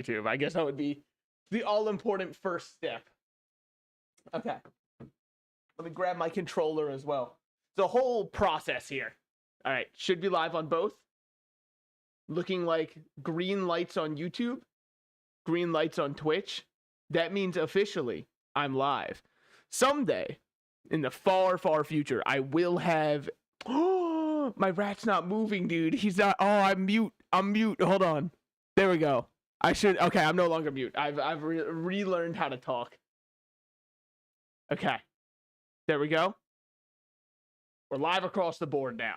YouTube. I guess that would be the all-important first step. Okay. Let me grab my controller as well. The whole process here. All right. Should be live on both. Looking like green lights on YouTube, green lights on Twitch. That means officially I'm live. Someday, in the far, far future, I will have... Oh, my rat's not moving, dude. He's not... Oh, I'm mute. I'm mute. Hold on. There we go. I should... Okay, I'm no longer mute. I've relearned how to talk. Okay. There we go. We're live across the board now.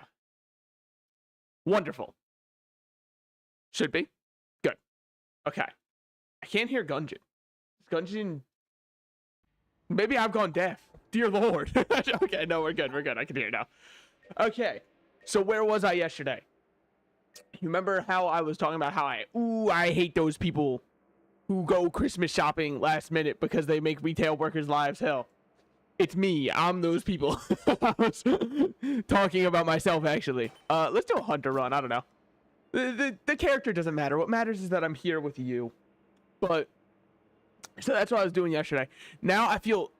Wonderful. Should be. Good. Okay. I can't hear Gungeon. Gungeon... Maybe I've gone deaf. Dear Lord. Okay, no, we're good. We're good. I can hear now. Okay. So where was I yesterday? You remember how I was talking about how I hate those people who go Christmas shopping last minute because they make retail workers' lives hell. It's me. I'm those people. I was talking about myself, actually. Let's do a hunter run. I don't know. The character doesn't matter. What matters is that I'm here with you. But, so that's what I was doing yesterday. Now I feel,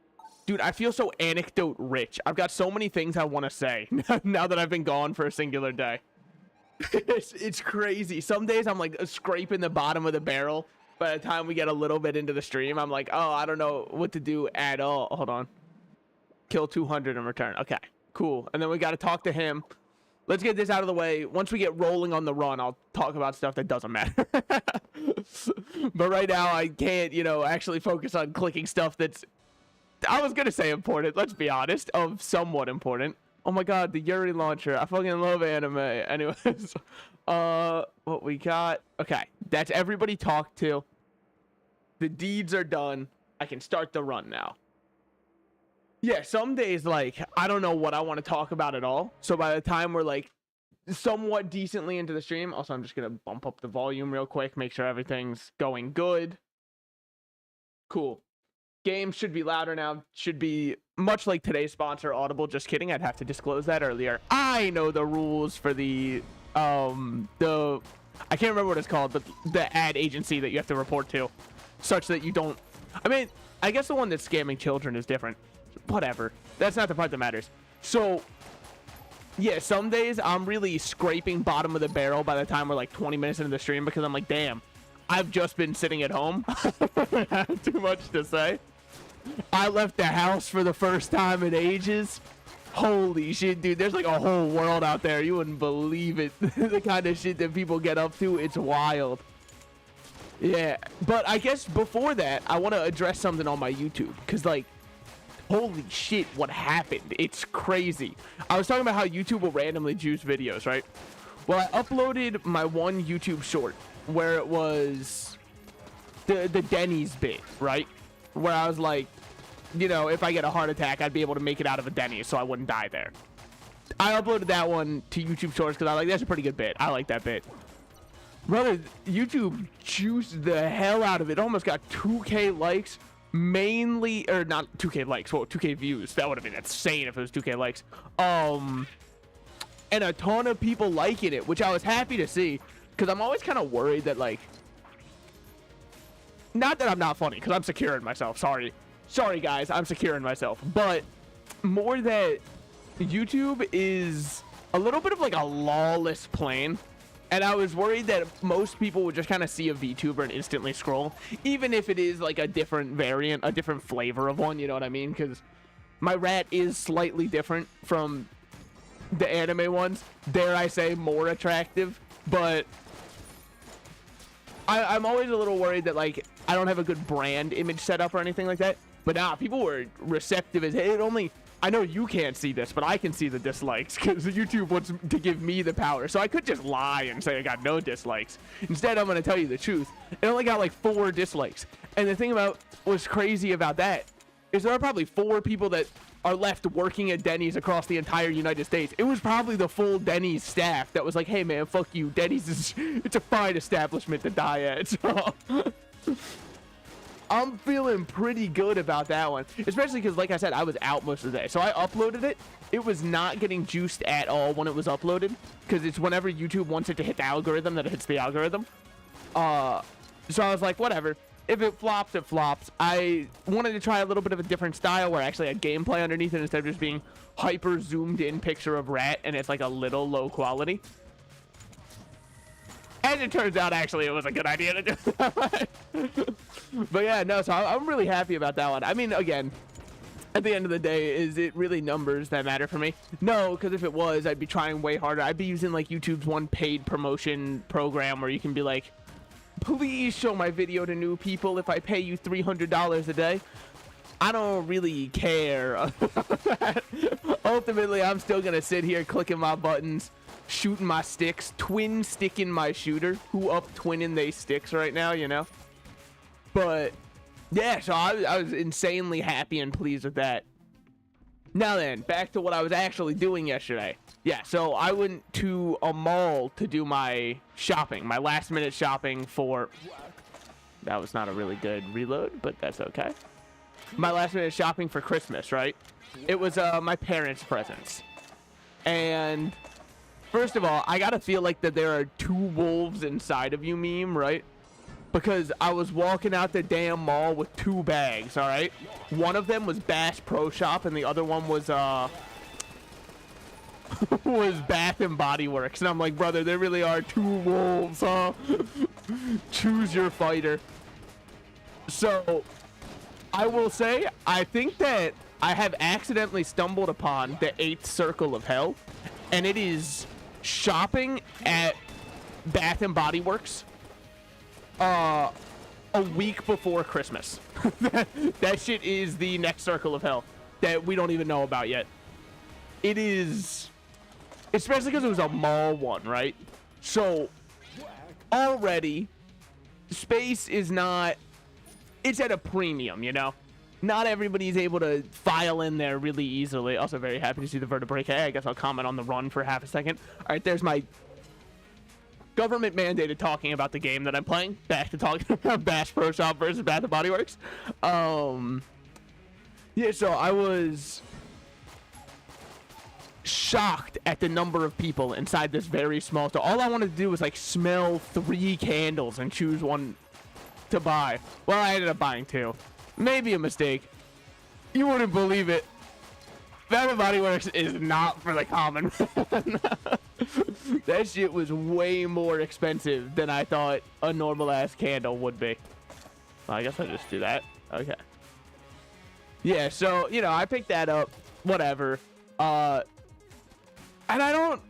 dude, I feel so anecdote rich. I've got so many things I want to say now that I've been gone for a singular day. It's crazy. Some days I'm like scraping the bottom of the barrel. By the time we get a little bit into the stream, I'm like, oh, I don't know what to do at all. Hold on. Kill 200 in return. Okay, cool. And then we got to talk to him. Let's get this out of the way. Once we get rolling on the run, I'll talk about stuff that doesn't matter. But right now, I can't, you know, actually focus on clicking stuff that's, I was going to say important, let's be honest, of somewhat important. Oh my god, the Yuri launcher. I fucking love anime. Anyways, what we got. Okay, that's everybody talked to. The deeds are done. I can start the run now. Yeah, some days, like, I don't know what I want to talk about at all. So by the time we're, like, somewhat decently into the stream, also, I'm just going to bump up the volume real quick, make sure everything's going good. Cool. Game should be louder now. Should be much like today's sponsor, Audible. Just kidding. I'd have to disclose that earlier. I know the rules for the I can't remember what it's called, but the ad agency that you have to report to, such that you don't... I mean, I guess the one that's scamming children is different. Whatever. That's not the part that matters. So, yeah, some days I'm really scraping bottom of the barrel by the time we're like 20 minutes into the stream because I'm like, damn, I've just been sitting at home. I don't have too much to say. I left the house for the first time in ages. Holy shit, dude. There's like a whole world out there. You wouldn't believe it. The kind of shit that people get up to. It's wild. Yeah, but I guess before that, I want to address something on my YouTube because, like, holy shit, what happened? It's crazy. I was talking about how YouTube will randomly juice videos, right? Well, I uploaded my one YouTube short where it was the Denny's bit, right? Where I was like, you know, if I get a heart attack, I'd be able to make it out of a Denny's so I wouldn't die there. I uploaded that one to YouTube Shorts because I like, that's a pretty good bit. I like that bit. Brother, YouTube juiced the hell out of it. Almost got 2K likes. Mainly, or not 2K likes, well, 2K views. That would have been insane if it was 2K likes. And a ton of people liking it, which I was happy to see, because I'm always kind of worried that, like, not that I'm not funny, because I'm secure in myself. Sorry, guys, I'm secure in myself. But more that YouTube is a little bit of like a lawless plane. And I was worried that most people would just kind of see a VTuber and instantly scroll, even if it is like a different variant, a different flavor of one, you know what I mean? Because my rat is slightly different from the anime ones. Dare I say more attractive, but I'm always a little worried that, like, I don't have a good brand image set up or anything like that. But nah, people were receptive as it only... I know you can't see this, but I can see the dislikes because YouTube wants to give me the power. So I could just lie and say I got no dislikes. Instead, I'm going to tell you the truth. It only got like 4 dislikes. And the thing about what's crazy about that is there are probably 4 people that are left working at Denny's across the entire United States. It was probably the full Denny's staff that was like, hey man, fuck you. Denny's is, it's a fine establishment to die at. So I'm feeling pretty good about that one, especially because, like I said, I was out most of the day. So I uploaded it. It was not getting juiced at all when it was uploaded, because it's whenever YouTube wants it to hit the algorithm that it hits the algorithm. So I was like, whatever. If it flops, it flops. I wanted to try a little bit of a different style where I actually had gameplay underneath it instead of just being hyper zoomed in picture of rat and it's like a little low quality. And it turns out actually it was a good idea to do that. But yeah, no, so I'm really happy about that one. I mean, again, at the end of the day, is it really numbers that matter for me? No, because if it was, I'd be trying way harder. I'd be using like YouTube's one paid promotion program where you can be like, please show my video to new people if I pay you $300 a day. I don't really care about that. Ultimately, I'm still gonna sit here clicking my buttons, shooting my sticks, twin sticking my shooter. Who up twinning they sticks right now, you know? But yeah, so I was insanely happy and pleased with that. Now then, back to what I was actually doing yesterday. Yeah, so I went to a mall to do my shopping, my last minute shopping for... That was not a really good reload, but that's okay. My last minute shopping for Christmas, right? It was my parents' presents. And first of all, I gotta feel like that there are two wolves inside of you meme, right? Because I was walking out the damn mall with two bags, all right? One of them was Bass Pro Shop, and the other one was was Bath and Body Works. And I'm like, brother, there really are two wolves, huh? Choose your fighter. So, I will say, I think that I have accidentally stumbled upon the 8th circle of hell, and it is shopping at Bath and Body Works a week before Christmas. That shit is the next circle of hell that we don't even know about yet. It is, especially because it was a mall one, right? So already space is not, it's at a premium, you know? Not everybody's able to file in there really easily. Also very happy to see the vertebrae. Hey, I guess I'll comment on the run for half a second. All right, there's my government mandated talking about the game that I'm playing. Back to talking about Bass Pro Shop versus Bath and Body Works. Yeah, so I was shocked at the number of people inside this very small store. All I wanted to do was like smell 3 candles and choose one to buy. Well, I ended up buying 2. Maybe a mistake. You wouldn't believe it. Bath and Body Works is not for the common man. That shit was way more expensive than I thought a normal ass candle would be. Well, I guess I'll just do that. Okay. Yeah, so, you know, I picked that up. Whatever. And I don't...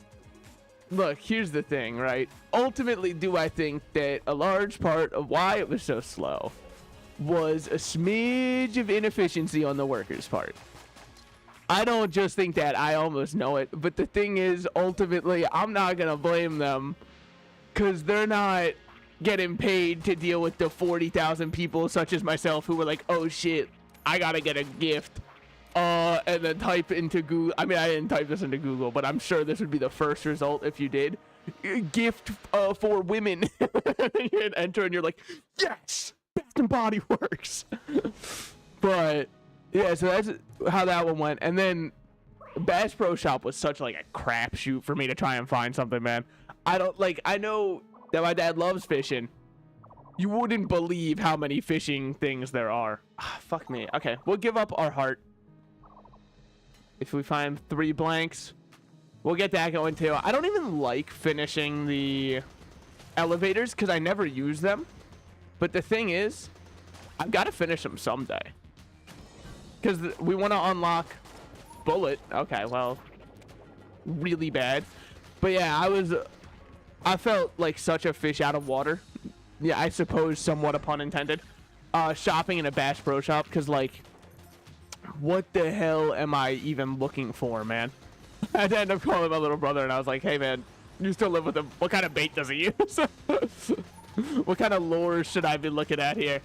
Look, here's the thing, right? Ultimately, do I think that a large part of why it was so slow was a smidge of inefficiency on the workers' part. I don't just think that, I almost know it. But the thing is, ultimately, I'm not going to blame them because they're not getting paid to deal with the 40,000 people such as myself who were like, oh shit, I got to get a gift. And then type into Google. I mean, I didn't type this into Google, but I'm sure this would be the first result if you did. Gift for women. You hit enter and you're like, yes, Bath and Body Works. But yeah, so that's how that one went. And then Bass Pro Shop was such like a crapshoot for me to try and find something, man. I know that my dad loves fishing. You wouldn't believe how many fishing things there are. Fuck me. Okay, we'll give up our heart. If we find 3 blanks, we'll get that going too. I don't even like finishing the elevators because I never use them. But the thing is, I've got to finish them someday. Because we want to unlock bullet. Okay, well, really bad. But yeah, I felt like such a fish out of water. Yeah, I suppose somewhat a pun intended. Shopping in a Bass Pro Shop because like, what the hell am I even looking for, man? I had to end up calling my little brother and I was like, hey man, you still live with him. What kind of bait does he use? What kind of lure should I be looking at here?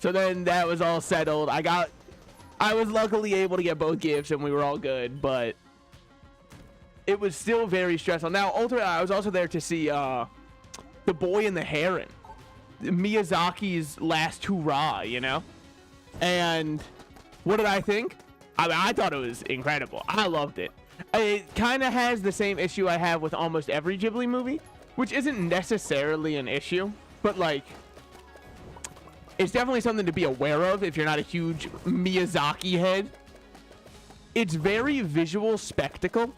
So then that was all settled. I was luckily able to get both gifts and we were all good, but it was still very stressful. Now, ultimately, I was also there to see The Boy and the Heron, Miyazaki's last hurrah, you know? And what did I think? I mean, I thought it was incredible. I loved it. It kind of has the same issue I have with almost every Ghibli movie, which isn't necessarily an issue. but like, it's definitely something to be aware of if you're not a huge Miyazaki head. It's very visual spectacle,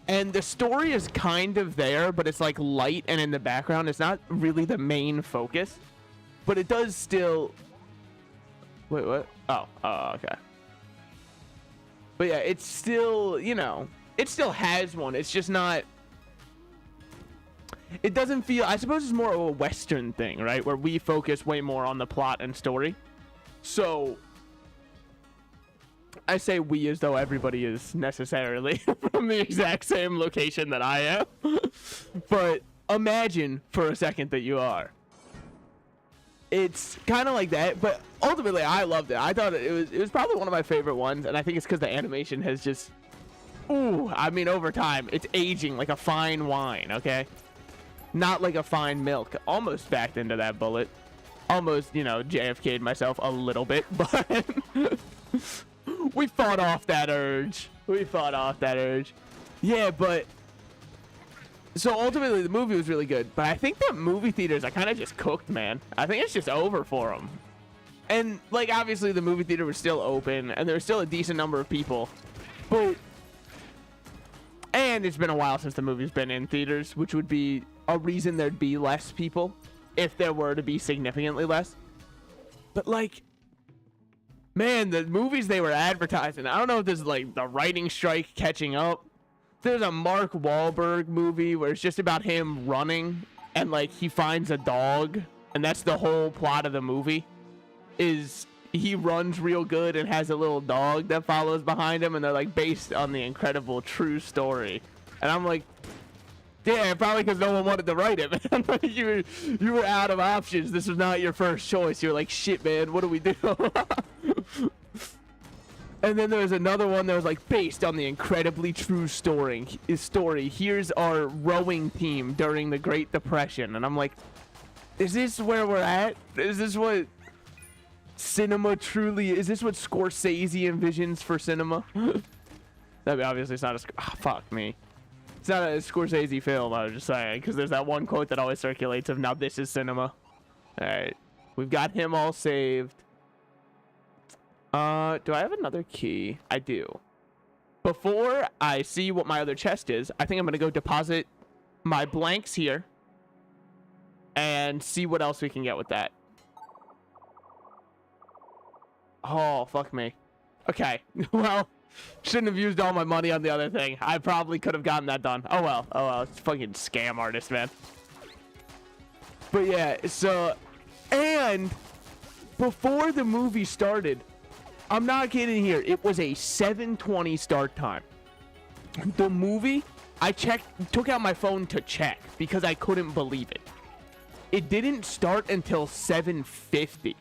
and the story is kind of there, but it's like light and in the background. It's not really the main focus, but it does still... Wait, what? Oh, okay. But yeah, it's still, you know, it still has one. It's just not... It doesn't feel... I suppose it's more of a Western thing, right? Where we focus way more on the plot and story. So... I say we as though everybody is necessarily from the exact same location that I am. But imagine for a second that you are. It's kind of like that, but ultimately I loved it. I thought it was probably one of my favorite ones, and I think it's because the animation has just... Ooh, I mean, over time, it's aging like a fine wine, okay? Not like a fine milk. Almost backed into that bullet. Almost, you know, JFK'd myself a little bit, but... We fought off that urge. Yeah, but... So ultimately, the movie was really good. But I think that movie theaters are kind of just cooked, man. I think it's just over for them. And, like, obviously, the movie theater was still open. And there was still a decent number of people. But... And it's been a while since the movie's been in theaters. Which would be a reason there'd be less people. If there were to be significantly less. But, like... Man, the movies they were advertising, I don't know if this is like the writing strike catching up. There's a Mark Wahlberg movie where it's just about him running and like he finds a dog, and that's the whole plot of the movie. Is he runs real good and has a little dog that follows behind him, and they're like based on the incredible true story. And I'm like, yeah, probably because no one wanted to write it. you were out of options. This was not your first choice. You're like, shit, man, what do we do? And then there was another one that was like based on the incredibly true story. Here's our rowing team during the Great Depression. And I'm like, is this where we're at? Is this what cinema truly... Is this what Scorsese envisions for cinema? That obviously it's not a... Oh, fuck me. It's not a Scorsese film, I was just saying, because there's that one quote that always circulates of, now this is cinema. Alright. We've got him all saved. Do I have another key? I do. Before I see what my other chest is, I think I'm going to go deposit my blanks here and see what else we can get with that. Oh, fuck me. Okay. Well... Shouldn't have used all my money on the other thing. I probably could have gotten that done. Oh well. Oh well. It's fucking scam artist, man. But yeah, so... And... Before the movie started... I'm not kidding here. It was a 7:20 start time. The movie... I took out my phone to check because I couldn't believe it. It didn't start until 7:50.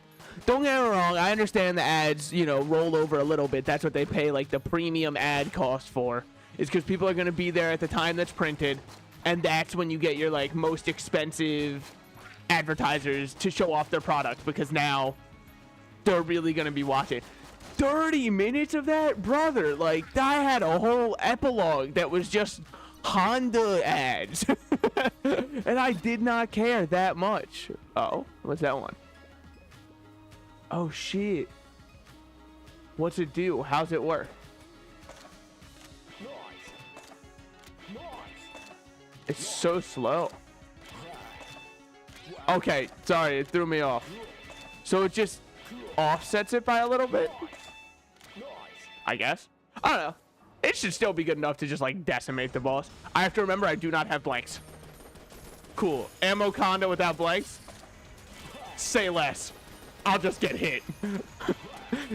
Don't get me wrong, I understand the ads, you know, roll over a little bit. That's what they pay, like, the premium ad cost for. Is because people are going to be there at the time that's printed. And that's when you get your, like, most expensive advertisers to show off their product. Because now they're really going to be watching. 30 minutes of that? Brother, like, I had a whole epilogue that was just Honda ads. And I did not care that much. Uh-oh, what's that one? Oh, shit. What's it do? How's it work? It's so slow. Okay, sorry, it threw me off. So it just offsets it by a little bit? I guess. I don't know. It should still be good enough to just, like, decimate the boss. I have to remember I do not have blanks. Cool. Ammo condo without blanks? Say less. I'll just get hit.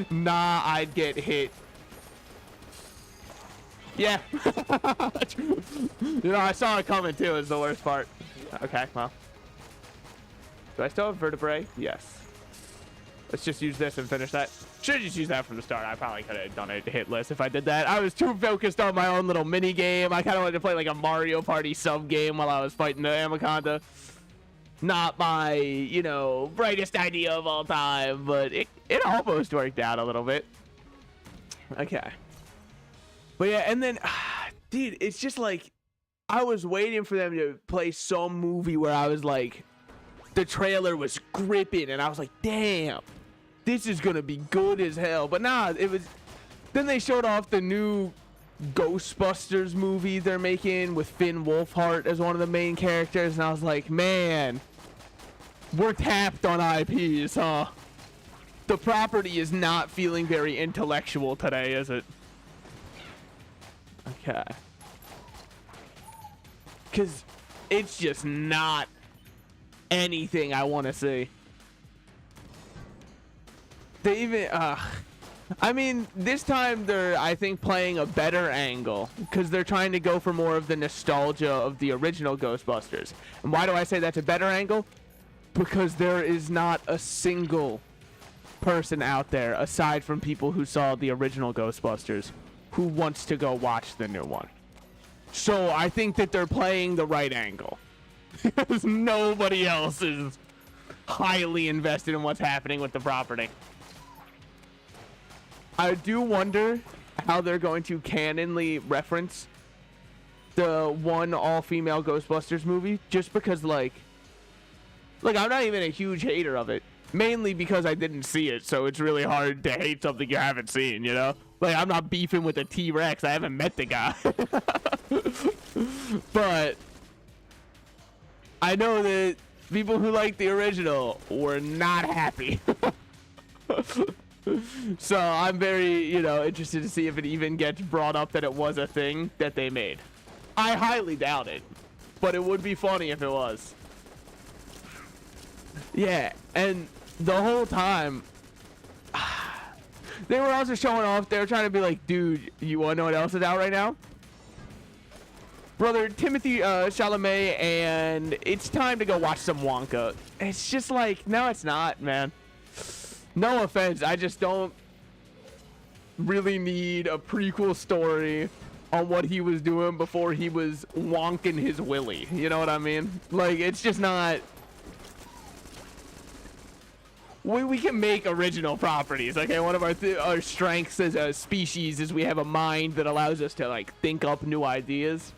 Nah, I'd get hit. Yeah. You know, I saw it coming too, is the worst part. Okay, well. Do I still have vertebrae? Yes. Let's just use this and finish that. Should just use that from the start. I probably could have done a hit list if I did that. I was too focused on my own little mini game. I kind of wanted to play like a Mario Party sub game while I was fighting the Amaconda. Not my, you know, brightest idea of all time, but it almost worked out a little bit. Okay. But yeah, and then, dude, it's just like, I was waiting for them to play some movie where I was like, the trailer was gripping, and I was like, damn, this is gonna be good as hell. But nah, it was. Then they showed off the new Ghostbusters movie they're making with Finn Wolfhard as one of the main characters, and I was like, man, we're tapped on IPs, huh? The property is not feeling very intellectual today, is it? Okay. Because it's just not anything I want to see. They even, I mean, this time they're, I think, playing a better angle because they're trying to go for more of the nostalgia of the original Ghostbusters. And why do I say that's a better angle? Because there is not a single person out there, aside from people who saw the original Ghostbusters, who wants to go watch the new one. So I think that they're playing the right angle. Because nobody else is highly invested in what's happening with the property. I do wonder how they're going to canonly reference the one all-female Ghostbusters movie, just because, like, I'm not even a huge hater of it. Mainly because I didn't see it, so it's really hard to hate something you haven't seen, you know? Like, I'm not beefing with a T-Rex. I haven't met the guy. But I know that people who like the original were not happy. So I'm very, you know, interested to see if it even gets brought up that it was a thing that they made. I highly doubt it, but it would be funny if it was. Yeah, and the whole time, they were also showing off. They were trying to be like, dude, you want to know what else is out right now? Brother, Timothy Chalamet, and it's time to go watch some Wonka. It's just like, no, it's not, man. No offense, I just don't really need a prequel story on what he was doing before he was wonking his willy. You know what I mean? Like, it's just not... We can make original properties, okay? One of our strengths as a species is we have a mind that allows us to, like, think up new ideas.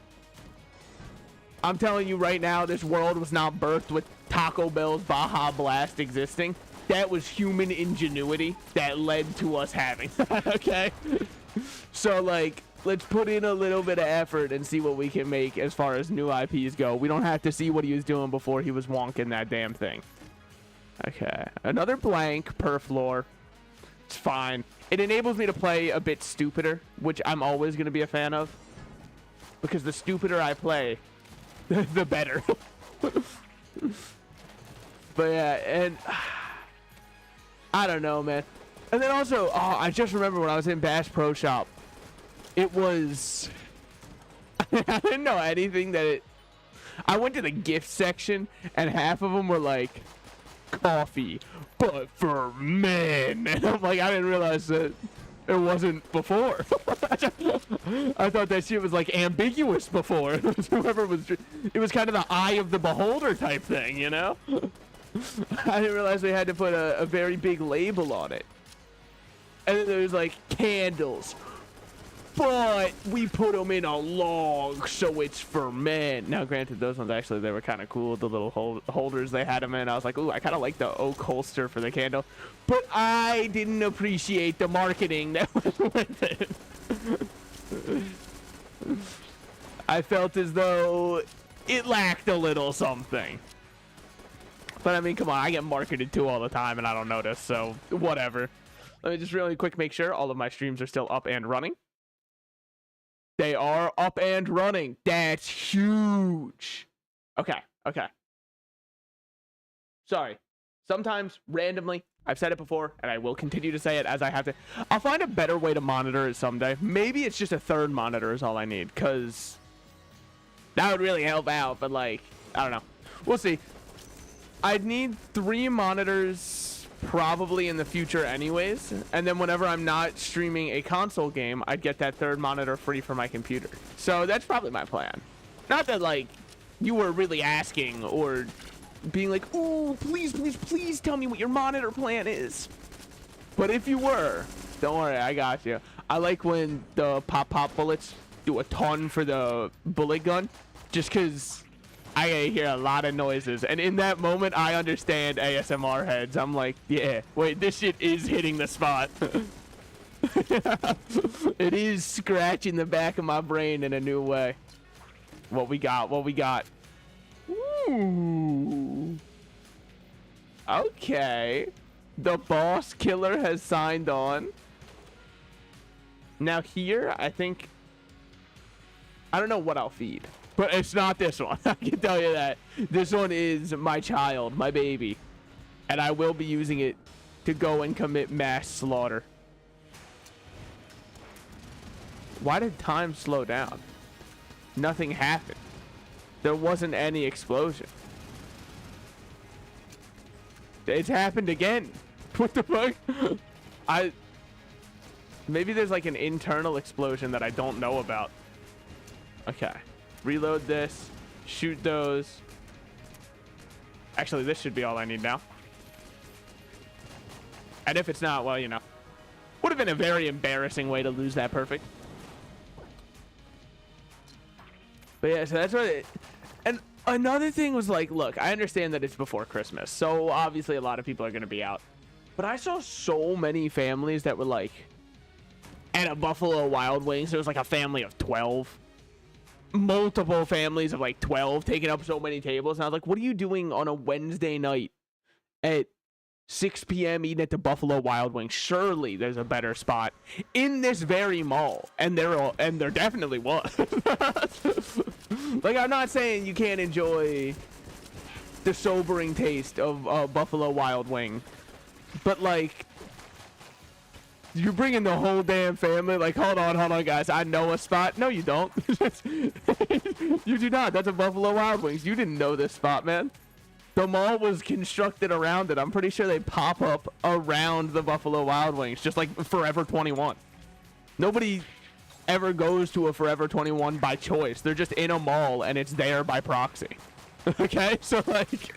I'm telling you right now, this world was not birthed with Taco Bell's Baja Blast existing. That was human ingenuity that led to us having that, okay? So, like, let's put in a little bit of effort and see what we can make as far as new IPs go. We don't have to see what he was doing before he was wonking that damn thing. Okay, another blank per floor. It's fine. It enables me to play a bit stupider, which I'm always going to be a fan of. Because the stupider I play, the better. But yeah, and I don't know, man. And then also, oh, I just remember when I was in Bass Pro Shop, it was... I didn't know anything that it... I went to the gift section, and half of them were like... coffee, but for men. And I'm like, I didn't realize that it wasn't before. I thought that shit was like ambiguous before. Whoever was, it was kind of the eye of the beholder type thing, you know? I didn't realize they had to put a very big label on it. And then there's like candles, but we put them in a log, so it's for men. Now, granted, those ones actually, they were kind of cool. The little holders they had them in. I was like, ooh, I kind of like the oak holster for the candle. But I didn't appreciate the marketing that was with it. I felt as though it lacked a little something. But I mean, come on, I get marketed to all the time and I don't notice, so whatever. Let me just really quick make sure all of my streams are still up and running. They are up and running. That's huge. Okay, okay. Sorry. Sometimes, randomly, I've said it before, and I will continue to say it as I have to. I'll find a better way to monitor it someday. Maybe it's just a third monitor is all I need, because that would really help out, but, like, I don't know. We'll see. I'd need 3 monitors probably in the future anyways, and then whenever I'm not streaming a console game, I'd get that third monitor free for my computer. So that's probably my plan. Not that, like, you were really asking or being like, ooh, please, please, please tell me what your monitor plan is. But if you were, don't worry, I got you. I like when the pop bullets do a ton for the bullet gun, just because I hear a lot of noises, and in that moment, I understand ASMR heads. I'm like, yeah, wait, this shit is hitting the spot. It is scratching the back of my brain in a new way. What we got? What we got? Ooh. Okay. The boss killer has signed on. Now here, I think... I don't know what I'll feed. But it's not this one. I can tell you that. This one is my child, my baby. And I will be using it to go and commit mass slaughter. Why did time slow down? Nothing happened. There wasn't any explosion. It's happened again. What the fuck? Maybe there's like an internal explosion that I don't know about. Okay. Reload this. Shoot those. Actually, this should be all I need now. And if it's not, well, you know. Would have been a very embarrassing way to lose that perfect. But yeah, so that's what it... And another thing was like, look, I understand that it's before Christmas, so obviously a lot of people are going to be out. But I saw so many families that were like... At a Buffalo Wild Wings, there was like a family of 12. Multiple families of like 12 taking up so many tables. And I was like, what are you doing on a Wednesday night at 6 p.m. eating at the Buffalo Wild Wings? Surely there's a better spot in this very mall. And there definitely was. Like, I'm not saying you can't enjoy the sobering taste of Buffalo Wild Wing, but like, you're bringing the whole damn family. Like, hold on, guys. I know a spot. No, you don't. You do not. That's a Buffalo Wild Wings. You didn't know this spot, man. The mall was constructed around it. I'm pretty sure they pop up around the Buffalo Wild Wings, just like Forever 21. Nobody ever goes to a Forever 21 by choice. They're just in a mall, and it's there by proxy. Okay? So, like,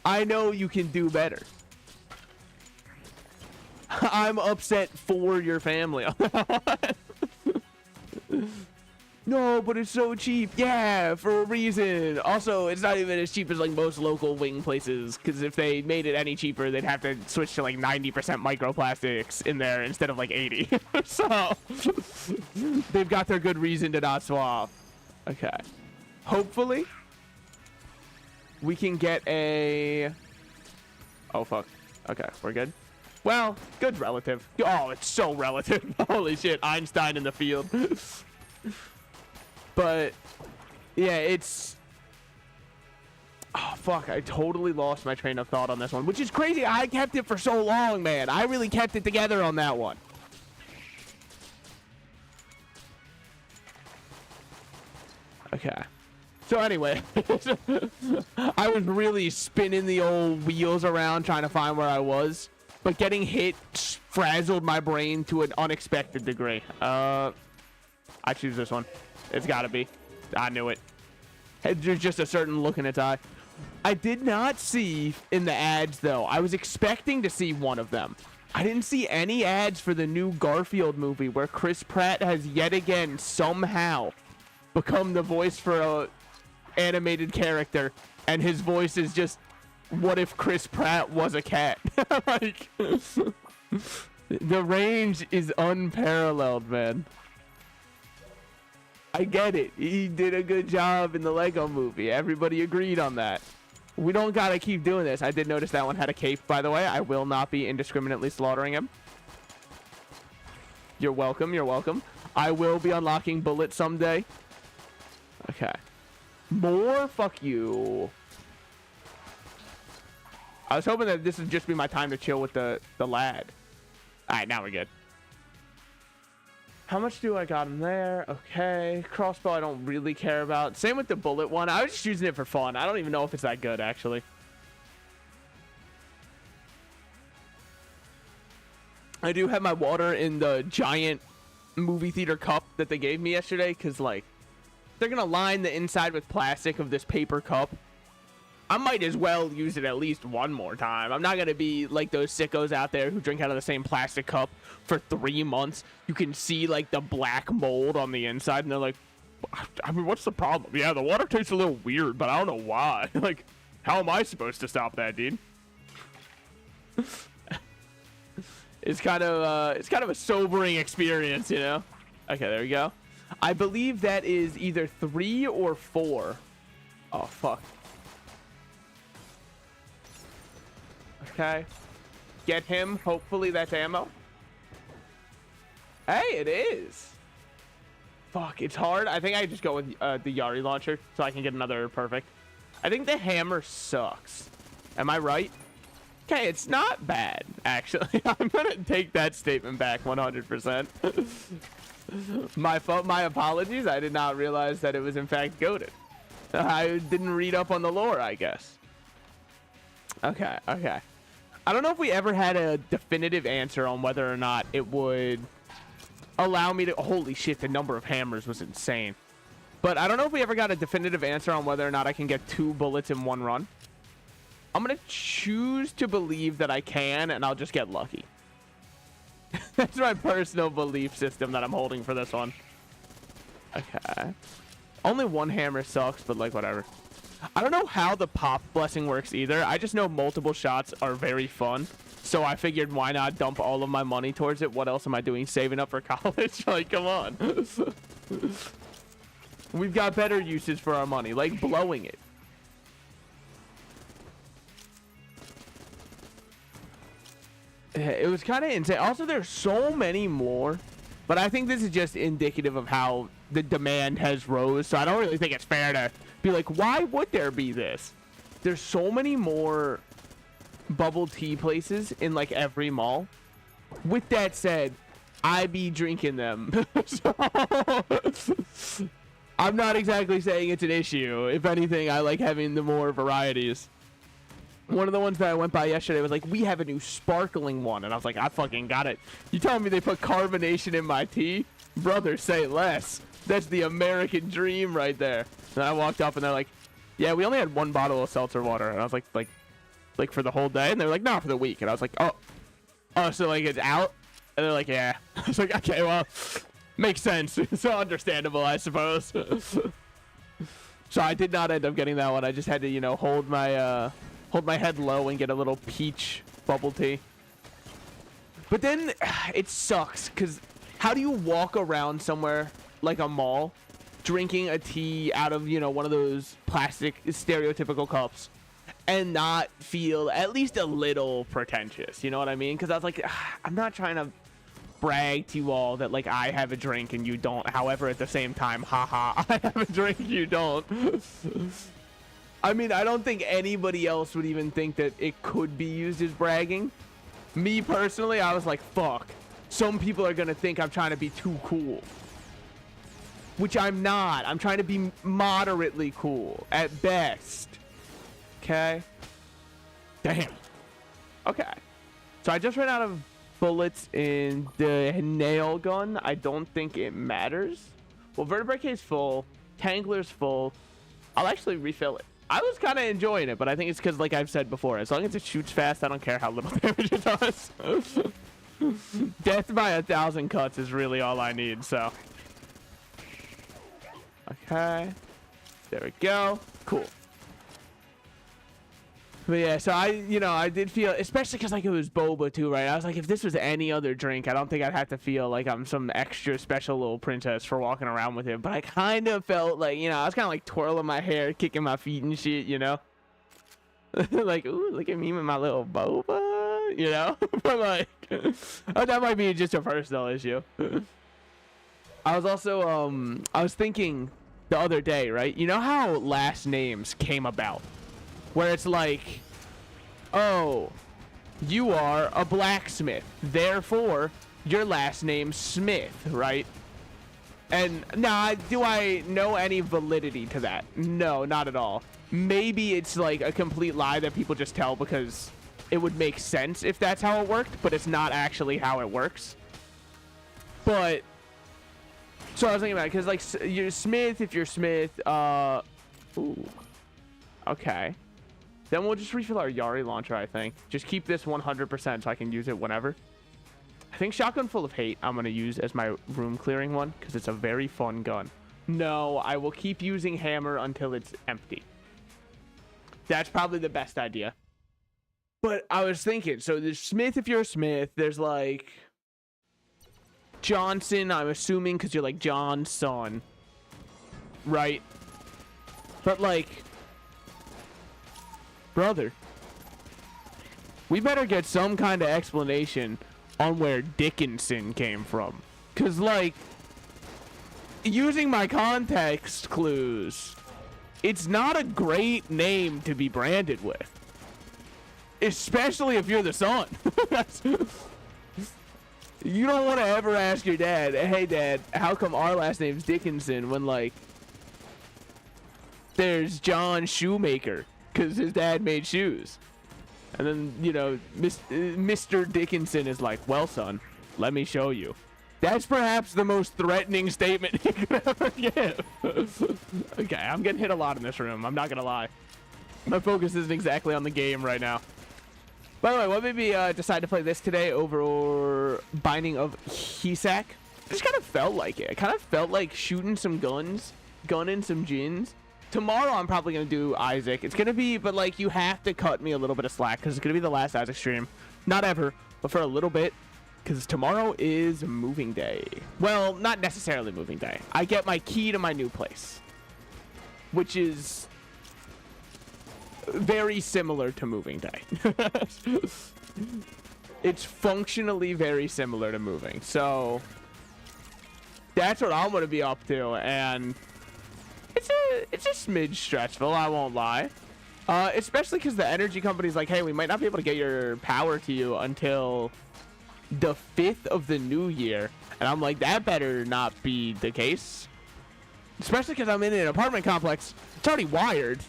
I know you can do better. I'm upset for your family. No, but it's so cheap. Yeah, for a reason. Also, it's not even as cheap as like most local wing places, because if they made it any cheaper, they'd have to switch to like 90% microplastics in there instead of like 80. So they've got their good reason to not swap. Okay. Hopefully we can get a... Oh, fuck. Okay, we're good. Well, good relative. Oh, it's so relative. Holy shit, Einstein in the field. But, yeah, it's... Oh, fuck, I totally lost my train of thought on this one, which is crazy. I kept it for so long, man. I really kept it together on that one. Okay. So anyway, I was really spinning the old wheels around trying to find where I was. But getting hit frazzled my brain to an unexpected degree. I choose this one. It's gotta be. I knew it. There's just a certain look in its eye. I did not see in the ads, though. I was expecting to see one of them. I didn't see any ads for the new Garfield movie where Chris Pratt has yet again somehow become the voice for a animated character. And his voice is just... What if Chris Pratt was a cat? Like, the range is unparalleled, man. I get it. He did a good job in the Lego movie. Everybody agreed on that. We don't gotta keep doing this. I did notice that one had a cape, by the way. I will not be indiscriminately slaughtering him. You're welcome. You're welcome. I will be unlocking bullets someday. Okay. More? Fuck you. I was hoping that this would just be my time to chill with the lad. Alright, now we're good. How much do I got in there? Okay. Crossbow I don't really care about. Same with the bullet one. I was just using it for fun. I don't even know if it's that good, actually. I do have my water in the giant movie theater cup that they gave me yesterday, because, like, they're going to line the inside with plastic of this paper cup. I might as well use it at least one more time. I'm not going to be like those sickos out there who drink out of the same plastic cup for 3 months. You can see like the black mold on the inside and they're like, I mean, what's the problem? Yeah, the water tastes a little weird, but I don't know why. Like, how am I supposed to stop that, dude? It's kind of a sobering experience, you know? Okay, there we go. I believe that is either 3 or 4. Oh, fuck. Okay. Get him. Hopefully that's ammo. Hey, it is. Fuck, it's hard. I think I just go with the Yari launcher so I can get another perfect. I think the hammer sucks. Am I right? Okay, it's not bad, actually. I'm gonna take that statement back 100%. My fault, my apologies. I did not realize that it was in fact goated. I didn't read up on the lore, I guess. Okay, okay. I don't know if we ever had a definitive answer on whether or not it would allow me to... Holy shit, the number of hammers was insane. But I don't know if we ever got a definitive answer on whether or not I can get 2 bullets in one run. I'm going to choose to believe that I can, and I'll just get lucky. That's my personal belief system that I'm holding for this one. Okay. Only one hammer sucks, but like whatever. I don't know how the pop blessing works either. I just know multiple shots are very fun. So I figured why not dump all of my money towards it? What else am I doing? Saving up for college? Like, come on. We've got better uses for our money, like blowing it. It was kind of insane. Also, there's so many more, but I think this is just indicative of how the demand has rose. So I don't really think it's fair to be like, why would there be this? There's so many more bubble tea places in like every mall. With that said, I be drinking them. So, I'm not exactly saying it's an issue. If anything, I like having the more varieties. One of the ones that I went by yesterday was like, we have a new sparkling one. And I was like, I fucking got it. You telling me they put carbonation in my tea? Brother, say less. That's the American dream right there. And I walked up and they're like, yeah, we only had 1 bottle of seltzer water. And I was like for the whole day? And they were like, no, for the week. And I was like, oh, so like it's out? And they're like, yeah. I was like, okay, well, makes sense. It's so understandable, I suppose. So I did not end up getting that one. I just had to, you know, hold my head low and get a little peach bubble tea. But then it sucks because how do you walk around somewhere like a mall drinking a tea out of, you know, one of those plastic stereotypical cups and not feel at least a little pretentious? You know what I mean? Because I was like, I'm not trying to brag to you all that like I have a drink and you don't. However, at the same time, haha, I have a drink, you don't. I mean, I don't think anybody else would even think that it could be used as bragging. Me personally, I was like, fuck. Some people are going to think I'm trying to be too cool. Which I'm not. I'm trying to be moderately cool at best. Okay? Damn. Okay. So I just ran out of bullets in the nail gun. I don't think it matters. Well, vertebrae case full. Tangler's full. I'll actually refill it. I was kind of enjoying it, but I think it's because, like I've said before, as long as it shoots fast, I don't care how little damage it does. Death by 1,000 cuts is really all I need, so. Okay. There we go. Cool. But yeah, so I did feel, especially because like it was boba too, right? I was like, if this was any other drink, I don't think I'd have to feel like I'm some extra special little princess for walking around with it. But I kind of felt like, you know, I was kind of like twirling my hair, kicking my feet and shit, you know? Like, ooh, look at me with my little boba, you know? But like, oh, that might be just a personal issue. I was also, I was thinking the other day, right? You know how last names came about? Where it's like, oh, you are a blacksmith, therefore your last name's Smith, right? And now, do I know any validity to that? No, not at all. Maybe it's like a complete lie that people just tell because it would make sense if that's how it worked, but it's not actually how it works. But so I was thinking about it because like you're Smith, if you're Smith, ooh, okay. Then we'll just refill our Yari launcher, I think. Just keep this 100% so I can use it whenever. I think Shotgun Full of Hate I'm going to use as my room clearing one because it's a very fun gun. No, I will keep using hammer until it's empty. That's probably the best idea. But I was thinking, so there's Smith if you're a Smith. There's like Johnson, I'm assuming, because you're like John's son. Right? But like, brother, we better get some kind of explanation on where Dickinson came from. Because like, using my context clues, it's not a great name to be branded with. Especially if you're the son. You don't want to ever ask your dad, hey dad, how come our last name's Dickinson, when like there's John Shoemaker, because his dad made shoes. And then, you know, Mr. Dickinson is like, well son, let me show you. That's perhaps the most threatening statement you could ever give. Okay, I'm getting hit a lot in this room, I'm not gonna lie. My focus isn't exactly on the game right now. By the way, what made me decide to play this today over Binding of Hesak? It just kind of felt like it. It kind of felt like shooting some guns, gunning some gins. Tomorrow I'm probably going to do Isaac. It's going to be, but like, you have to cut me a little bit of slack because it's going to be the last Isaac stream. Not ever, but for a little bit. Because tomorrow is moving day. Well, not necessarily moving day. I get my key to my new place, which is very similar to moving day. It's functionally very similar to moving. So that's what I'm going to be up to. And it's a smidge stressful, I won't lie. Especially because the energy company's like, hey, we might not be able to get your power to you until the 5th of the new year. And I'm like, that better not be the case. Especially because I'm in an apartment complex. It's already wired.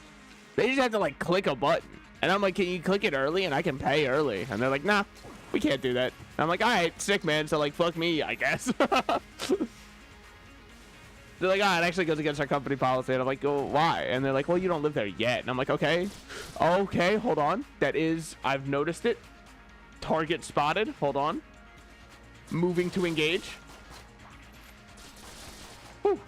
They just have to like click a button. And I'm like, can you click it early and I can pay early? And they're like, nah, we can't do that. And I'm like, all right, sick, man. So like, fuck me, I guess. They're like, it actually goes against our company policy. And I'm like, oh, why? And they're like, well, you don't live there yet. And I'm like, okay, hold on. That is, I've noticed it. Target spotted. Hold on. Moving to engage. Whew.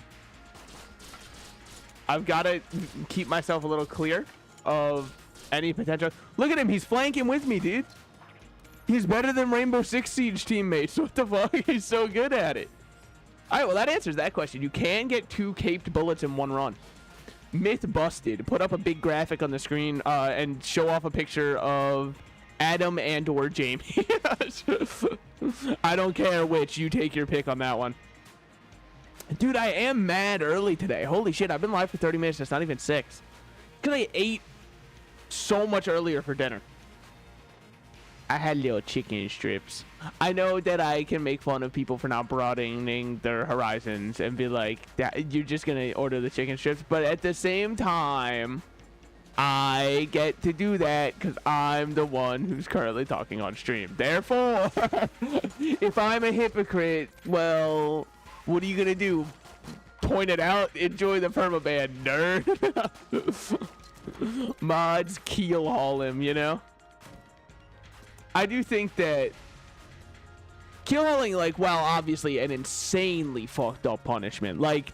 I've got to keep myself a little clear of any potential. Look at him. He's flanking with me, dude. He's better than Rainbow Six Siege teammates. What the fuck? He's so good at it. All right, well, that answers that question. You can get 2 caped bullets in 1 run. Myth busted. Put up a big graphic on the screen and show off a picture of Adam and or Jamie. I don't care which. You take your pick on that one. Dude, I am mad early today. Holy shit, I've been live for 30 minutes. It's not even 6. Because I ate so much earlier for dinner. I had little chicken strips. I know that I can make fun of people for not broadening their horizons and be like, you're just going to order the chicken strips. But at the same time, I get to do that because I'm the one who's currently talking on stream. Therefore, if I'm a hypocrite, well, what are you going to do? Point it out? Enjoy the permaban, nerd. Mods keel haul him, you know? I do think that keel hauling, like, well, obviously an insanely fucked up punishment. Like,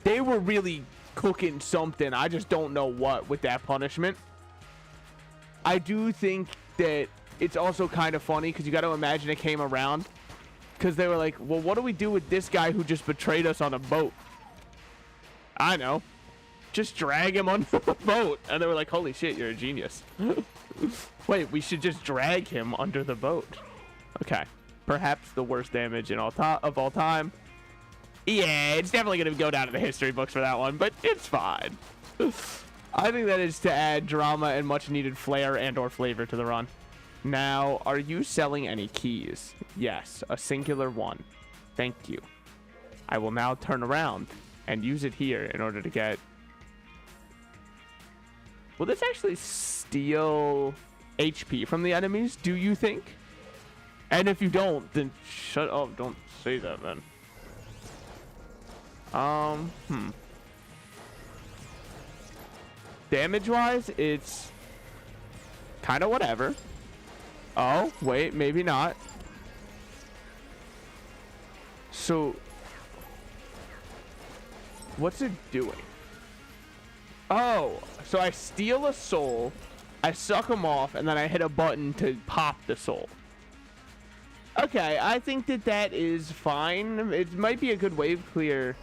they were really cooking something. I just don't know what with that punishment. I do think that it's also kind of funny because you got to imagine it came around because they were like, well, what do we do with this guy who just betrayed us on a boat? I know. Just drag him on the boat. And they were like, holy shit, you're a genius. Wait, we should just drag him under the boat. Okay. Perhaps the worst damage of all time. Yeah, it's definitely going to go down to the history books for that one, but it's fine. I think that is to add drama and much needed flair and or flavor to the run. Now, are you selling any keys? Yes, a singular one. Thank you. I will now turn around and use it here in order to get... Will this actually steal HP from the enemies, do you think? And if you don't, then shut up. Don't say that, man. Damage-wise, it's kind of whatever. Oh, wait, maybe not. So, What's it doing? Oh, so I steal a soul, I suck them off, and then I hit a button to pop the soul. Okay, I think that is fine. It might be a good wave clear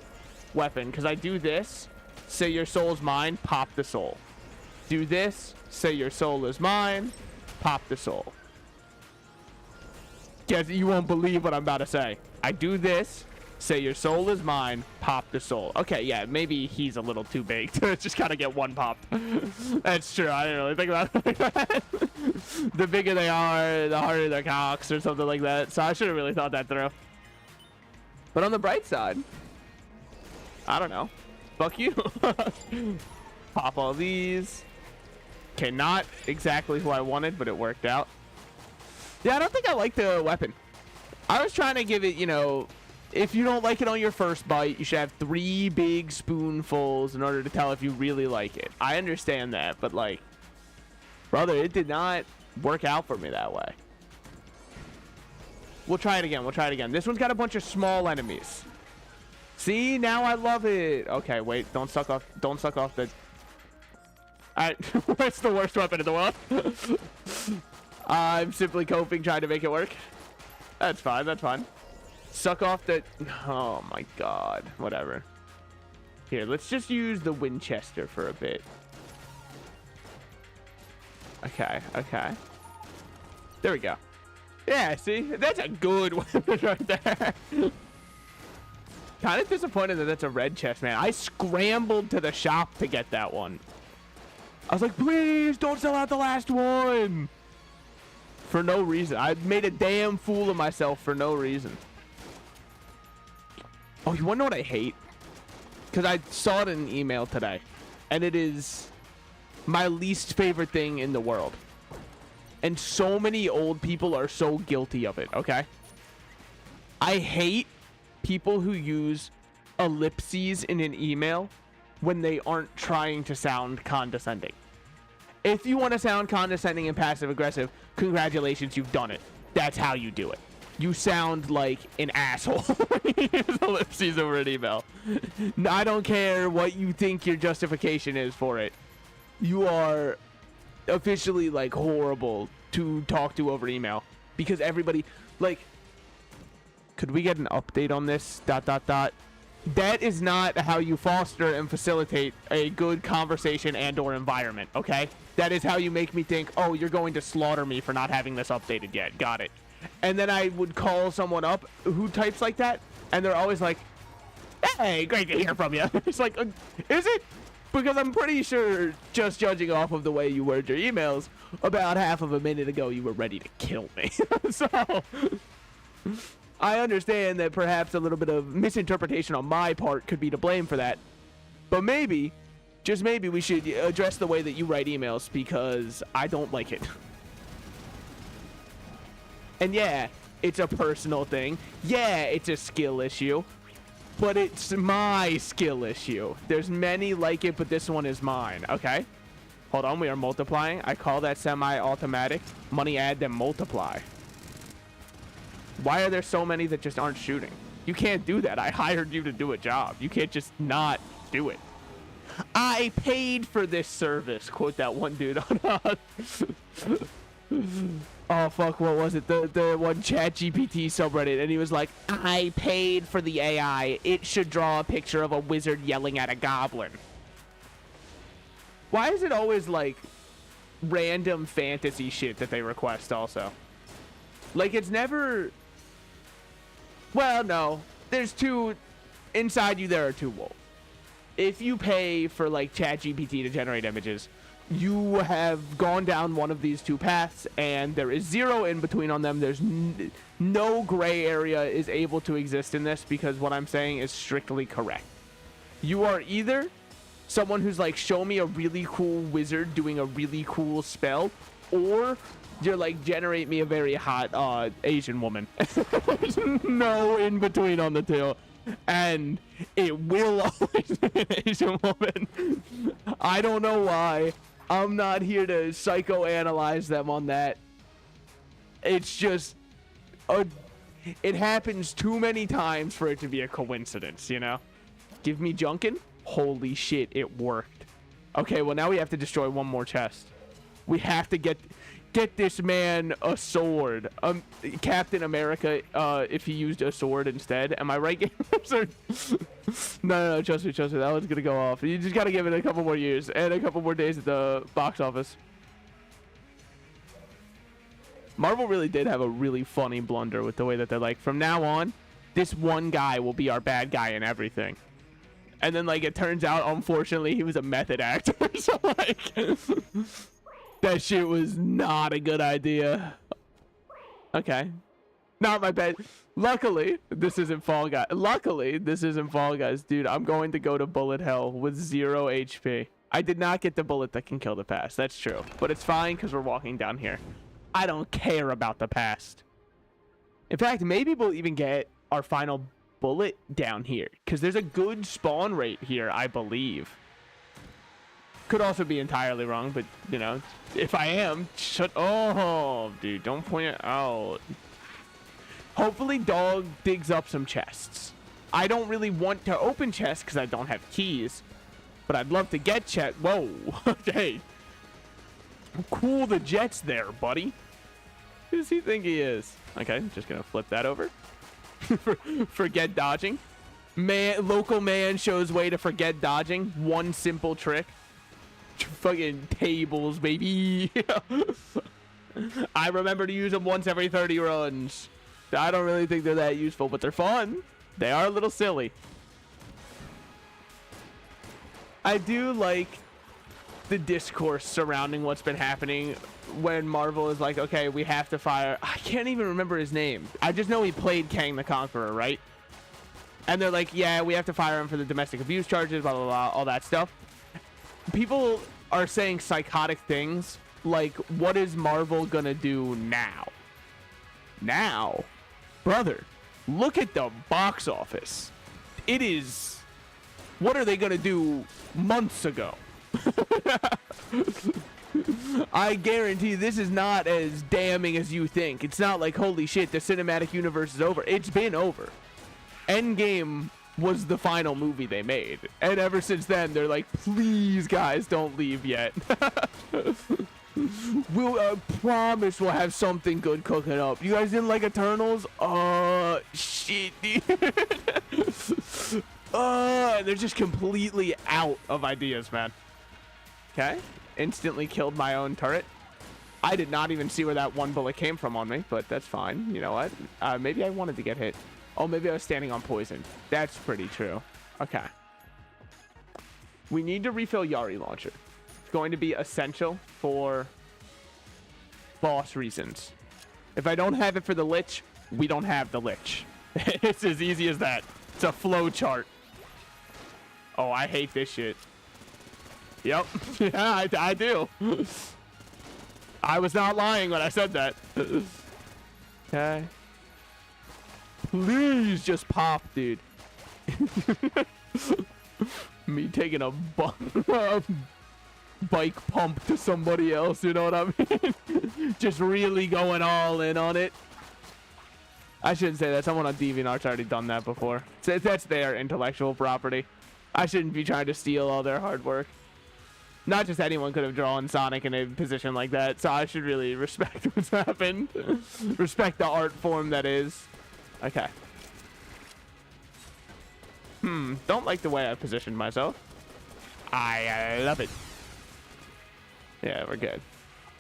weapon, because I do this, say your soul's mine, pop the soul. Do this, say your soul is mine, pop the soul. Guess you won't believe what I'm about to say. I do this, say your soul is mine, pop the soul. Okay, yeah, maybe he's a little too big to just kind of get one popped. That's true. I didn't really think about it like that. The bigger they are, the harder their cocks or something like that. So I should have really thought that through. But on the bright side, I don't know. Fuck you. Pop all these. Okay, not exactly who I wanted, but it worked out. Yeah, I don't think I like the weapon. I was trying to give it, you know, if you don't like it on your first bite, you should have 3 big spoonfuls in order to tell if you really like it. I understand that, but like, brother, it did not work out for me that way. We'll try it again. We'll try it again. This one's got a bunch of small enemies. See, now I love it. Okay, wait, don't suck off the... Alright, what's the worst weapon in the world? I'm simply coping, trying to make it work. That's fine, that's fine. Suck off the... Oh my god. Whatever. Here, let's just use the Winchester for a bit. Okay, okay. There we go. Yeah, see? That's a good weapon right there. Kind of disappointed that that's a red chest, man. I scrambled to the shop to get that one. I was like, please don't sell out the last one. For no reason. I made a damn fool of myself for no reason. Oh, you want to know what I hate? Because I saw it in an email today. And it is my least favorite thing in the world. And so many old people are so guilty of it, okay? I hate people who use ellipses in an email when they aren't trying to sound condescending. If you want to sound condescending and passive aggressive, congratulations, you've done it. That's how you do it. You sound like an asshole. Use ellipses over an email. I don't care what you think your justification is for it. You are officially like horrible to talk to over email, because everybody, like, could we get an update on this? ... That is not how you foster and facilitate a good conversation and or environment, okay? That is how you make me think, oh, you're going to slaughter me for not having this updated yet. Got it. And then I would call someone up who types like that, and they're always like, hey, great to hear from you. It's like, is it? Because I'm pretty sure, just judging off of the way you word your emails, about half of a minute ago you were ready to kill me. So I understand that perhaps a little bit of misinterpretation on my part could be to blame for that. But maybe, just maybe, we should address the way that you write emails, because I don't like it. And yeah, it's a personal thing. Yeah, it's a skill issue. But it's my skill issue. There's many like it, but this one is mine, okay? Hold on, we are multiplying. I call that semi-automatic. Money add, then multiply. Why are there so many that just aren't shooting? You can't do that. I hired you to do a job. You can't just not do it. I paid for this service. Quote that one dude on oh fuck, what was it? The one ChatGPT subreddit, and he was like, I paid for the AI. It should draw a picture of a wizard yelling at a goblin. Why is it always like random fantasy shit that they request also? Like, it's never... Well, no. There's two... Inside you, there are two wolves. If you pay for, like, ChatGPT to generate images, you have gone down one of these two paths, and there is zero in between on them. There's no gray area is able to exist in this, because what I'm saying is strictly correct. You are either someone who's like, show me a really cool wizard doing a really cool spell, or you're like, generate me a very hot Asian woman. There's no in between on the two. And it will always be an Asian woman. I don't know why. I'm not here to psychoanalyze them on that. It's just... it happens too many times for it to be a coincidence, you know? Give me Gungeon. Holy shit, it worked. Okay, well, now we have to destroy one more chest. We have to get this man a sword. Captain America, if he used a sword instead. Am I right, gamers? No, trust me. That one's gonna go off. You just gotta give it a couple more years and a couple more days at the box office. Marvel really did have a really funny blunder with the way that they're like, from now on, this one guy will be our bad guy in everything. And then, like, it turns out, unfortunately, he was a method actor. So, like, that shit was not a good idea. Okay. Not my bad. Luckily, this isn't Fall Guys. Dude, I'm going to go to bullet hell with 0 HP. I did not get the bullet that can kill the past. That's true. But it's fine because we're walking down here. I don't care about the past. In fact, maybe we'll even get our final bullet down here because there's a good spawn rate here, I believe. Could also be entirely wrong, but you know, if I am, oh, dude, don't point it out. Hopefully dog digs up some chests. I don't really want to open chests because I don't have keys, but I'd love to get chests. Whoa. Okay, cool the jets there, buddy. Who does he think he is? Okay, just gonna flip that over. Forget dodging. Local man shows way to forget dodging. One simple trick. Fucking tables, baby. I remember to use them once every 30 runs. I don't really think they're that useful, but they're fun. They are a little silly. I do like the discourse surrounding what's been happening when Marvel is like, okay, we have to fire. I can't even remember his name. I just know he played Kang the Conqueror, right? And they're like, yeah, we have to fire him for the domestic abuse charges, blah, blah, blah, all that stuff. People are saying psychotic things like, what is Marvel gonna do now? Now? Brother, look at the box office. It is... What are they gonna do months ago? I guarantee this is not as damning as you think. It's not like, holy shit, the cinematic universe is over. It's been over. Endgame was the final movie they made. And ever since then, they're like, please, guys, don't leave yet. We'll promise we'll have something good cooking up. You guys didn't like Eternals? Shit, dude. They're just completely out of ideas, man. Okay. Instantly killed my own turret. I did not even see where that one bullet came from on me, but that's fine. You know what? Maybe I wanted to get hit. Oh, maybe I was standing on poison. That's pretty true. Okay. We need to refill Yari launcher. It's going to be essential for boss reasons. If I don't have it for the Lich, we don't have the Lich. It's as easy as that. It's a flow chart. Oh, I hate this shit. Yep. Yeah, I do. I was not lying when I said that. Okay. Please just pop, dude. Me taking a bike pump to somebody else, you know what I mean? Just really going all in on it. I shouldn't say that. Someone on DeviantArt's already done that before. So that's their intellectual property. I shouldn't be trying to steal all their hard work. Not just anyone could have drawn Sonic in a position like that, so I should really respect what's happened. Respect the art form that is. Okay. Don't like the way I positioned myself. I love it. Yeah, we're good.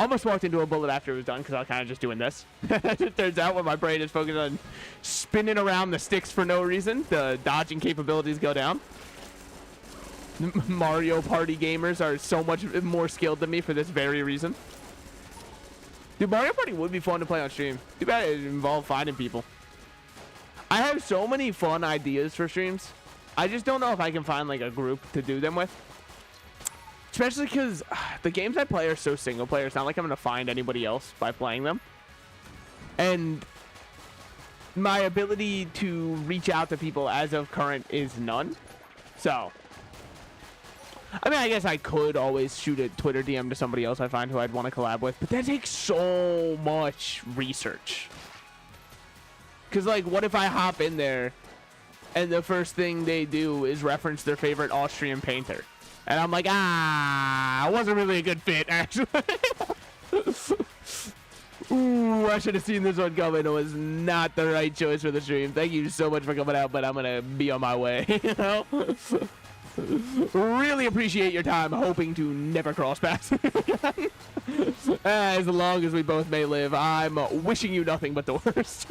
Almost walked into a bullet after it was done because I was kind of just doing this. It turns out when my brain is focused on spinning around the sticks for no reason, the dodging capabilities go down. Mario Party gamers are so much more skilled than me for this very reason. Dude, Mario Party would be fun to play on stream. Too bad it involved finding people. I have so many fun ideas for streams. I just don't know if I can find like a group to do them with. Especially because the games I play are so single player. It's not like I'm going to find anybody else by playing them. And my ability to reach out to people as of current is none. So, I mean, I guess I could always shoot a Twitter DM to somebody else I find who I'd want to collab with. But that takes so much research. Because, like, what if I hop in there and the first thing they do is reference their favorite Austrian painter. And I'm like, it wasn't really a good fit, actually. Ooh, I should have seen this one coming. It was not the right choice for the stream. Thank you so much for coming out, but I'm gonna be on my way, you know? Really appreciate your time, hoping to never cross paths again. As long as we both may live, I'm wishing you nothing but the worst.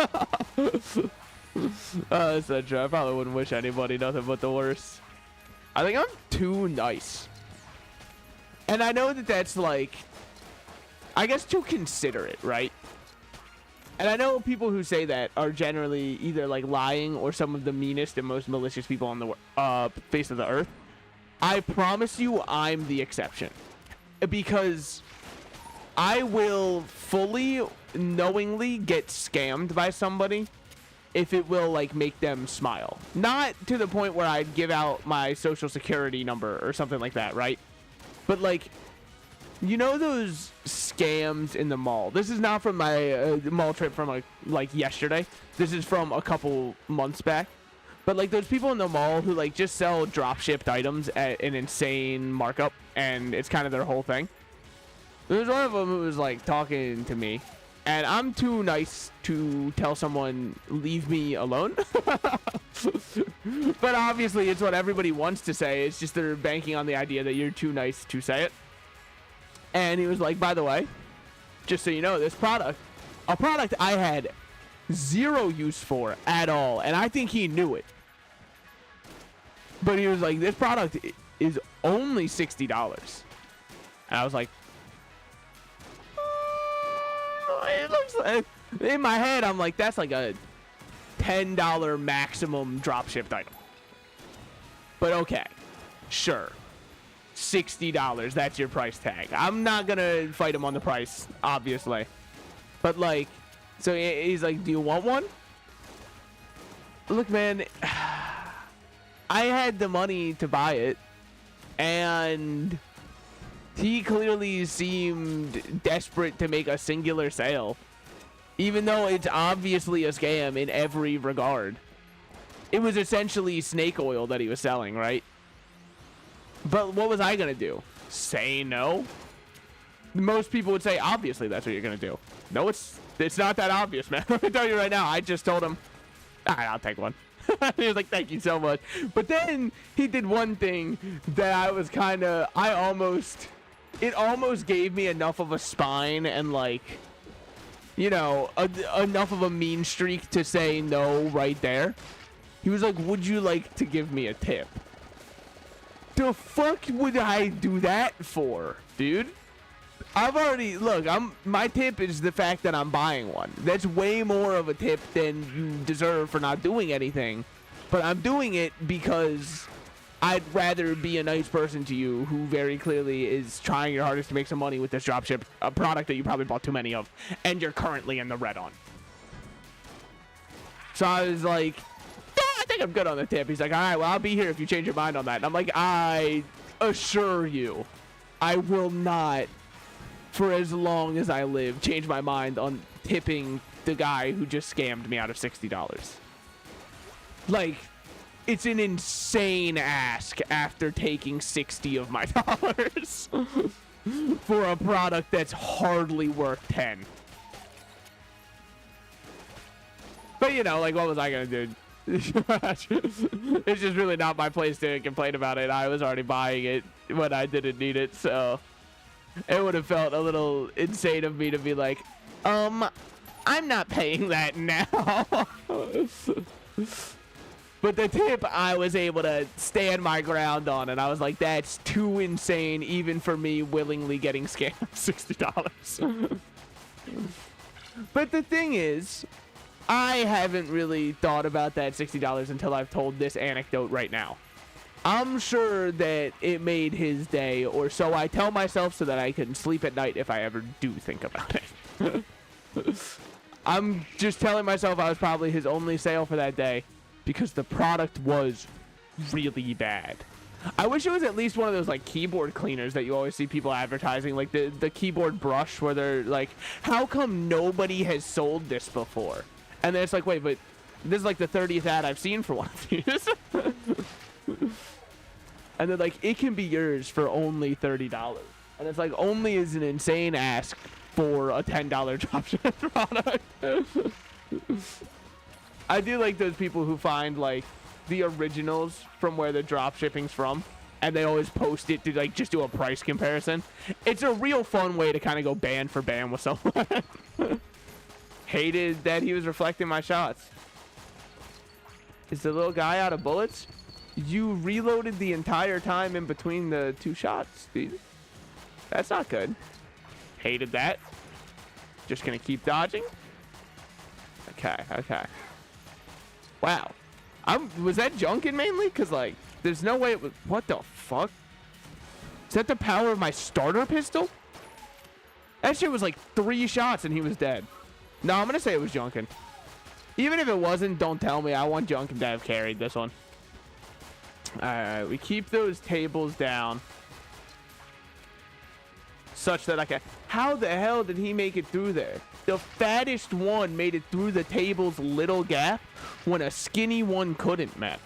That's not true. I probably wouldn't wish anybody nothing but the worst. I think I'm too nice. And I know that that's like, I guess, too considerate, right? And I know people who say that are generally either like lying or some of the meanest and most malicious people on the face of the earth. I promise you I'm the exception. Because I will fully, knowingly get scammed by somebody if it will like make them smile. Not to the point where I'd give out my social security number or something like that, right? But like, you know those scams in the mall? This is not from my mall trip from like yesterday. This is from a couple months back. But like those people in the mall who like just sell drop shipped items at an insane markup, and it's kind of their whole thing. There was one of them who was like talking to me, and I'm too nice to tell someone leave me alone. But obviously it's what everybody wants to say. It's just they're banking on the idea that you're too nice to say it. And he was like, by the way, just so you know, this product, a product I had zero use for at all, and I think he knew it. But he was like, this product is only $60. And I was like, it looks like, in my head, I'm like, that's like a $10 maximum drop shipped item. But okay, sure. $60, that's your price tag. I'm not gonna fight him on the price, obviously. But like, so he's like, do you want one? Look, man, I had the money to buy it, and he clearly seemed desperate to make a singular sale, even though it's obviously a scam in every regard. It was essentially snake oil that he was selling, right? But what was I gonna do? Say no? Most people would say, obviously that's what you're gonna do. No, it's not that obvious, man. Let me tell you right now, I just told him, all right, I'll take one. He was like, thank you so much. But then he did one thing that I was kind of, it almost gave me enough of a spine and like, you know, enough of a mean streak to say no right there. He was like, would you like to give me a tip? The fuck would I do that for, dude? I've already, look, my tip is the fact that I'm buying one. That's way more of a tip than you deserve for not doing anything. But I'm doing it because I'd rather be a nice person to you who very clearly is trying your hardest to make some money with this dropship, a product that you probably bought too many of, and you're currently in the red on. So I was like, I think I'm good on the tip. He's like, all right, well, I'll be here if you change your mind on that. And I'm like, I assure you, I will not, for as long as I live, change my mind on tipping the guy who just scammed me out of $60. Like, it's an insane ask after taking 60 of my dollars for a product that's hardly worth 10. But, you know, like, what was I going to do? It's just really not my place to complain about it. I was already buying it when I didn't need it, so it would have felt a little insane of me to be like, I'm not paying that now. But the tip I was able to stand my ground on, and I was like, that's too insane even for me willingly getting scammed $60. But the thing is, I haven't really thought about that $60 until I've told this anecdote right now. I'm sure that it made his day, or so I tell myself, so that I can sleep at night if I ever do think about it. I'm just telling myself I was probably his only sale for that day because the product was really bad. I wish it was at least one of those like keyboard cleaners that you always see people advertising, like the keyboard brush where they're like, how come nobody has sold this before? And then it's like, wait, but This is like the 30th ad I've seen for one of these. And they're like, it can be yours for only $30. And it's like, only is an insane ask for a $10 dropship product. I do like those people who find like the originals from where the drop shipping's from, and they always post it to like just do a price comparison. It's a real fun way to kind of go band for band with someone. Hated that he was reflecting my shots. Is the little guy out of bullets? You reloaded the entire time in between the two shots, dude. That's not good. Hated that. Just gonna keep dodging. Okay, okay. Wow. Was that junking mainly? Because, like, there's no way it was... What the fuck? Is that the power of my starter pistol? That shit was like 3 shots and he was dead. No, I'm gonna say it was junking. Even if it wasn't, don't tell me. I want junking to have carried this one. Alright, we keep those tables down. Such that I can... How the hell did he make it through there? The fattest one made it through the table's little gap when a skinny one couldn't, man.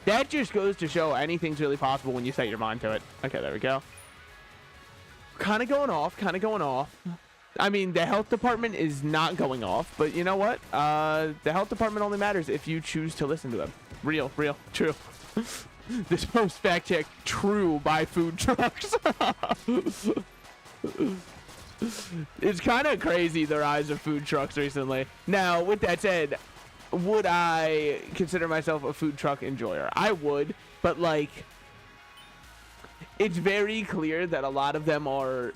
That just goes to show anything's really possible when you set your mind to it. Okay, there we go. Kind of going off, kind of going off. I mean, the health department is not going off, but you know what? The health department only matters if you choose to listen to them. Real, true. This post fact check, true by food trucks. It's kind of crazy, the rise of food trucks recently. Now, with that said, would I consider myself a food truck enjoyer? I would, but like, it's very clear that a lot of them are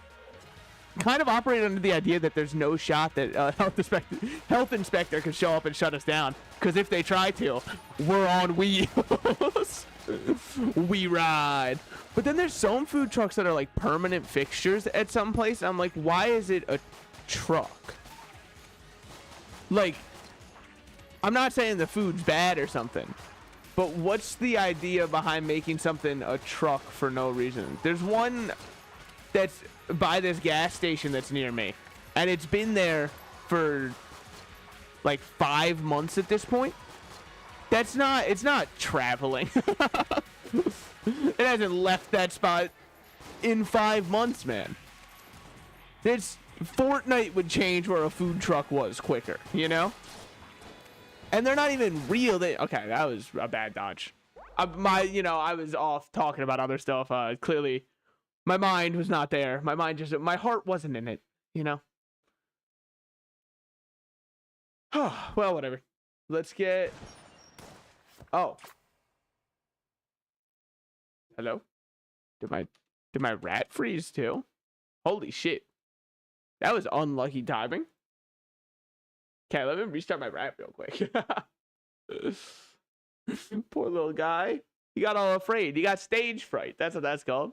kind of operate under the idea that there's no shot that health inspector can show up and shut us down. Because if they try to, we're on wheels. We ride. But then there's some food trucks that are like permanent fixtures at some place. I'm like, why is it a truck? Like, I'm not saying the food's bad or something, but what's the idea behind making something a truck for no reason? There's one that's by this gas station that's near me, and it's been there for like 5 months at this point. It's not traveling. It hasn't left that spot in 5 months, man. Fortnite would change where a food truck was quicker, you know? And they're not even real. Okay, that was a bad dodge. I was off talking about other stuff. Clearly, my mind was not there. My heart wasn't in it, you know? Well, whatever. Let's get... Oh. Hello? Did my rat freeze too? Holy shit. That was unlucky timing. Okay, let me restart my rat real quick. Poor little guy. He got all afraid. He got stage fright. That's what that's called.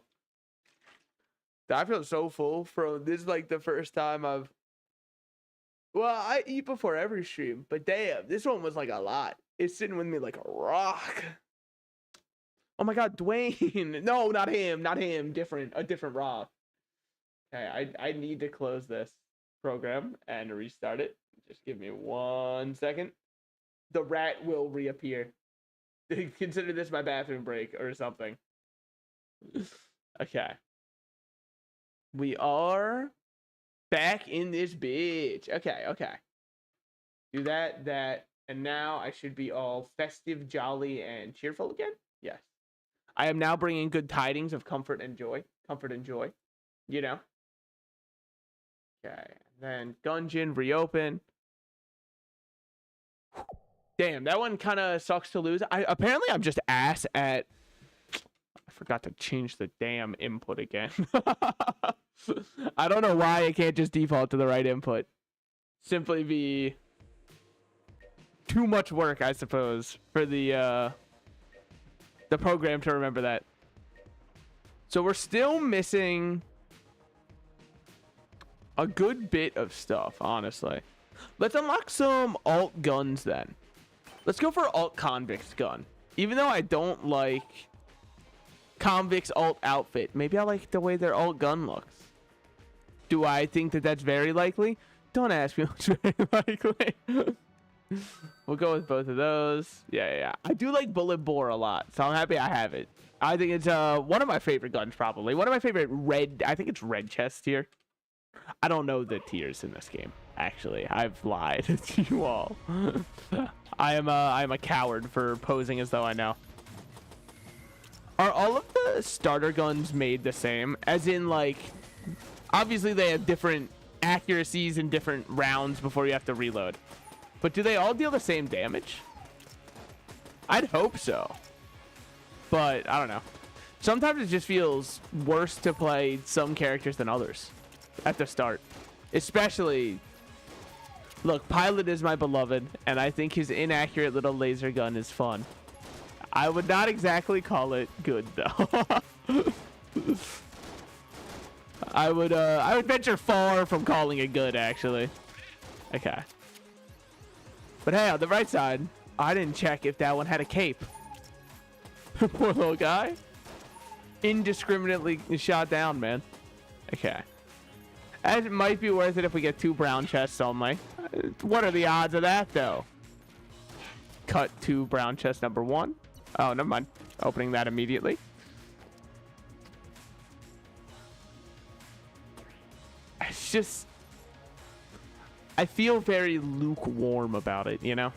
I feel so full from this is like the first time I've... Well, I eat before every stream, but damn, this one was like a lot. It's sitting with me like a rock. Oh my god, Dwayne. No, not him. A different Rock. Okay, I need to close this program and restart it. Just give me 1 second. The rat will reappear. Consider this my bathroom break or something. Okay. We are back in this bitch. Okay. Do that, and now I should be all festive, jolly, and cheerful again? Yes. I am now bringing good tidings of comfort and joy. You know? Okay. Then Gungeon, reopen. Damn, that one kind of sucks to lose. Apparently I'm just ass at... I forgot to change the damn input again. I don't know why I can't just default to the right input. Simply be too much work, I suppose, for the program to remember that. So we're still missing a good bit of stuff, honestly. Let's unlock some alt guns then. Let's go for alt convict's gun. Even though I don't like convict's alt outfit, maybe I like the way their alt gun looks. Do I think that that's very likely? Don't ask me what's very likely. We'll go with both of those. Yeah. I do like bullet bore a lot, so I'm happy I have it. I think it's one of my favorite guns, probably. One of my favorite red, I think it's red chest tier. I don't know the tiers in this game, actually. I've lied to you all. I am a coward for posing as though I know. Are all of the starter guns made the same? As in, like, obviously they have different accuracies in different rounds before you have to reload. But do they all deal the same damage? I'd hope so. But, I don't know. Sometimes it just feels worse to play some characters than others at the start. Especially, look, Pilot is my beloved, and I think his inaccurate little laser gun is fun. I would not exactly call it good, though. I would venture far from calling it good, actually. Okay. But hey, on the right side, I didn't check if that one had a cape. Poor little guy. Indiscriminately shot down, man. Okay. It might be worth it if we get 2 brown chests only. What are the odds of that, though? Cut to brown chest number 1. Oh, never mind. Opening that immediately. It's just... I feel very lukewarm about it, you know?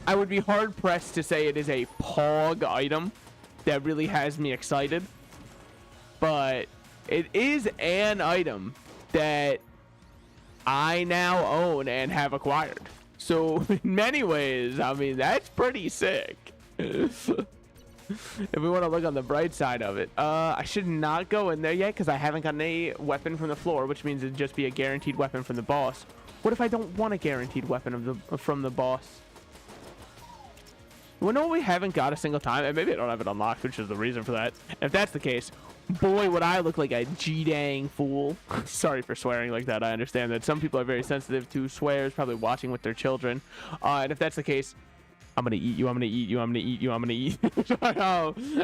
I would be hard-pressed to say it is a POG item that really has me excited. But it is an item that I now own and have acquired. So, in many ways, I mean, that's pretty sick. If we want to look on the bright side of it, I should not go in there yet because I haven't gotten a weapon from the floor, which means it'd just be a guaranteed weapon from the boss. What if I don't want a guaranteed weapon from the boss? You know what we haven't got a single time? And maybe I don't have it unlocked, which is the reason for that. If that's the case, boy, would I look like a G-dang fool. Sorry for swearing like that. I understand that some people are very sensitive to swears, probably watching with their children. And if that's the case, I'm gonna eat you, I'm gonna eat you, I'm gonna eat you, I'm gonna eat you.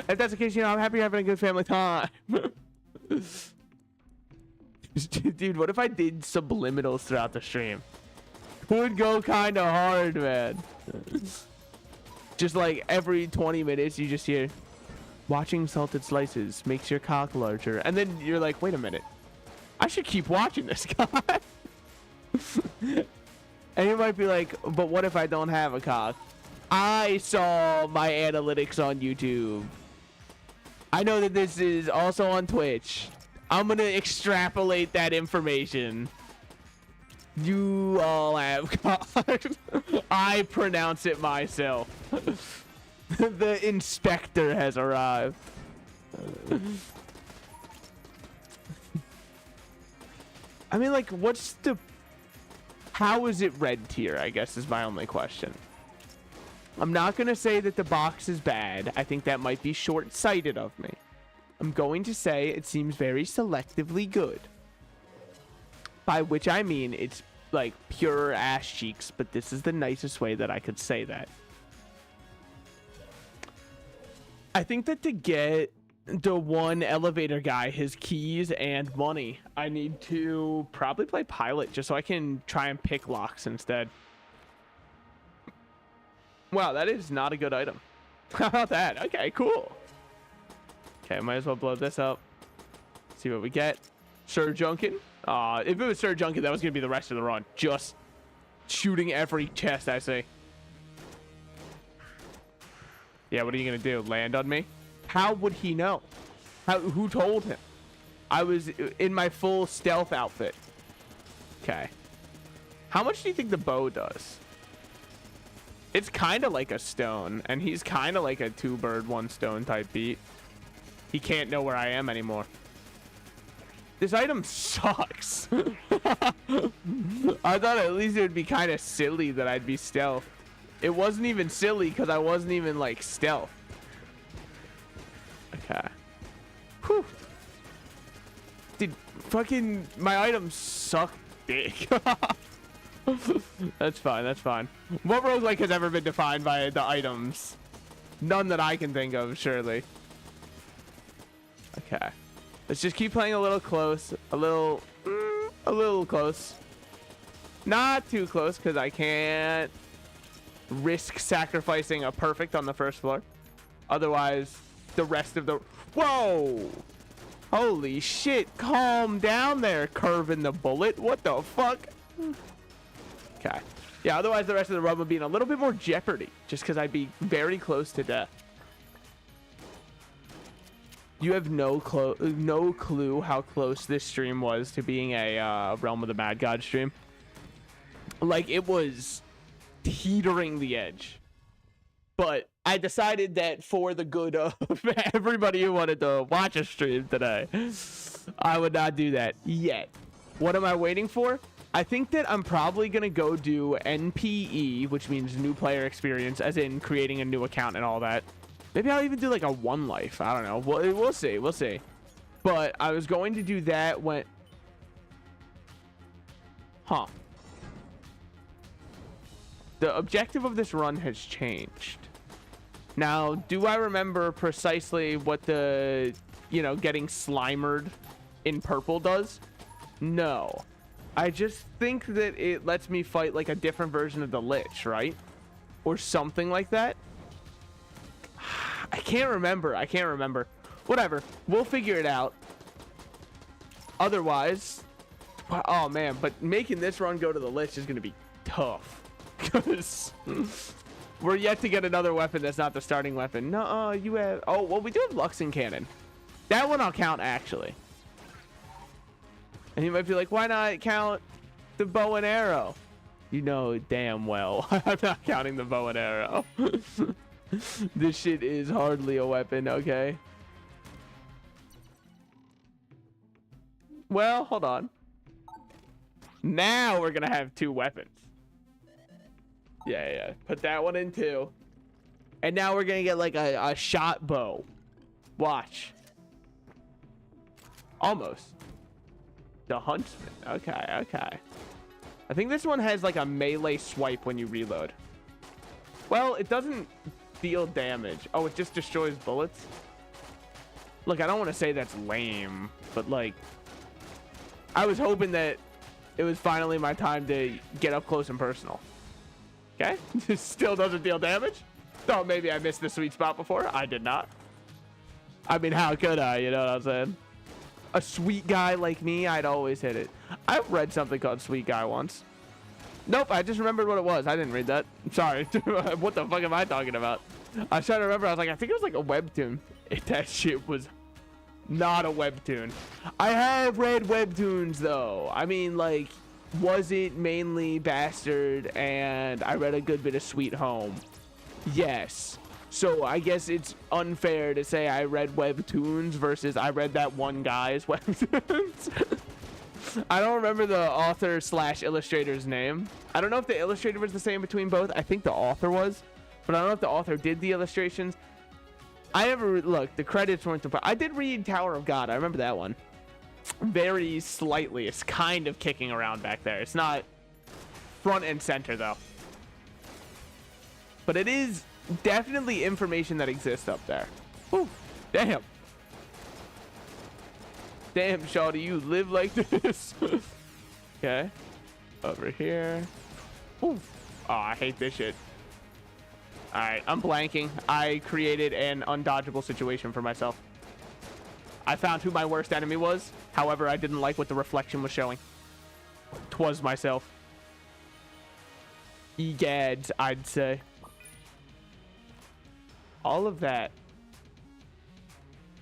If that's the case, you know, I'm happy you're having a good family time. Dude, what if I did subliminals throughout the stream? Would go kind of hard, man. Just like every 20 minutes, you just hear, watching salted slices makes your cock larger. And then you're like, wait a minute. I should keep watching this guy. And you might be like, but what if I don't have a cock? I saw my analytics on YouTube. I know that this is also on Twitch. I'm going to extrapolate that information. You all have cocks. I pronounce it myself. The inspector has arrived. I mean, like, what's the... How is it red tier, I guess, is my only question. I'm not going to say that the box is bad. I think that might be short-sighted of me. I'm going to say it seems very selectively good. By which I mean it's, like, pure ass cheeks, but this is the nicest way that I could say that. I think that to get the one elevator guy his keys and money, I need to probably play Pilot just so I can try and pick locks instead. Wow, that is not a good item. How about that? Okay, cool. Okay, might as well blow this up. See what we get. Sir Junkin. If it was Sir Junkin, that was going to be the rest of the run. Just shooting every chest, I say. Yeah, what are you going to do? Land on me? How would he know? Who told him? I was in my full stealth outfit. Okay. How much do you think the bow does? It's kind of like a stone, and he's kind of like a 2-bird, 1-stone type beat. He can't know where I am anymore. This item sucks. I thought at least it would be kind of silly that I'd be stealthed. It wasn't even silly because I wasn't even like stealth. Okay. Whew. Dude, fucking my items suck dick. That's fine, that's fine. What roguelike has ever been defined by the items? None that I can think of, surely. Okay. Let's just keep playing a little close. A little close. Not too close, because I can't risk sacrificing a perfect on the first floor. Otherwise, the rest of the... Whoa! Holy shit. Calm down there, curving the bullet. What the fuck? Okay. Yeah, otherwise the rest of the run would be in a little bit more jeopardy. Just because I'd be very close to death. You have no clue how close this stream was to being a Realm of the Mad God stream. Like, it was teetering the edge. But I decided that for the good of everybody who wanted to watch a stream today, I would not do that yet. What am I waiting for? I think that I'm probably going to go do NPE, which means new player experience, as in creating a new account and all that. Maybe I'll even do like a one life. I don't know. We'll see. We'll see. But I was going to do that when... Huh. The objective of this run has changed. Now, do I remember precisely what the, you know, getting slimered in purple does? No. I just think that it lets me fight like a different version of the Lich, right? Or something like that. I can't remember. I can't remember. Whatever. We'll figure it out. Otherwise, oh man, but making this run go to the Lich is going to be tough. Because we're yet to get another weapon that's not the starting weapon. No, you have... Oh, well, we do have Luxon Cannon. That one I'll count, actually. And you might be like, why not count the bow and arrow? You know damn well I'm not counting the bow and arrow. This shit is hardly a weapon, okay? Well, hold on. Now we're going to have two weapons. Yeah. Put that one in too. And now we're going to get like a shot bow. Watch. Almost. The Huntsman. Okay. I think this one has like a melee swipe when you reload. Well, it doesn't deal damage. Oh, it just destroys bullets? Look, I don't want to say that's lame, but like... I was hoping that it was finally my time to get up close and personal. Okay, this still doesn't deal damage. Thought maybe I missed the sweet spot before. I did not. I mean, how could I? You know what I'm saying? A sweet guy like me, I'd always hit it. I've read something called Sweet Guy once. Nope, I just remembered what it was. I didn't read that. Sorry. What the fuck am I talking about? I was trying to remember. I was like, I think it was like a webtoon. That shit was not a webtoon. I have read webtoons, though. I mean, like... Was it mainly Bastard and I read a good bit of Sweet Home? Yes. So I guess it's unfair to say I read webtoons versus I read that one guy's webtoons. I don't remember the author / illustrator's name. I don't know if the illustrator was the same between both. I think the author was, but I don't know if the author did the illustrations. I never look. The credits weren't the. I did read Tower of God. I remember that one. Very slightly. It's kind of kicking around back there. It's not front and center though, but it is definitely information that exists up there. Ooh, damn shawty, you live like this. Okay, over here. Ooh. Oh, I hate this shit. All right, I'm blanking. I created an undodgeable situation for myself. I found who my worst enemy was. However, I didn't like what the reflection was showing. 'Twas myself. Egads, I'd say. All of that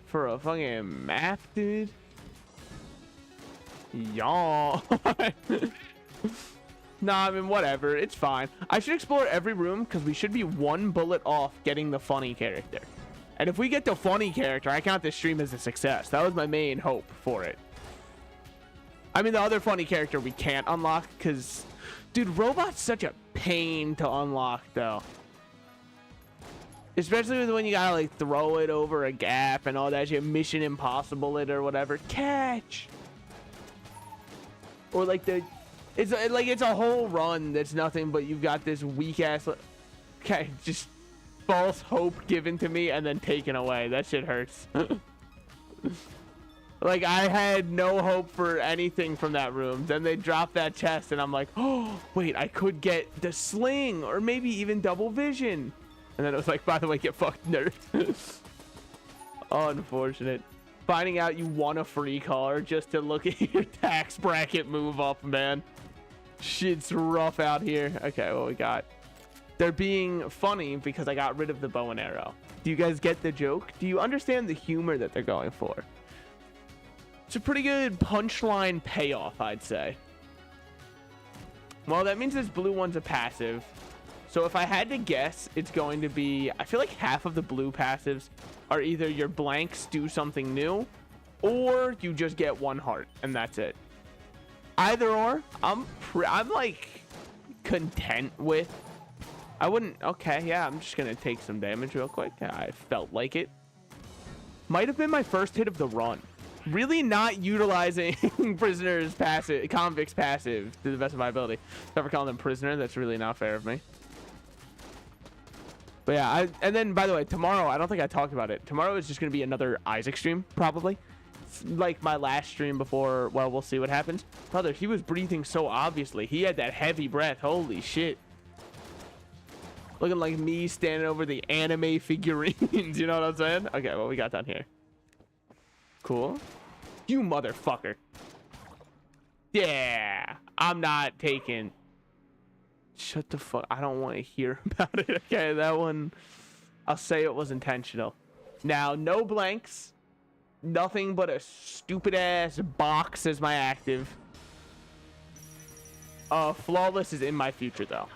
for a fucking map, dude. Yawn. Nah, I mean, whatever. It's fine. I should explore every room because we should be one bullet off getting the funny character. And if we get the funny character, I count this stream as a success. That was my main hope for it. I mean, the other funny character we can't unlock because, dude, Robot's such a pain to unlock, though. Especially when you gotta, like, throw it over a gap and all that shit. Mission Impossible it or whatever. Catch! Or, like, it's a whole run that's nothing but you've got this weak-ass... Okay, just... false hope given to me and then taken away. That shit hurts. Like, I had no hope for anything from that room. Then they dropped that chest, and I'm like, oh, wait, I could get the sling, or maybe even double vision. And then it was like, by the way, get fucked, nerd. Unfortunate. Finding out you won a free car just to look at your tax bracket move up, man. Shit's rough out here. Okay, what we got? They're being funny because I got rid of the bow and arrow. Do you guys get the joke? Do you understand the humor that they're going for? It's a pretty good punchline payoff, I'd say. Well, that means this blue one's a passive. So if I had to guess, it's going to be... I feel like half of the blue passives are either your blanks do something new, or you just get 1 heart, and that's it. Either or, I'm like content with. I wouldn't. Okay, yeah, I'm just gonna take some damage real quick. I felt like it. Might have been my first hit of the run. Really not utilizing prisoners passive, convicts passive to the best of my ability. Never calling them prisoner. That's really not fair of me. But yeah, and then by the way, tomorrow, I don't think I talked about it. Tomorrow is just gonna be another Isaac stream, probably. Like my last stream before, well, we'll see what happens. Brother, he was breathing so obviously. He had that heavy breath. Holy shit. Looking like me standing over the anime figurines. You know what I'm saying? Okay, what we got down here? Cool. You motherfucker. Yeah. I'm not taking... Shut the fuck. I don't want to hear about it. Okay, that one... I'll say it was intentional. Now, no blanks. Nothing but a stupid ass box as my active. Flawless is in my future though.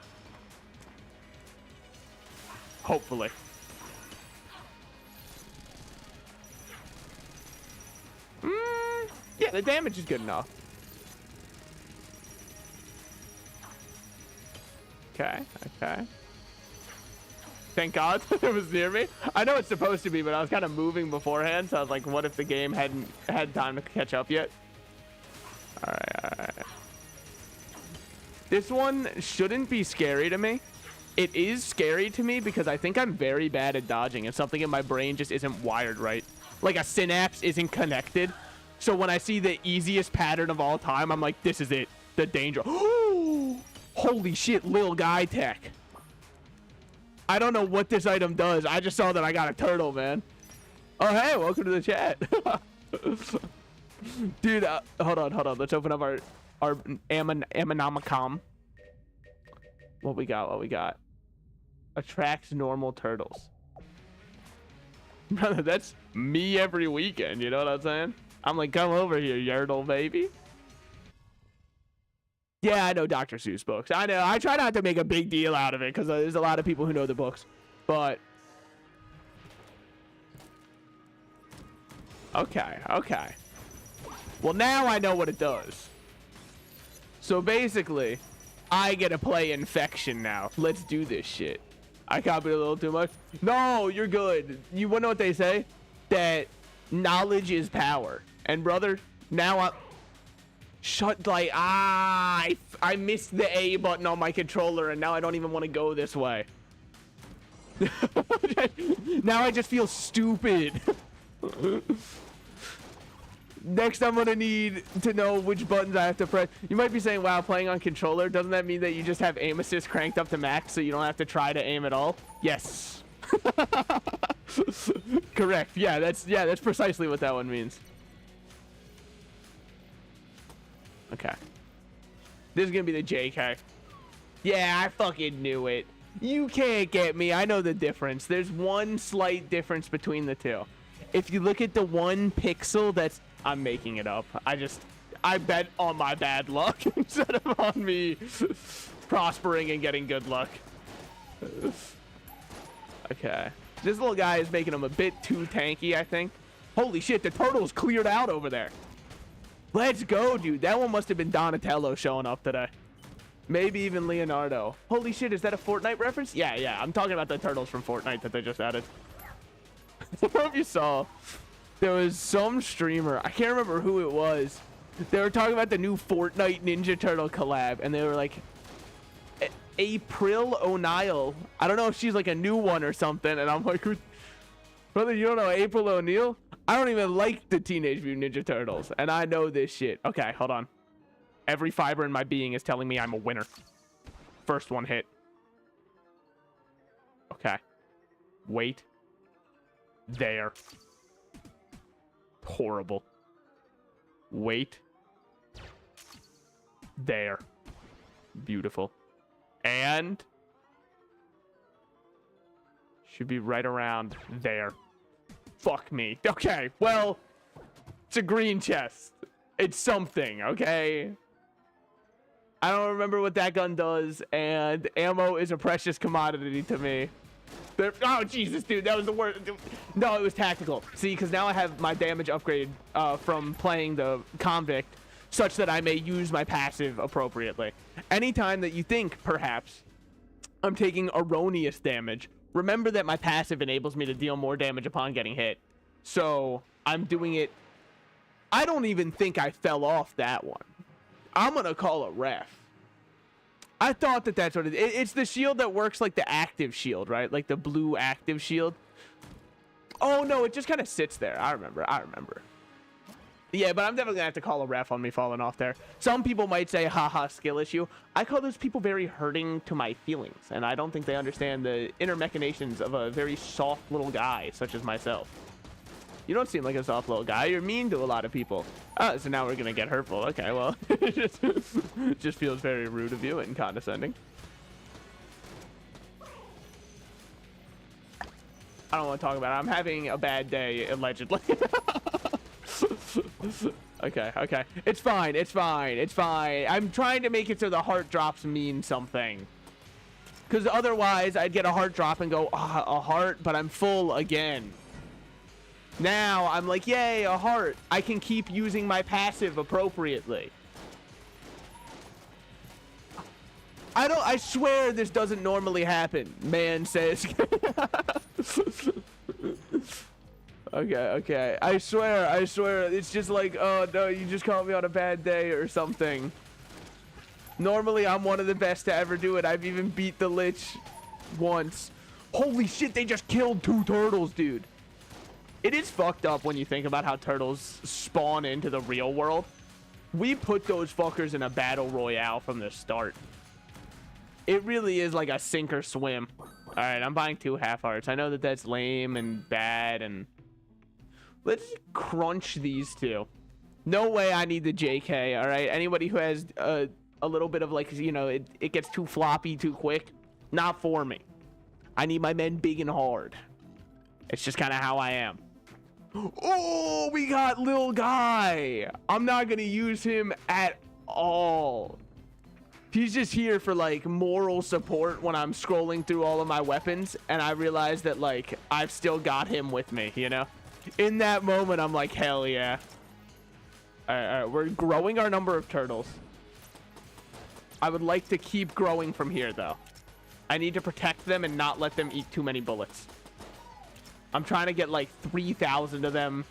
Hopefully. Yeah, the damage is good enough. Okay, okay. Thank God it was near me. I know it's supposed to be, but I was kind of moving beforehand, so I was like, what if the game hadn't had time to catch up yet? All right. This one shouldn't be scary to me. It is scary to me because I think I'm very bad at dodging, and something in my brain just isn't wired right. Like a synapse isn't connected. So when I see the easiest pattern of all time, I'm like, this is it. The danger. Holy shit, Lil Guy tech. I don't know what this item does. I just saw that I got a turtle, man. Oh, hey, welcome to the chat. Dude, hold on. Let's open up our Aminamicom. What we got? Attracts normal turtles. Brother, that's me every weekend. You know what I'm saying? I'm like, come over here, Yertle, baby. Yeah, I know Dr. Seuss books. I know. I try not to make a big deal out of it because there's a lot of people who know the books. But okay. Well, now I know what it does. So basically, I get to play Infection now. Let's do this shit. I copied a little too much. No, you're good. You wanna know what they say? That knowledge is power. And brother, now I... Shut, like, I missed the A button on my controller, and now I don't even want to go this way. Now I just feel stupid. Next, I'm gonna need to know which buttons I have to press. You might be saying, wow, playing on controller, doesn't that mean that you just have aim assist cranked up to max so you don't have to try to aim at all? Yes. Correct. Yeah, that's precisely what that one means. Okay. This is gonna be the JK. Yeah, I fucking knew it. You can't get me. I know the difference. There's one slight difference between the two. If you look at the 1 pixel, that's... I'm making it up. I bet on my bad luck instead of on me prospering and getting good luck. Okay. This little guy is making him a bit too tanky, I think. Holy shit, the turtle's cleared out over there. Let's go, dude. That one must have been Donatello showing up today. Maybe even Leonardo. Holy shit, is that a Fortnite reference? Yeah. I'm talking about the turtles from Fortnite that they just added. I don't know if you saw. There was some streamer. I can't remember who it was. They were talking about the new Fortnite Ninja Turtle collab. And they were like, April O'Neil. I don't know if she's like a new one or something. And I'm like, Brother, you don't know April O'Neil? I don't even like the Teenage Mutant Ninja Turtles, and I know this shit. Okay, hold on. Every fiber in my being is telling me I'm a winner. First one hit. Okay. Wait. There. Horrible. Wait. There. Beautiful. And should be right around there. Fuck me. Okay, well, it's a green chest. It's something, okay? I don't remember what that gun does, and ammo is a precious commodity to me. Oh, Jesus, dude, that was the worst. No, it was tactical. See, because now I have my damage upgraded from playing the convict, such that I may use my passive appropriately. Anytime that you think, perhaps, I'm taking erroneous damage, remember that my passive enables me to deal more damage upon getting hit. So, I'm doing it. I don't even think I fell off that one. I'm going to call a ref. I thought that that's what it is. It's the shield that works like the active shield, right? Like the blue active shield. Oh, no, it just kind of sits there. I remember. Yeah, but I'm definitely going to have to call a ref on me falling off there. Some people might say, haha, skill issue. I call those people very hurting to my feelings, and I don't think they understand the inner machinations of a very soft little guy such as myself. You don't seem like a soft little guy. You're mean to a lot of people. Oh, so now we're going to get hurtful. Okay, well, it just feels very rude of you and condescending. I don't want to talk about it. I'm having a bad day, allegedly. Okay. It's fine. I'm trying to make it so the heart drops mean something. Because otherwise, I'd get a heart drop and go, ah, a heart, but I'm full again. Now, I'm like, yay, a heart. I can keep using my passive appropriately. I swear this doesn't normally happen, man says. Okay. I swear. It's just like, oh, no, you just caught me on a bad day or something. Normally, I'm one of the best to ever do it. I've even beat the Lich once. Holy shit, they just killed 2 turtles, dude. It is fucked up when you think about how turtles spawn into the real world. We put those fuckers in a battle royale from the start. It really is like a sink or swim. All right, I'm buying 2 half hearts. I know that that's lame and bad, and let's crunch these 2. No way I need the JK, all right? Anybody who has a little bit of, like, you know, it gets too floppy too quick, not for me. I need my men big and hard. It's just kind of how I am. Oh, we got Lil Guy. I'm not going to use him at all. He's just here for, like, moral support when I'm scrolling through all of my weapons, and I realize that, like, I've still got him with me, you know? In that moment, I'm like, hell yeah. All right, we're growing our number of turtles. I would like to keep growing from here, though. I need to protect them and not let them eat too many bullets. I'm trying to get like 3,000 of them.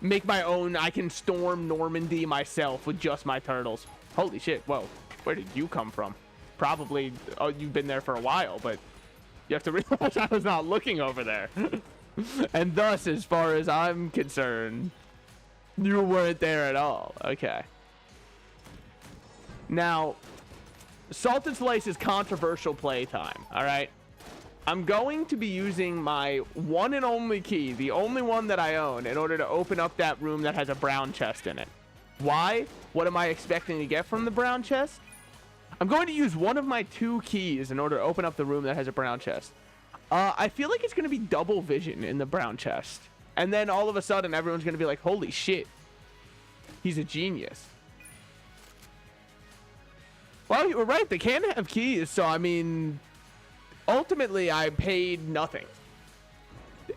Make my own. I can storm Normandy myself with just my turtles. Holy shit. Whoa. Where did you come from? Probably, oh, you've been there for a while, but you have to realize I was not looking over there. And thus, as far as I'm concerned, you weren't there at all. Okay. Now, Salt and Slice is controversial playtime, all right? I'm going to be using my one and only key, the only one that I own, in order to open up that room that has a brown chest in it. Why? What am I expecting to get from the brown chest? I'm going to use one of my 2 keys in order to open up the room that has a brown chest. I feel like it's going to be double vision in the brown chest. And then all of a sudden, everyone's going to be like, holy shit, he's a genius. Well, you were right. They can have keys, so I mean, ultimately, I paid nothing.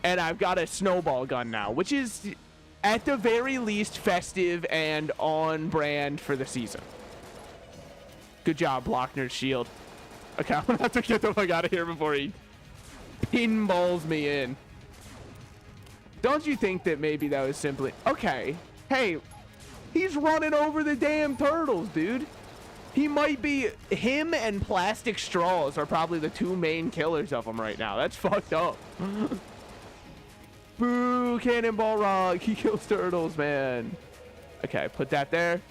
And I've got a snowball gun now, which is, at the very least, festive and on brand for the season. Good job, Blockner's shield. Okay, I'm going to have to get the fuck out of here before he pinballs me in. Don't you think that maybe that was simply... Okay, hey, he's running over the damn turtles, dude. He might be... Him and plastic straws are probably the 2 main killers of them right now. That's fucked up. Boo, cannonball rock. He kills turtles, man. Okay, put that there.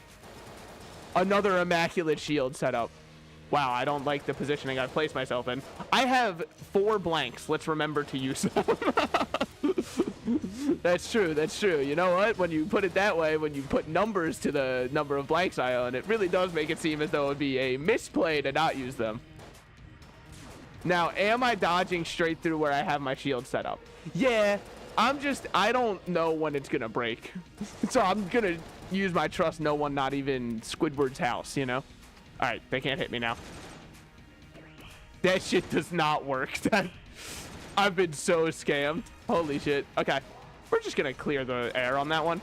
Another immaculate shield setup. Wow, I don't like the positioning I've placed myself in. I have 4 blanks. Let's remember to use them. That's true. That's true. You know what? When you put it that way, when you put numbers to the number of blanks I own, it really does make it seem as though it would be a misplay to not use them. Now, am I dodging straight through where I have my shield set up? Yeah, I don't know when it's going to break. So I'm going to use my trust no one, not even Squidward's house, you know? All right, they can't hit me now. That shit does not work. I've been so scammed. Holy shit. Okay, we're just going to clear the air on that one.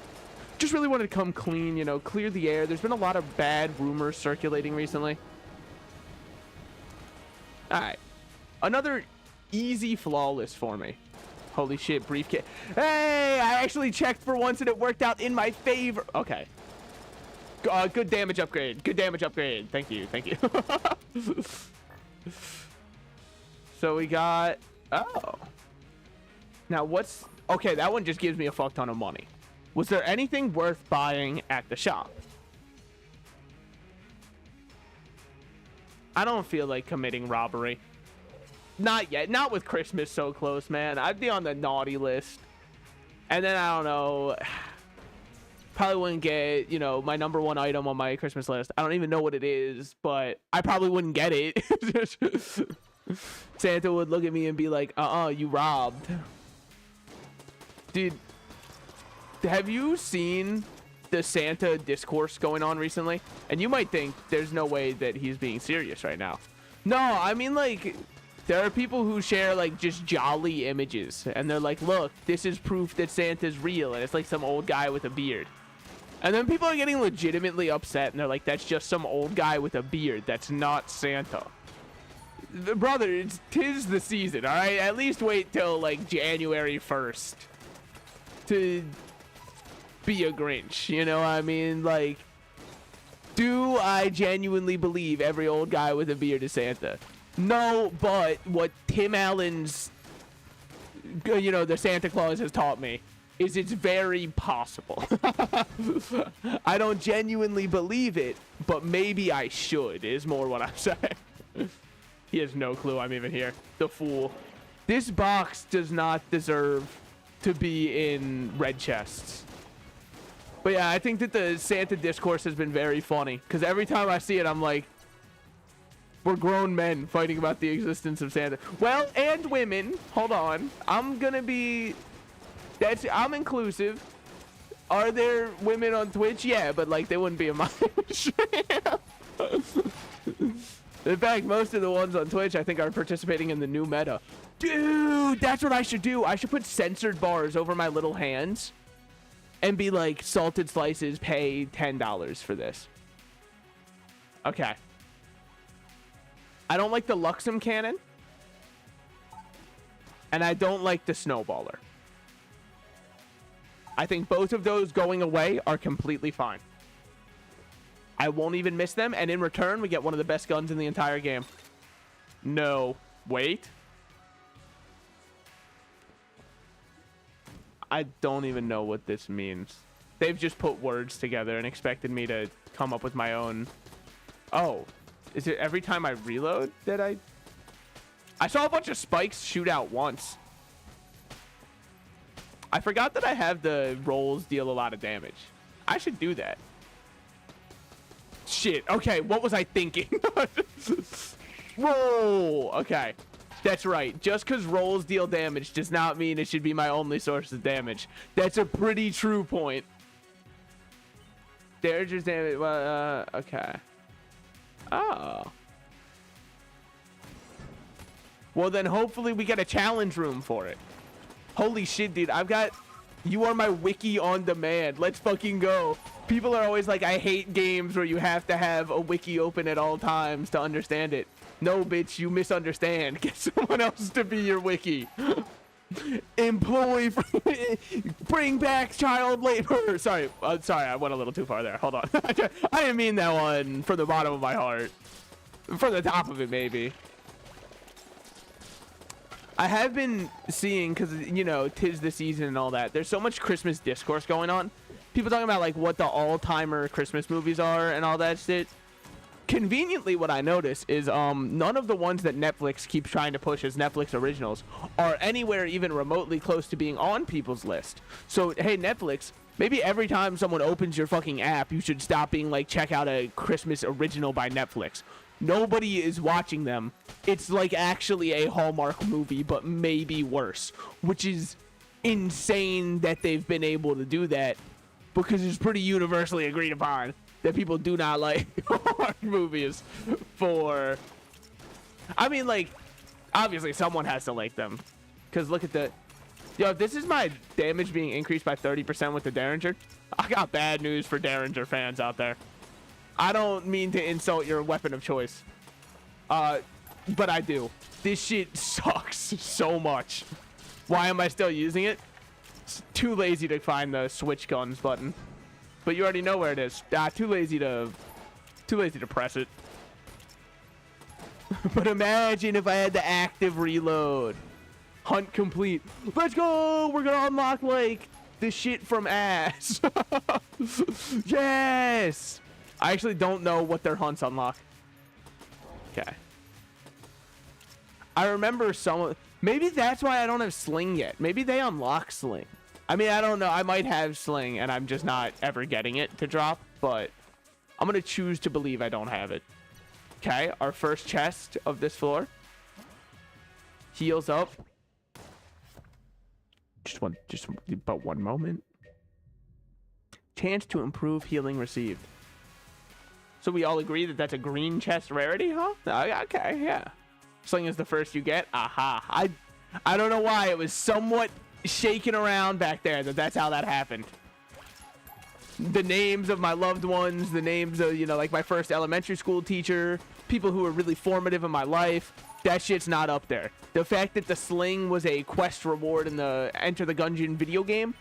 Just really wanted to come clean, you know, clear the air. There's been a lot of bad rumors circulating recently. All right. Another easy flawless for me. Holy shit, briefcase. Hey, I actually checked for once and it worked out in my favor. Okay. Good damage upgrade. Good damage upgrade. Thank you. Thank you. So we got... Oh. Now what's... Okay, that one just gives me a fuck ton of money. Was there anything worth buying at the shop? I don't feel like committing robbery. Not yet. Not with Christmas so close, man. I'd be on the naughty list. And then, I don't know... Probably wouldn't get, you know, my #1 item on my Christmas list. I don't even know what it is, but I probably wouldn't get it. Santa would look at me and be like, you robbed. Dude, have you seen the Santa discourse going on recently? And you might think there's no way that he's being serious right now. No, I mean, like... There are people who share, like, just jolly images. And they're like, look, this is proof that Santa's real. And it's like some old guy with a beard. And then people are getting legitimately upset. And they're like, that's just some old guy with a beard. That's not Santa. Brother, tis the season, all right? At least wait till, like, January 1st. To be a Grinch. You know what I mean? Like, do I genuinely believe every old guy with a beard is Santa? No, but what Tim Allen's, you know, the Santa Claus has taught me is it's very possible. I don't genuinely believe it, but maybe I should, is more what I'm saying. He has no clue I'm even here. The fool. This box does not deserve to be in red chests. But yeah, I think that the Santa discourse has been very funny, because every time I see it, I'm like, we're grown men fighting about the existence of Santa. Well, and women. Hold on. I'm gonna be... I'm inclusive. Are there women on Twitch? Yeah, but, like, they wouldn't be in my stream. In fact, most of the ones on Twitch, I think, are participating in the new meta. Dude, that's what I should do. I should put censored bars over my little hands and be like, salted slices, pay $10 for this. Okay. I don't like the Luxem cannon. And I don't like the snowballer. I think both of those going away are completely fine. I won't even miss them. And in return, we get one of the best guns in the entire game. No. Wait. I don't even know what this means. They've just put words together and expected me to come up with my own. Oh. Is it every time I reload that I saw a bunch of spikes shoot out once. I forgot that I have the rolls deal a lot of damage. I should do that. Shit. Okay, what was I thinking? Roll. Okay. That's right. Just because rolls deal damage does not mean it should be my only source of damage. That's a pretty true point. Damager's damage. Well, okay. Oh. Well, then hopefully we get a challenge room for it. Holy shit, dude. I've got... You are my wiki on demand. Let's fucking go. People are always like, I hate games where you have to have a wiki open at all times to understand it. No, bitch, you misunderstand. Get someone else to be your wiki. Employ... Bring back child labor. Sorry, I went a little too far there. Hold on. I didn't mean that one from the bottom of my heart. From the top of it, maybe. I have been seeing, because, you know, 'tis the season and all that. There's so much Christmas discourse going on. People talking about, like, what the all-timer Christmas movies are and all that shit. Conveniently, what I notice is none of the ones that Netflix keeps trying to push as Netflix originals are anywhere even remotely close to being on people's list. So, hey, Netflix, maybe every time someone opens your fucking app, you should stop being like, check out a Christmas original by Netflix. Nobody is watching them. It's like actually a Hallmark movie, but maybe worse, which is insane that they've been able to do that, because it's pretty universally agreed upon that people do not like Hallmark movies for... I mean, like, obviously someone has to like them, because look at the... Yo, if this is my damage being increased by 30% with the Derringer, I got bad news for Derringer fans out there. I don't mean to insult your weapon of choice, but I do. This shit sucks so much. Why am I still using it? It's too lazy to find the switch guns button, but you already know where it is. Too lazy to press it. But imagine if I had the active reload. Hunt complete. Let's go. We're gonna unlock like the shit from ass. Yes. I actually don't know what their hunts unlock. Okay. I remember some... Maybe that's why I don't have Sling yet. Maybe they unlock Sling. I mean, I don't know. I might have Sling, and I'm just not ever getting it to drop. But I'm going to choose to believe I don't have it. Okay, our first chest of this floor. Heals up. Just about one moment. Chance to improve healing received. So we all agree that that's a green chest rarity, huh? Okay, yeah. Sling is the first you get. Aha. I don't know why. It was somewhat shaking around back there that's how that happened. The names of my loved ones, the names of, you know, like my first elementary school teacher, people who were really formative in my life, that shit's not up there. The fact that the Sling was a quest reward in the Enter the Gungeon video game,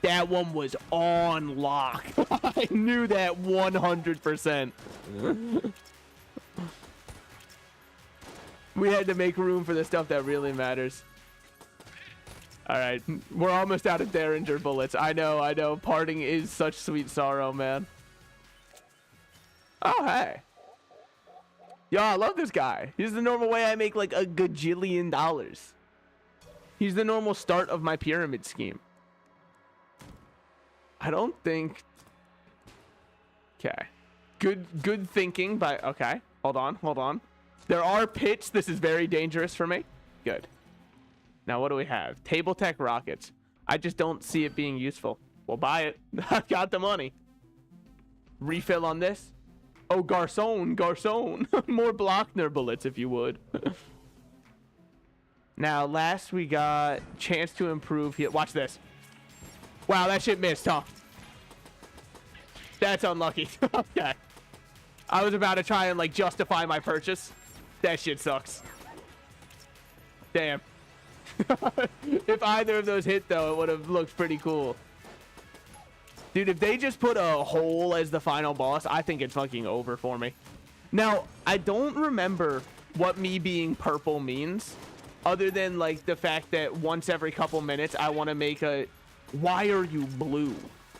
that one was on lock. I knew that 100%. We had to make room for the stuff that really matters. All right, we're almost out of Derringer bullets. I know. Parting is such sweet sorrow, man. Oh, hey. Yo, I love this guy. He's the normal way I make like a gajillion dollars. He's the normal start of my pyramid scheme. I don't think... Okay. Good thinking, but... Okay. Hold on. There are pits. This is very dangerous for me. Good. Now, what do we have? Table tech rockets. I just don't see it being useful. We'll buy it. I've got the money. Refill on this. Oh, Garçon. More Blockner bullets, if you would. Now, last we got chance to improve... Watch this. Wow, that shit missed, huh? That's unlucky. Okay. I was about to try and, like, justify my purchase. That shit sucks. Damn. If either of those hit, though, it would have looked pretty cool. Dude, if they just put a hole as the final boss, I think it's fucking over for me. Now, I don't remember what me being purple means, other than, like, the fact that once every couple minutes, I want to make a... Why are you blue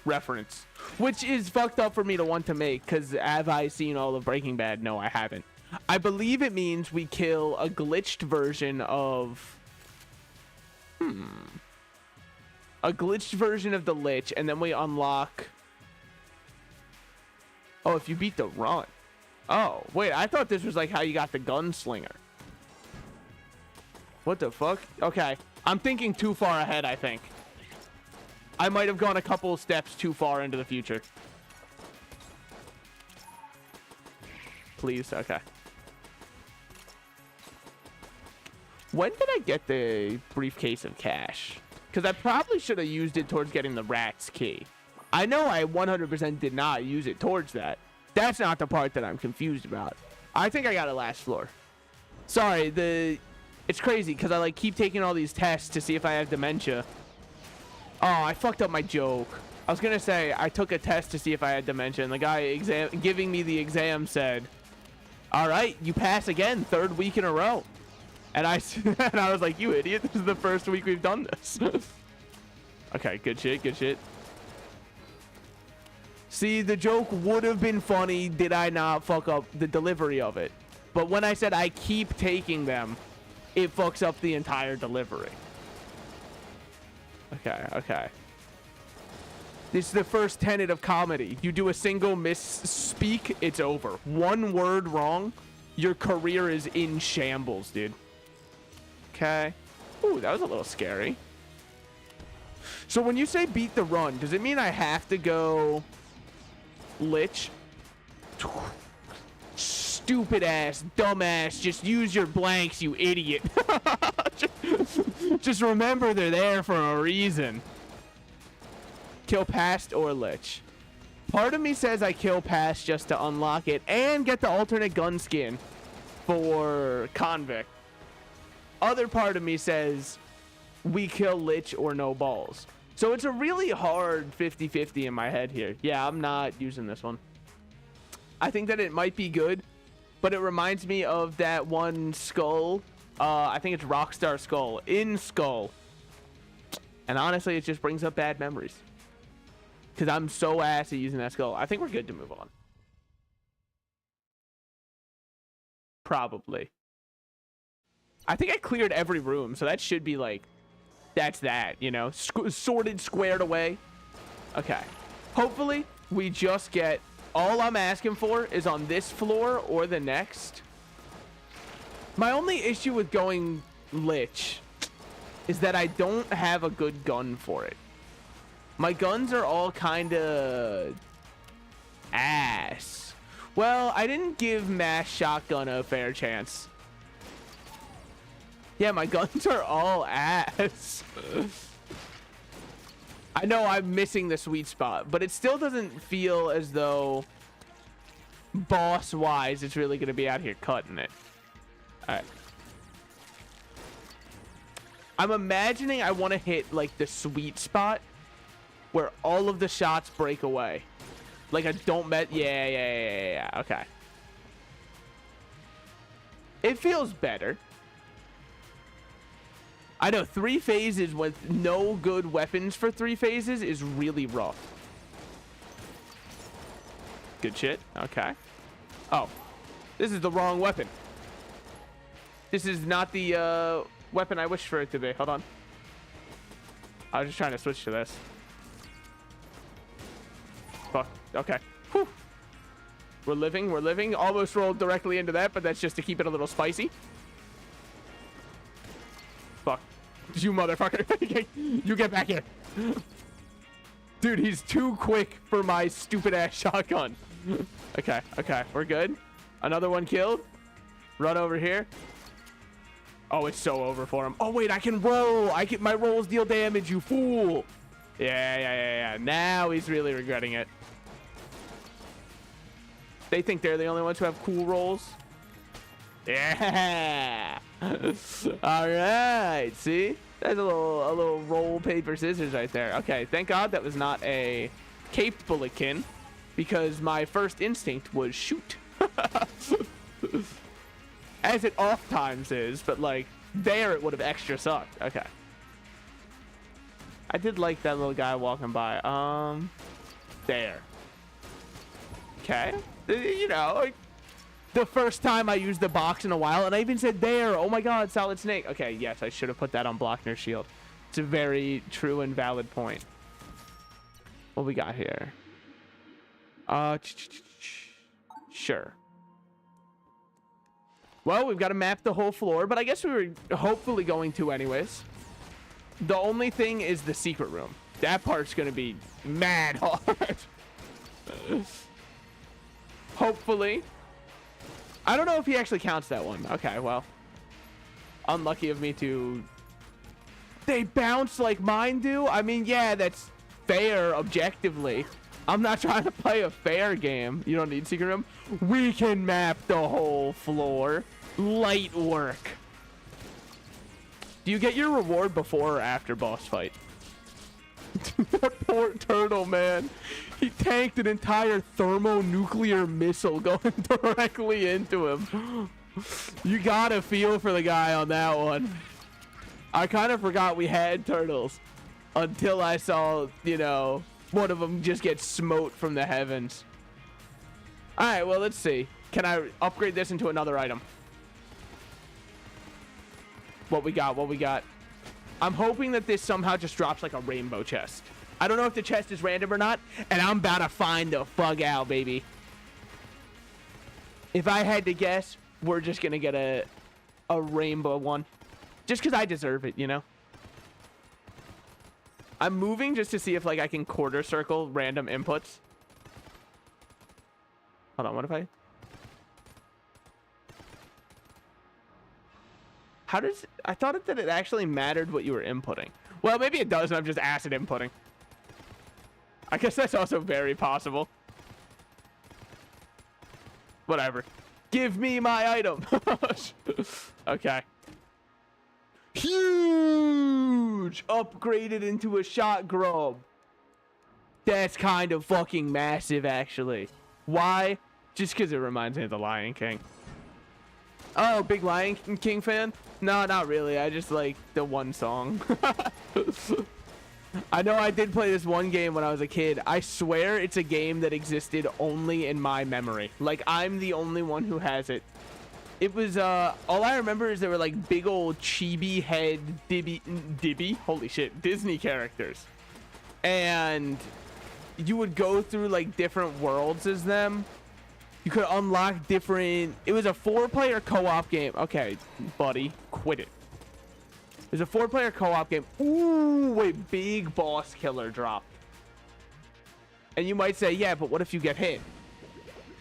reference, which is fucked up for me to want to make, because have I seen all of Breaking Bad? No, I haven't. I believe it means we kill a glitched version of a glitched version of the Lich, and then we unlock... Oh, if you beat the run. Oh, wait, I thought this was like how you got the gunslinger. What the fuck? Okay, I'm thinking too far ahead, I think. I might have gone a couple steps too far into the future. Please, okay. When did I get the briefcase of cash? Because I probably should have used it towards getting the rat's key. I know I 100% did not use it towards that. That's not the part that I'm confused about. I think I got it last floor. Sorry, it's crazy because I like keep taking all these tests to see if I have dementia. Oh, I fucked up my joke. I was gonna say I took a test to see if I had dementia, and the guy giving me the exam said, "All right, you pass again, 3rd week in a row." And and I was like, you idiot, this is the first week we've done this. Okay, good shit, good shit. See, the joke would have been funny did I not fuck up the delivery of it. But when I said I keep taking them, it fucks up the entire delivery. Okay, okay. This is the first tenet of comedy. You do a single misspeak, it's over. One word wrong, your career is in shambles, dude. Okay. Ooh, that was a little scary. So when you say beat the run, does it mean I have to go lich? Stupid ass, dumb ass, just use your blanks, you idiot. Just remember they're there for a reason. Kill past or lich. Part of me says I kill past just to unlock it and get the alternate gun skin for convict. Other part of me says we kill lich or no balls. So it's a really hard 50-50 in my head here. Yeah, I'm not using this one. I think that it might be good, but it reminds me of that one skull. I think it's Rockstar Skull in Skull. And honestly, it just brings up bad memories. Because I'm so ass at using that skull. I think we're good to move on. Probably. I think I cleared every room, so that should be like, that's that, you know, sorted, squared away. Okay. Hopefully, we just get, all I'm asking for is on this floor or the next. My only issue with going lich is that I don't have a good gun for it. My guns are all kind of ass. Well, I didn't give mass shotgun a fair chance. Yeah, my guns are all ass. I know I'm missing the sweet spot, but it still doesn't feel as though boss-wise it's really going to be out here cutting it. All right. I'm imagining I want to hit, like, the sweet spot where all of the shots break away. Like I don't met. Yeah. Okay. It feels better. I know 3 phases with no good weapons for 3 phases is really rough. Good shit. Okay. Oh, this is the wrong weapon. This is not the weapon I wish for it to be. Hold on. I was just trying to switch to this. Fuck. Okay. Whew. We're living. Almost rolled directly into that, but that's just to keep it a little spicy. Fuck. You motherfucker. You get back here. Dude, he's too quick for my stupid ass shotgun. Okay. We're good. Another one killed. Run over here. Oh, it's so over for him. Oh, wait, I can roll. My rolls deal damage, you fool. Yeah. Now he's really regretting it. They think they're the only ones who have cool rolls. Yeah. All right. See? That's a little roll, paper, scissors right there. Okay. Thank God that was not a caped bulletkin, because my first instinct was shoot. As it oft times is, but like there it would have extra sucked. Okay. I did like that little guy walking by. There. Okay. You know, like, the first time I used the box in a while, and I even said there. Oh my God, Solid Snake. Okay, yes, I should have put that on Blockner's shield. It's a very true and valid point. What we got here? Sure. Well, we've got to map the whole floor, but I guess we were hopefully going to anyways. The only thing is the secret room. That part's going to be mad hard. Hopefully. I don't know if he actually counts that one. Okay, well. Unlucky of me to... They bounce like mine do? I mean, yeah, that's fair objectively. I'm not trying to play a fair game. You don't need secret room. We can map the whole floor. Light work. Do you get your reward before or after boss fight? That poor turtle, man. He tanked an entire thermonuclear missile going directly into him. You gotta feel for the guy on that one. I kind of forgot we had turtles until I saw, you know, one of them just get smote from the heavens. All right, well, let's see. Can I upgrade this into another item? What we got? What we got? I'm hoping that this somehow just drops like a rainbow chest. I don't know if the chest is random or not, and I'm about to find the fuck out, baby. If I had to guess, we're just gonna get a rainbow one. Just because I deserve it, you know? I'm moving just to see if, like, I can quarter circle random inputs. Hold on, what if I... How does... I thought that it actually mattered what you were inputting. Well, maybe it does, and I'm just acid inputting. I guess that's also very possible. Whatever. Give me my item. Okay. Huge! Upgraded into a shot grub. That's kind of fucking massive, actually. Why? Just because it reminds me of the Lion King. Oh, big Lion King fan? No, not really. I just like the one song. I know I did play this one game when I was a kid. I swear it's a game that existed only in my memory. Like, I'm the only one who has it. It was, all I remember is there were, like, big old chibi head Dibby? Holy shit, Disney characters. And you would go through, like, different worlds as them. You could unlock different... It was a 4-player co-op game. Okay, buddy, quit it. It was a 4-player co-op game. Ooh, wait, big boss killer dropped. And you might say, yeah, but what if you get hit?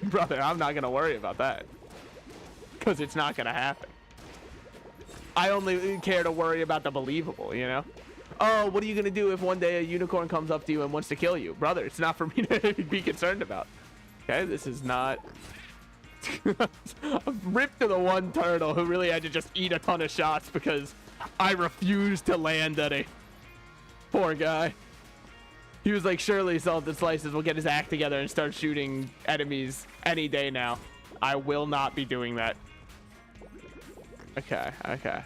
Brother, I'm not going to worry about that. Because it's not going to happen. I only care to worry about the believable, you know? Oh, what are you going to do if one day a unicorn comes up to you and wants to kill you? Brother, it's not for me to be concerned about. Okay, this is not... I'm ripped to the one turtle who really had to just eat a ton of shots because I refused to land at it. Poor guy. He was like, surely Salted Slices will get his act together and start shooting enemies any day now. I will not be doing that. Okay, okay.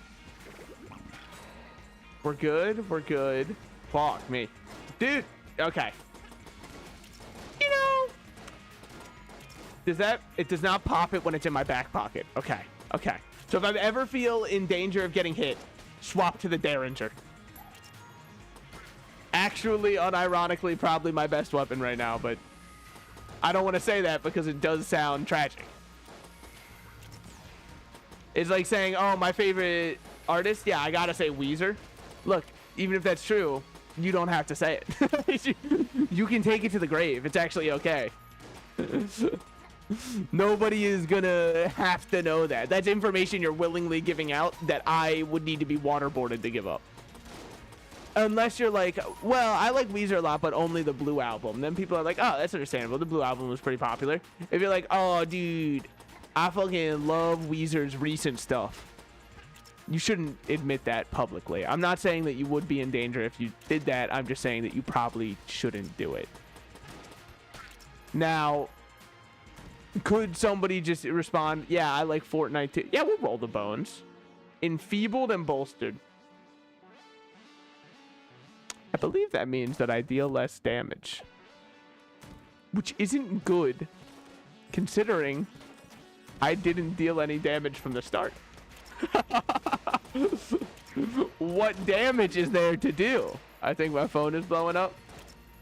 We're good, we're good. Fuck me. Dude, okay. You know, it does not pop it when it's in my back pocket. Okay, okay. So if I ever feel in danger of getting hit, swap to the Derringer. Actually, unironically, probably my best weapon right now, but I don't want to say that because it does sound tragic. It's like saying, oh, my favorite artist? Yeah, I gotta say Weezer. Look, even if that's true, you don't have to say it. You can take it to the grave. It's actually okay. Nobody is gonna have to know that. That's information you're willingly giving out that I would need to be waterboarded to give up. Unless you're like, well, I like Weezer a lot, but only the Blue Album. Then people are like, oh, that's understandable. The Blue Album was pretty popular. If you're like, oh, dude, I fucking love Weezer's recent stuff. You shouldn't admit that publicly. I'm not saying that you would be in danger if you did that. I'm just saying that you probably shouldn't do it. Now, could somebody just respond, yeah, I like Fortnite too. Yeah, we'll roll the bones. Enfeebled and bolstered. I believe that means that I deal less damage. Which isn't good, considering I didn't deal any damage from the start. What damage is there to do? I think my phone is blowing up.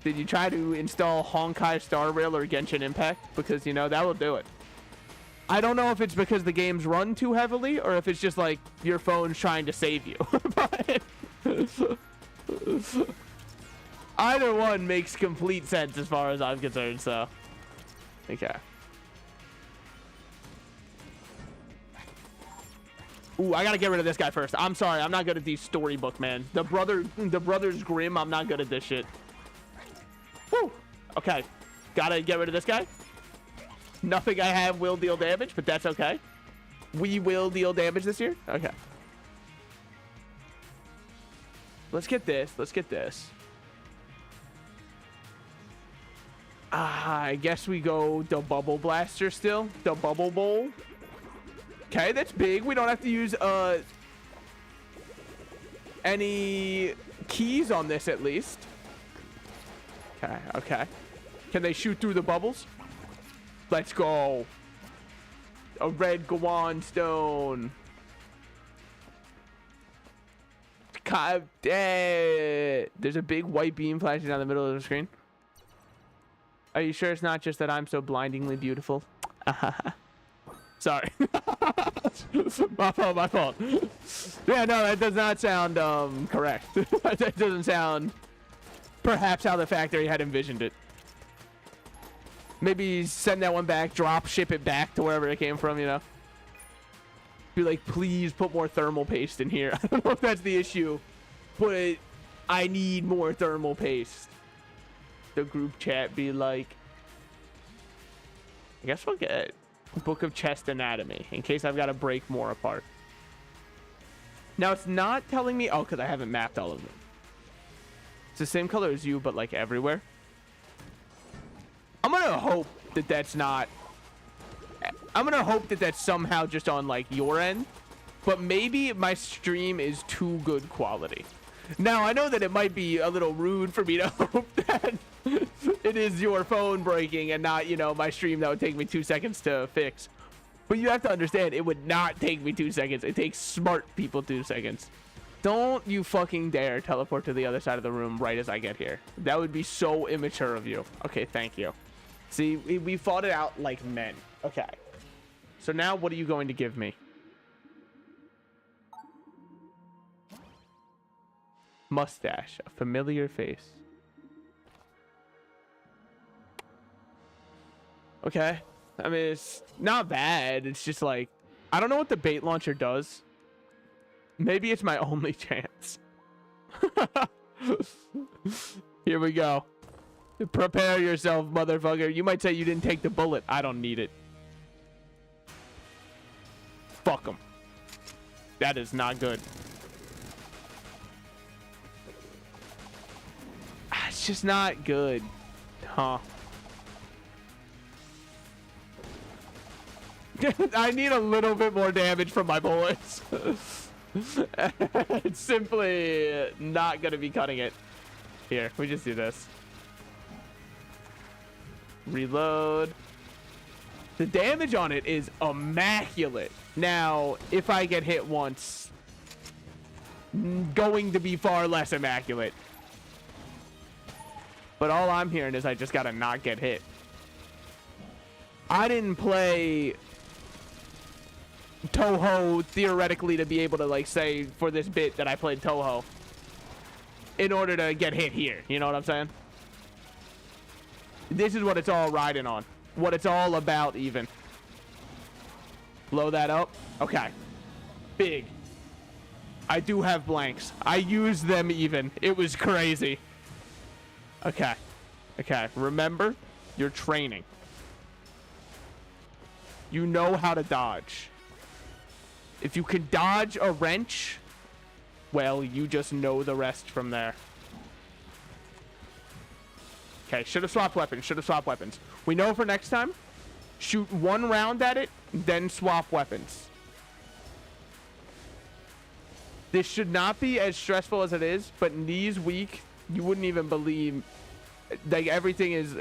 Did you try to install Honkai Star Rail or Genshin Impact? Because, you know, that will do it. I don't know if it's because the games run too heavily or if it's just like your phone's trying to save you. But either one makes complete sense as far as I'm concerned, so. Okay. Ooh, I gotta get rid of this guy first. I'm sorry, I'm not good at these storybook, man. The Brothers Grimm, I'm not good at this shit. Woo! Okay. Gotta get rid of this guy. Nothing I have will deal damage, but that's okay. We will deal damage this year? Okay. Let's get this. Let's get this. I guess we go the Bubble Blaster still. The Bubble Bowl. Okay, that's big. We don't have to use any keys on this, at least. Okay, okay. Can they shoot through the bubbles? Let's go. A red Gungeon stone. God, there's a big white beam flashing down the middle of the screen. Are you sure it's not just that I'm so blindingly beautiful? Sorry. My fault, my fault. Yeah, no, that does not sound correct. That doesn't sound perhaps how the factory had envisioned it. Maybe send that one back, drop ship it back to wherever it came from, you know? Be like, please put more thermal paste in here. I don't know if that's the issue, but I need more thermal paste. The group chat be like, I guess we'll get Book of Chest Anatomy in case I've got to break more apart. Now it's not telling me, oh, because I haven't mapped all of them. It's the same color as you, but like everywhere. I'm gonna hope that that's not, I'm gonna hope that that's somehow just on like your end, but maybe my stream is too good quality. Now I know that it might be a little rude for me to hope that it is your phone breaking and not, you know, my stream that would take me 2 seconds to fix. But you have to understand, it would not take me 2 seconds. It takes smart people 2 seconds. Don't you fucking dare teleport to the other side of the room right as I get here. That would be so immature of you. Okay, thank you. See, we fought it out like men. Okay. So now what are you going to give me? Mustache, a familiar face. Okay. I mean, it's not bad. It's just like, I don't know what the bait launcher does. Maybe it's my only chance. Here we go. Prepare yourself, motherfucker. You might say you didn't take the bullet. I don't need it. Fuck him. That is not good. It's just not good. Huh. I need a little bit more damage from my bullets. It's simply not going to be cutting it. Here, we just do this. Reload. The damage on it is immaculate. Now, if I get hit once, going to be far less immaculate. But all I'm hearing is I just gotta not get hit. I didn't play Toho theoretically to be able to like say for this bit that I played Toho in order to get hit here. You know what I'm saying? This is what it's all riding on. What it's all about even. Blow that up. Okay. Big. I do have blanks. I used them even. It was crazy. Okay. Okay. Remember, you're training. You know how to dodge. If you can dodge a wrench, well, you just know the rest from there. Okay, should have swapped weapons. Should have swapped weapons. We know for next time, shoot one round at it, then swap weapons. This should not be as stressful as it is, but knees weak, you wouldn't even believe. Like, everything is...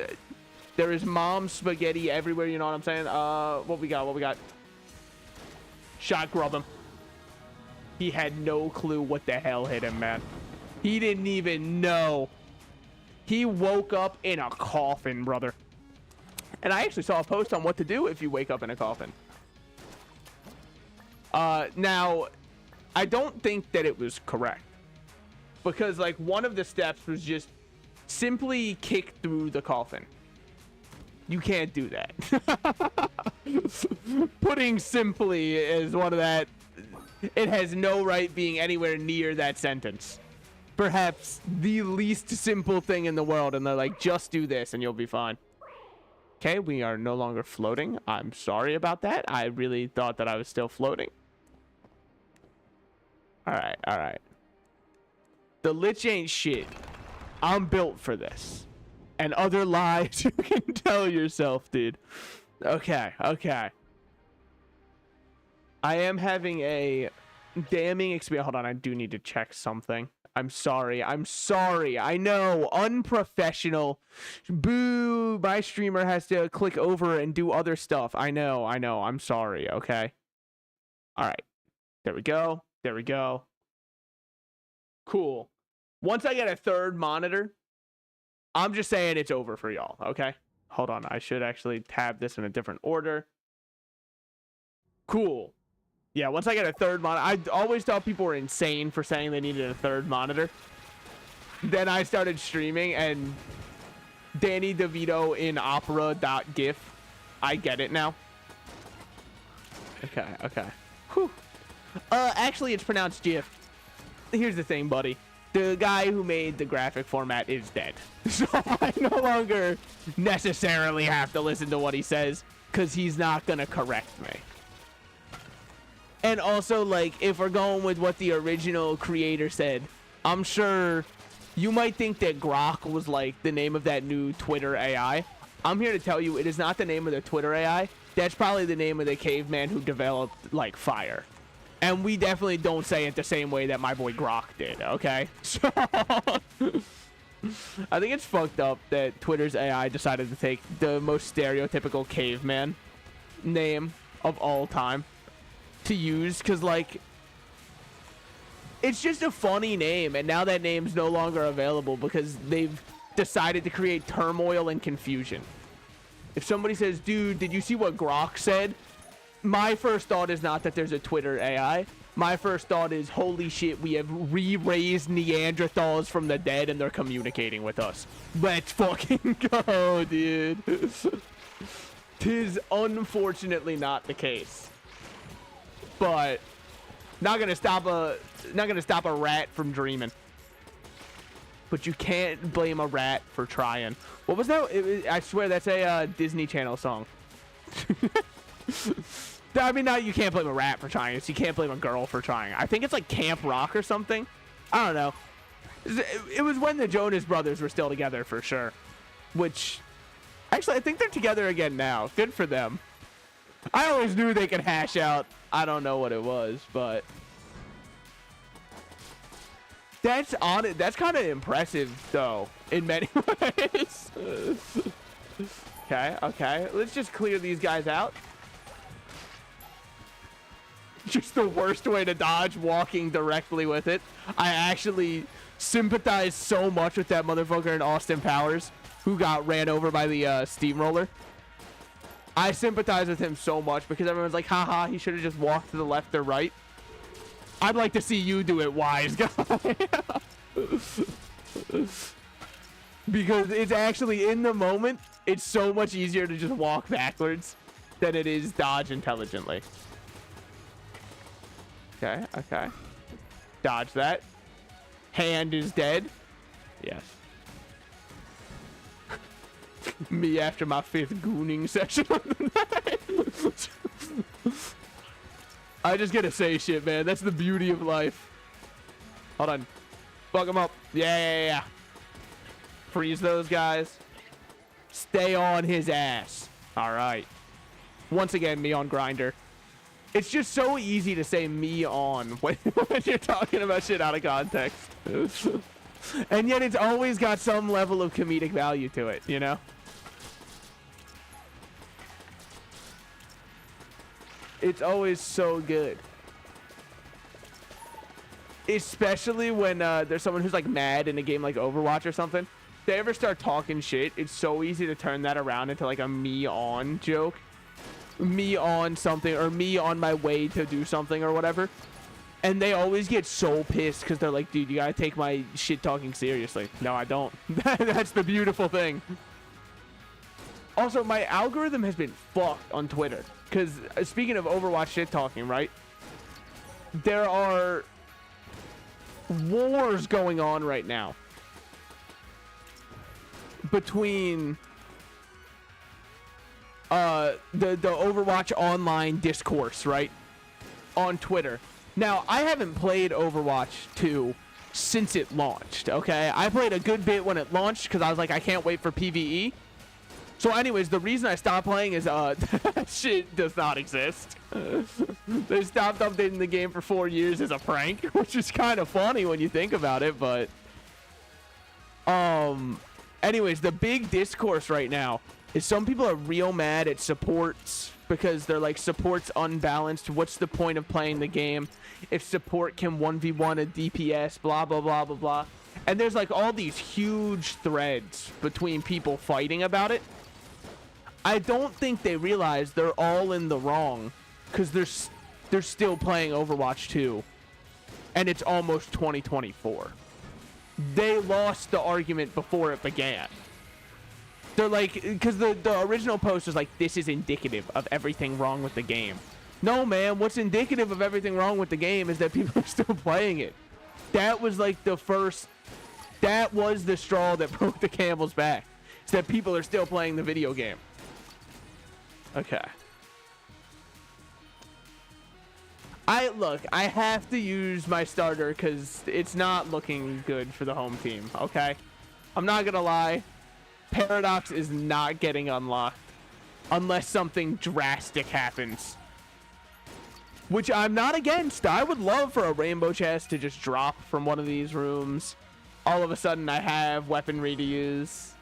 There is mom spaghetti everywhere, you know what I'm saying? What we got? What we got? Shot grub him. He had no clue what the hell hit him, man. He didn't even know. He woke up in a coffin, brother. And I actually saw a post on what to do if you wake up in a coffin. Now, I don't think that it was correct. Because, like, one of the steps was just simply kick through the coffin. You can't do that. Putting simply is one of that. It has no right being anywhere near that sentence. Perhaps the least simple thing in the world. And they're like, just do this and you'll be fine. Okay, we are no longer floating. I'm sorry about that. I really thought that I was still floating. Alright, alright. The Lich ain't shit. I'm built for this. And other lies you can tell yourself, dude. Okay, okay. I am having a damning experience. Hold on, I do need to check something. I'm sorry. I know, unprofessional. Boo, my streamer has to click over and do other stuff. I know. I'm sorry, okay? All right. There we go. Cool. Once I get a third monitor, I'm just saying it's over for y'all, okay? Hold on, I should actually tab this in a different order. Cool. Yeah, once I get a third monitor, I always thought people were insane for saying they needed a third monitor. Then I started streaming, and Danny DeVito in opera.gif. I get it now. Okay. Whew. Actually, it's pronounced GIF. Here's the thing, buddy. The guy who made the graphic format is dead. So I no longer necessarily have to listen to what he says, because he's not going to correct me. And also, like, if we're going with what the original creator said, I'm sure you might think that Grok was, like, the name of that new Twitter AI. I'm here to tell you it is not the name of the Twitter AI. That's probably the name of the caveman who developed, like, fire. And we definitely don't say it the same way that my boy Grok did, okay? So, I think it's fucked up that Twitter's AI decided to take the most stereotypical caveman name of all time to use, because, like, it's just a funny name, and now that name's no longer available because they've decided to create turmoil and confusion. If somebody says, dude, did you see what Grok said? My first thought is not that there's a Twitter AI. My first thought is, holy shit, we have re-raised Neanderthals from the dead and they're communicating with us. Let's fucking go, dude. 'Tis unfortunately not the case. But not gonna stop a rat from dreaming. But you can't blame a rat for trying. What was that? I swear that's a Disney Channel song. I mean, you can't blame a rat for trying. You can't blame a girl for trying. I think it's like Camp Rock or something. I don't know. It was when the Jonas Brothers were still together for sure. Which, actually, I think they're together again now. Good for them. I always knew they could hash out. I don't know what it was, but that's on it. That's kind of impressive, though, in many ways. Okay. Let's just clear these guys out. Just the worst way to dodge, walking directly with it. I actually sympathize so much with that motherfucker in Austin Powers who got ran over by the steamroller. I sympathize with him so much because everyone's like, haha, he should have just walked to the left or right. I'd like to see you do it, wise guy. Because it's actually, in the moment, it's so much easier to just walk backwards than it is dodge intelligently. Okay. Dodge that. Hand is dead. Yes. Me after my 5th gooning session of the night. I just gotta say shit, man. That's the beauty of life. Hold on. Fuck him up. Yeah. Freeze those guys. Stay on his ass. All right. Once again, me on grinder. It's just so easy to say me on when you're talking about shit out of context. And yet it's always got some level of comedic value to it, you know? It's always so good. Especially when there's someone who's like mad in a game like Overwatch or something. If they ever start talking shit, it's so easy to turn that around into like a me on joke. Me on something, or me on my way to do something or whatever. And they always get so pissed because they're like, dude, you gotta take my shit talking seriously. No, I don't. That's the beautiful thing. Also, my algorithm has been fucked on Twitter. Because speaking of Overwatch shit talking, right? There are wars going on right now between the Overwatch online discourse, right? On Twitter. Now, I haven't played Overwatch 2 since it launched, okay? I played a good bit when it launched because I was like, I can't wait for PvE. So anyways, the reason I stopped playing is that shit does not exist. They stopped updating the game for 4 years as a prank, which is kind of funny when you think about it, but anyways, the big discourse right now is some people are real mad at supports because they're like, support's unbalanced. What's the point of playing the game if support can 1v1 a DPS, blah blah blah blah blah. And there's like all these huge threads between people fighting about it. I don't think they realize they're all in the wrong, because they're still playing Overwatch 2 and it's almost 2024. They lost the argument before it began. They're like, because the original post was like, this is indicative of everything wrong with the game. No, man, what's indicative of everything wrong with the game is that people are still playing it. That was like the first, that was the straw that broke the camel's back. It's that people are still playing the video game. Okay. I have to use my starter because it's not looking good for the home team, okay? I'm not gonna lie. Paradox is not getting unlocked unless something drastic happens. Which I'm not against. I would love for a rainbow chest to just drop from one of these rooms. All of a sudden I have weaponry to use.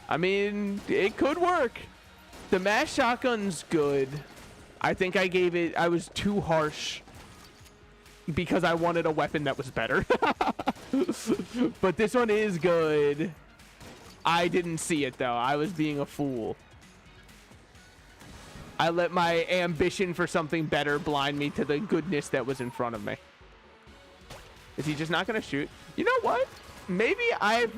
I mean, it could work. The mass shotgun's good. I think I was too harsh because I wanted a weapon that was better. But this one is good. I didn't see it though. I was being a fool. I let my ambition for something better blind me to the goodness that was in front of me. Is he just not gonna shoot? You know what? Maybe I've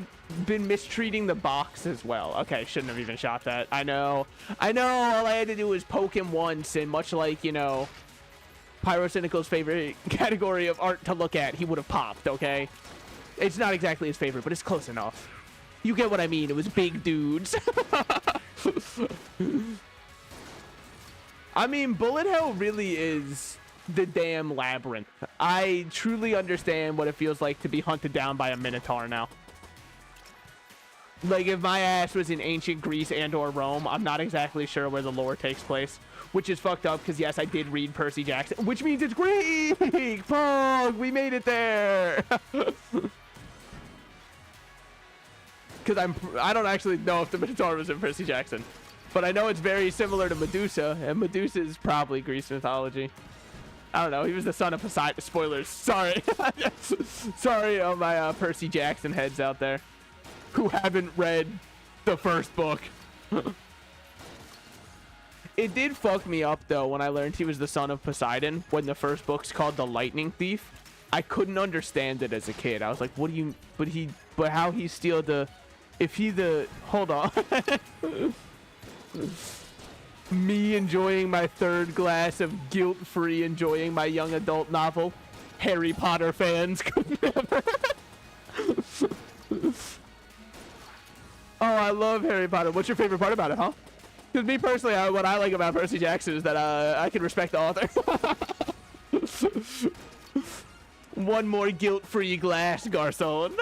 been mistreating the box as well. Okay, shouldn't have even shot that. I know. All I had to do was poke him once, and much like, you know, Pyrocynical's favorite category of art to look at, he would have popped, okay? It's not exactly his favorite, but it's close enough. You get what I mean. It was big dudes. I mean, bullet hell really is the damn labyrinth. I truly understand what it feels like to be hunted down by a minotaur now. Like, if my ass was in ancient Greece and or Rome, I'm not exactly sure where the lore takes place, which is fucked up because yes, I did read Percy Jackson, which means it's Greek. Pog, we made it there. Because I don't actually know if the minotaur was in Percy Jackson, but I know it's very similar to Medusa, and Medusa is probably Greece mythology. I don't know. He was the son of Poseidon. Spoilers. Sorry. Sorry, all my Percy Jackson heads out there who haven't read the first book. It did fuck me up, though, when I learned he was the son of Poseidon when the first book's called The Lightning Thief. I couldn't understand it as a kid. I was like, what do you... But how he steal the... If he the... Hold on. Me enjoying my third glass of guilt-free enjoying my young adult novel. Harry Potter fans could never. Oh, I love Harry Potter. What's your favorite part about it, huh? Because me personally, what I like about Percy Jackson is that I can respect the author. One more guilt-free glass, Garcon.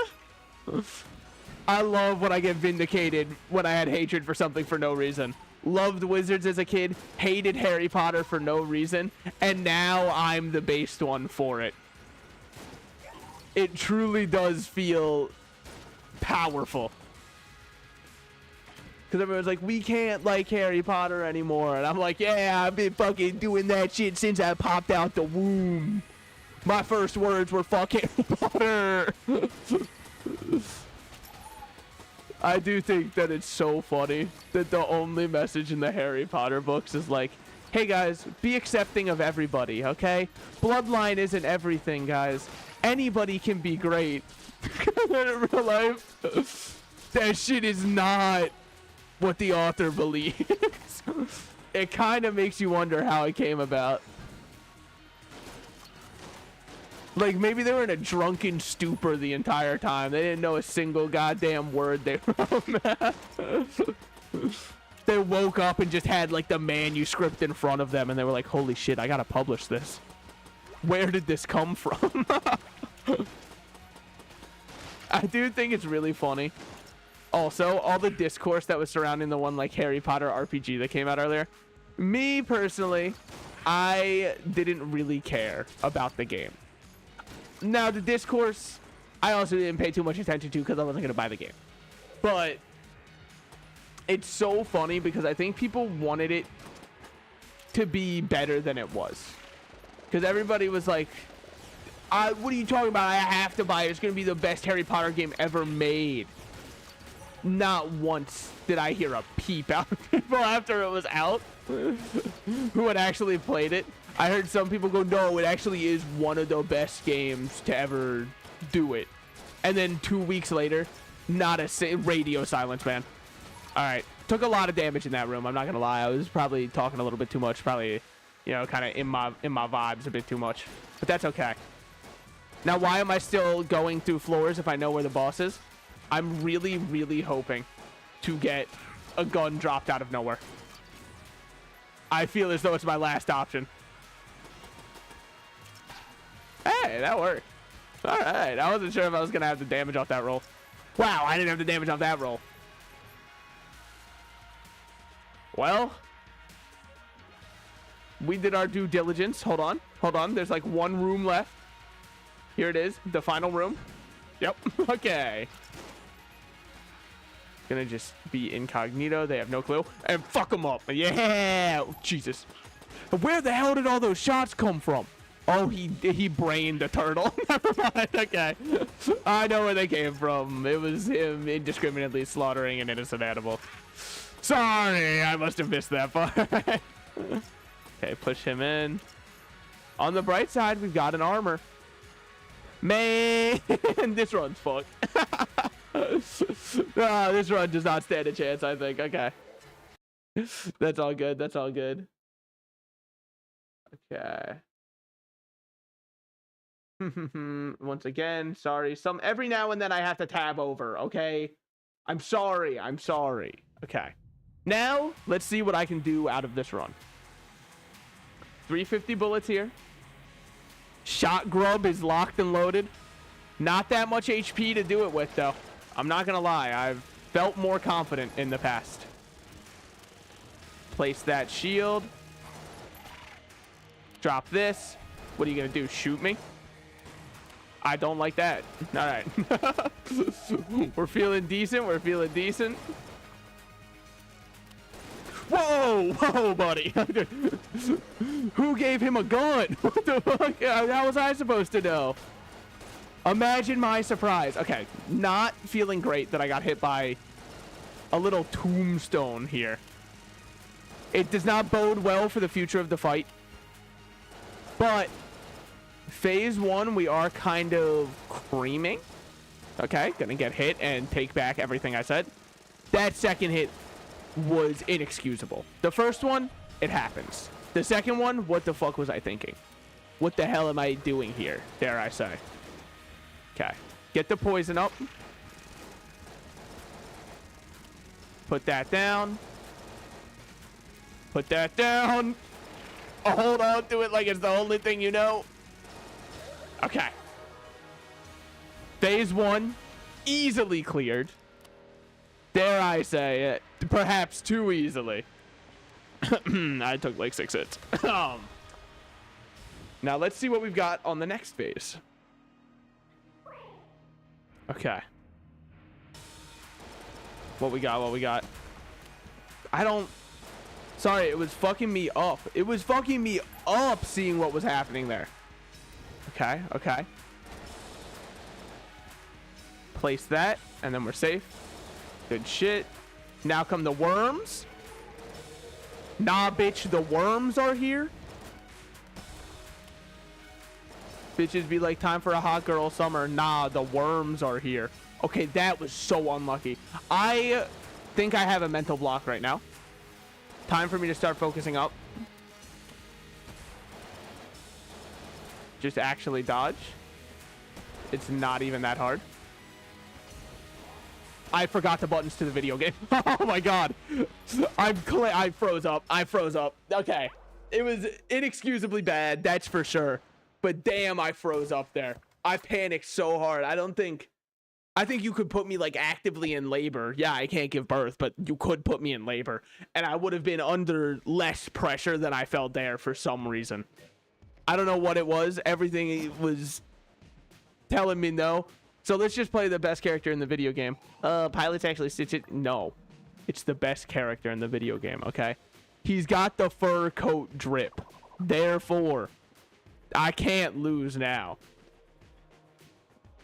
I love when I get vindicated when I had hatred for something for no reason. Loved wizards as a kid, hated Harry Potter for no reason, and now I'm the based one for it. It truly does feel powerful. Because everyone's like, we can't like Harry Potter anymore. And I'm like, yeah, I've been fucking doing that shit since I popped out the womb. My first words were fuck Harry Potter. I do think that it's so funny that the only message in the Harry Potter books is like, hey guys, be accepting of everybody, okay? Bloodline isn't everything, guys. Anybody can be great. In real life, that shit is not what the author believes. It kind of makes you wonder how it came about. Like, maybe they were in a drunken stupor the entire time. They didn't know a single goddamn word they wrote. They woke up and just had, like, the manuscript in front of them, and they were like, holy shit, I gotta publish this. Where did this come from? I do think it's really funny Also, all the discourse that was surrounding the one like Harry Potter RPG that came out earlier. Me personally, I didn't really care about the game. Now the discourse, I also didn't pay too much attention to because I wasn't going to buy the game. But it's so funny because I think people wanted it to be better than it was. Because everybody was like, what are you talking about? I have to buy it. It's going to be the best Harry Potter game ever made. Not once did I hear a peep out of people after it was out who had actually played it. I heard some people go, no, it actually is one of the best games to ever do it. And then 2 weeks later, not a radio silence, man. All right. Took a lot of damage in that room. I'm not going to lie. I was probably talking a little bit too much. Probably, you know, kind of in my vibes a bit too much. But that's okay. Now, why am I still going through floors if I know where the boss is? I'm really, really hoping to get a gun dropped out of nowhere. I feel as though it's my last option. Hey, that worked. All right. I wasn't sure if I was going to have the damage off that roll. Wow, I didn't have the damage off that roll. Well, we did our due diligence. Hold on. Hold on. There's like one room left. Here it is. The final room. Yep. Okay. Gonna just be incognito. They have no clue. And fuck them up. Yeah. Oh, Jesus. Where the hell did all those shots come from? Oh, he brained the turtle. Never mind. Okay. I know where they came from. It was him indiscriminately slaughtering an innocent animal. Sorry, I must have missed that part. Okay, push him in. On the bright side, we've got an armor. Man, this run's fucked. Oh, this run does not stand a chance, I think. Okay. That's all good. That's all good. Okay. Once again, sorry. Every now and then I have to tab over, okay? I'm sorry. I'm sorry. Okay. Now, let's see what I can do out of this run. 350 bullets here. Shot grub is locked and loaded. Not that much HP to do it with, though. I'm not gonna lie. I've felt more confident in the past. Place that shield. Drop this. What are you gonna do? Shoot me? I don't like that. All right. We're feeling decent. We're feeling decent. Whoa, whoa, buddy. Who gave him a gun? What the fuck? How was I supposed to know? Imagine my surprise. Okay, not feeling great that I got hit by a little tombstone here. It does not bode well for the future of the fight. But phase one, we are kind of creaming. Okay, gonna get hit and take back everything I said. That second hit was inexcusable. The first one, it happens. The second one, what the fuck was I thinking? What the hell am I doing here? Dare I say. Okay. Get the poison up. Put that down. Put that down. Oh, hold on to it like it's the only thing you know. Okay. Phase one, easily cleared. Dare I say it, perhaps too easily. I took like 6 hits. Now let's see what we've got on the next phase. Okay. What we got, what we got. Sorry, it was fucking me up. It was fucking me up seeing what was happening there. Okay, okay. Place that, and then we're safe. Good shit. Now come the worms. Nah, bitch, the worms are here. Bitches be like, time for a hot girl summer. Nah, the worms are here. Okay, that was so unlucky. I think I have a mental block right now. Time for me to start focusing up. Just actually dodge. It's not even that hard. I forgot the buttons to the video game. Oh my god. I froze up. I froze up. Okay. It was inexcusably bad, that's for sure. But damn, I froze up there. I panicked so hard. I don't think I think you could put me like actively in labor. Yeah, I can't give birth, but you could put me in labor, and I would have been under less pressure than I felt there for some reason. I don't know what it was. Everything was telling me no. So let's just play the best character in the video game. Pilot's actually Stitch it. No, it's the best character in the video game. Okay, he's got the fur coat drip. Therefore, I can't lose now.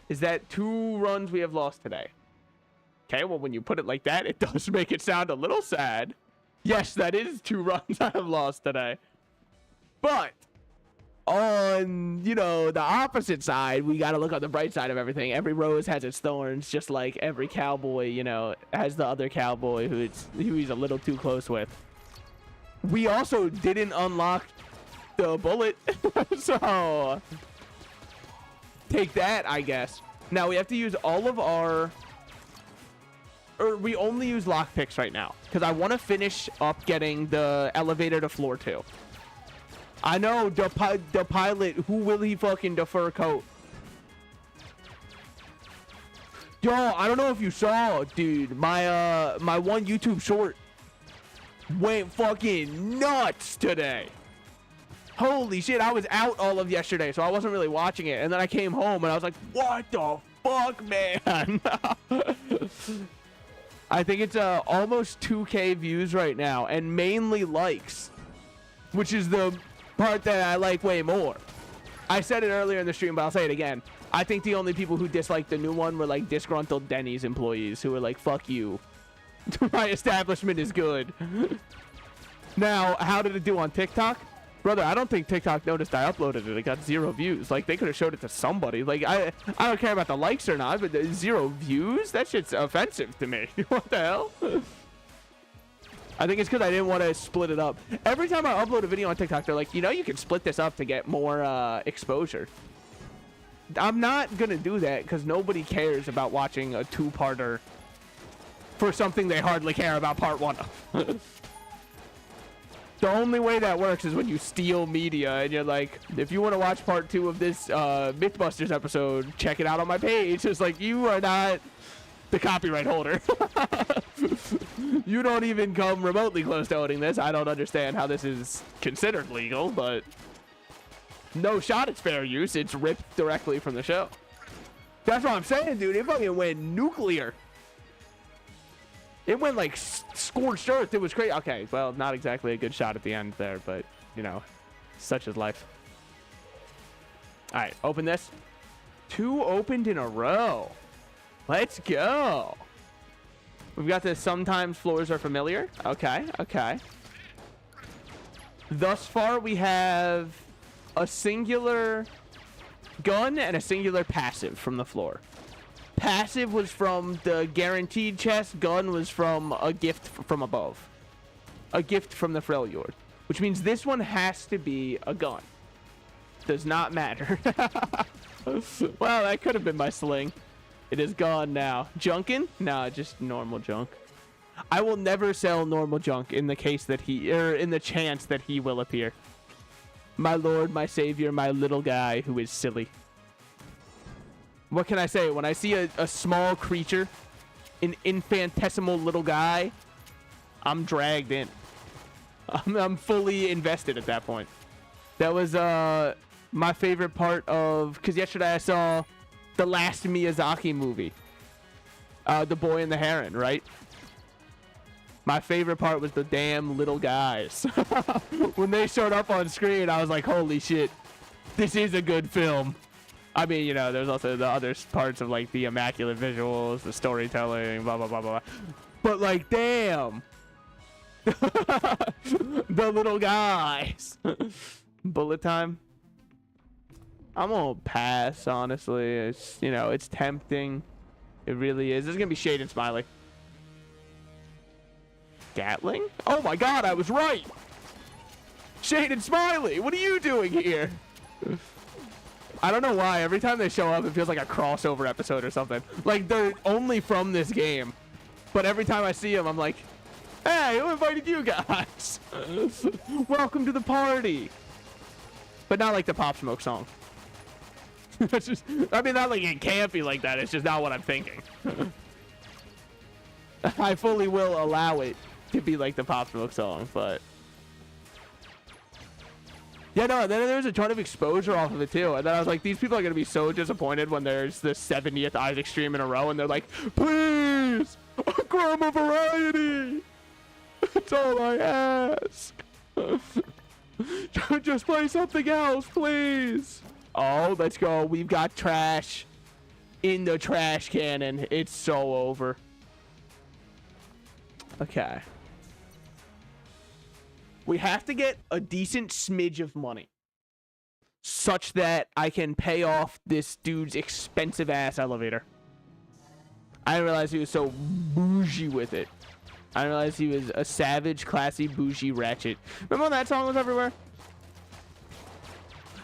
Is that 2 runs we have lost today? Okay, well, when you put it like that, it does make it sound a little sad. Yes, that is 2 runs I have lost today. But on, you know, the opposite side, we got to look on the bright side of everything. Every rose has its thorns, just like every cowboy, you know, has the other cowboy who he's a little too close with. We also didn't unlock the bullet, so take that, I guess. Now we have to use all of our, or we only use lockpicks right now because I want to finish up getting the elevator to floor 2. I know the pilot, who will he fucking defer coat? Yo, I don't know if you saw, dude, my one YouTube short went fucking nuts today. Holy shit, I was out all of yesterday, so I wasn't really watching it. And then I came home and I was like, what the fuck, man? I think it's almost 2K views right now and mainly likes, which is the part that I like way more. I said it earlier in the stream, but I'll say it again. I think the only people who disliked the new one were like disgruntled Denny's employees who were like, fuck you. My establishment is good. Now, how did it do on TikTok? Brother, I don't think TikTok noticed I uploaded it. It got 0 views. Like, they could have showed it to somebody. Like, I don't care about the likes or not, but 0 views? That shit's offensive to me. What the hell? I think it's because I didn't want to split it up. Every time I upload a video on TikTok, they're like, you know, you can split this up to get more exposure. I'm not going to do that because nobody cares about watching a 2-parter for something they hardly care about part 1 of. The only way that works is when you steal media and you're like, if you want to watch part 2 of this Mythbusters episode, check it out on my page. It's like, you are not the copyright holder. You don't even come remotely close to owning this. I don't understand how this is considered legal, but no shot it's fair use. It's ripped directly from the show. That's what I'm saying, dude. It fucking went nuclear. It went like scorched earth. It was crazy. Okay, well, not exactly a good shot at the end there, but, you know, such is life. All right, open this. 2 opened in a row. Let's go. We've got this. Sometimes floors are familiar. Okay, okay. Thus far, we have a singular gun and a singular passive from the floor. Passive was from the guaranteed chest. Gun was from a gift from above. A gift from the Freljord. Which means this one has to be a gun. Does not matter. Well, that could have been my sling. It is gone now. Junkin? No, just normal junk. I will never sell normal junk in the case that in the chance that he will appear. My lord, my savior, my little guy who is silly. What can I say? When I see a small creature, an infinitesimal little guy, I'm dragged in. I'm fully invested at that point. That was my favorite part of, because yesterday I saw the last Miyazaki movie, The Boy and the Heron, right? My favorite part was the damn little guys. When they showed up on screen, I was like, holy shit, this is a good film. I mean, you know, there's also the other parts of like the immaculate visuals, the storytelling, blah, blah, blah, blah. But like, damn. The little guys. Bullet time. I'm gonna pass, honestly. It's, you know, it's tempting. It really is. This is gonna be Shade and Smiley. Gatling? Oh my god, I was right! Shade and Smiley, what are you doing here? I don't know why. Every time they show up, it feels like a crossover episode or something. Like, they're only from this game. But every time I see them, I'm like, hey, who invited you guys? Welcome to the party. But not like the Pop Smoke song. That's just, I mean, not like it can't be like that. It's just not what I'm thinking. I fully will allow it to be like the Pop Smoke song, but yeah, no. Then there was a ton of exposure off of it too, and then I was like, these people are gonna be so disappointed when there's the 70th Isaac stream in a row, and they're like, please, grandma variety. That's all I ask. Just play something else, please. Oh, let's go. We've got trash in the trash cannon. It's so over. Okay. We have to get a decent smidge of money such that I can pay off this dude's expensive ass elevator. I didn't realize he was so bougie with it. I didn't realize he was a savage, classy, bougie ratchet. Remember when that song was everywhere?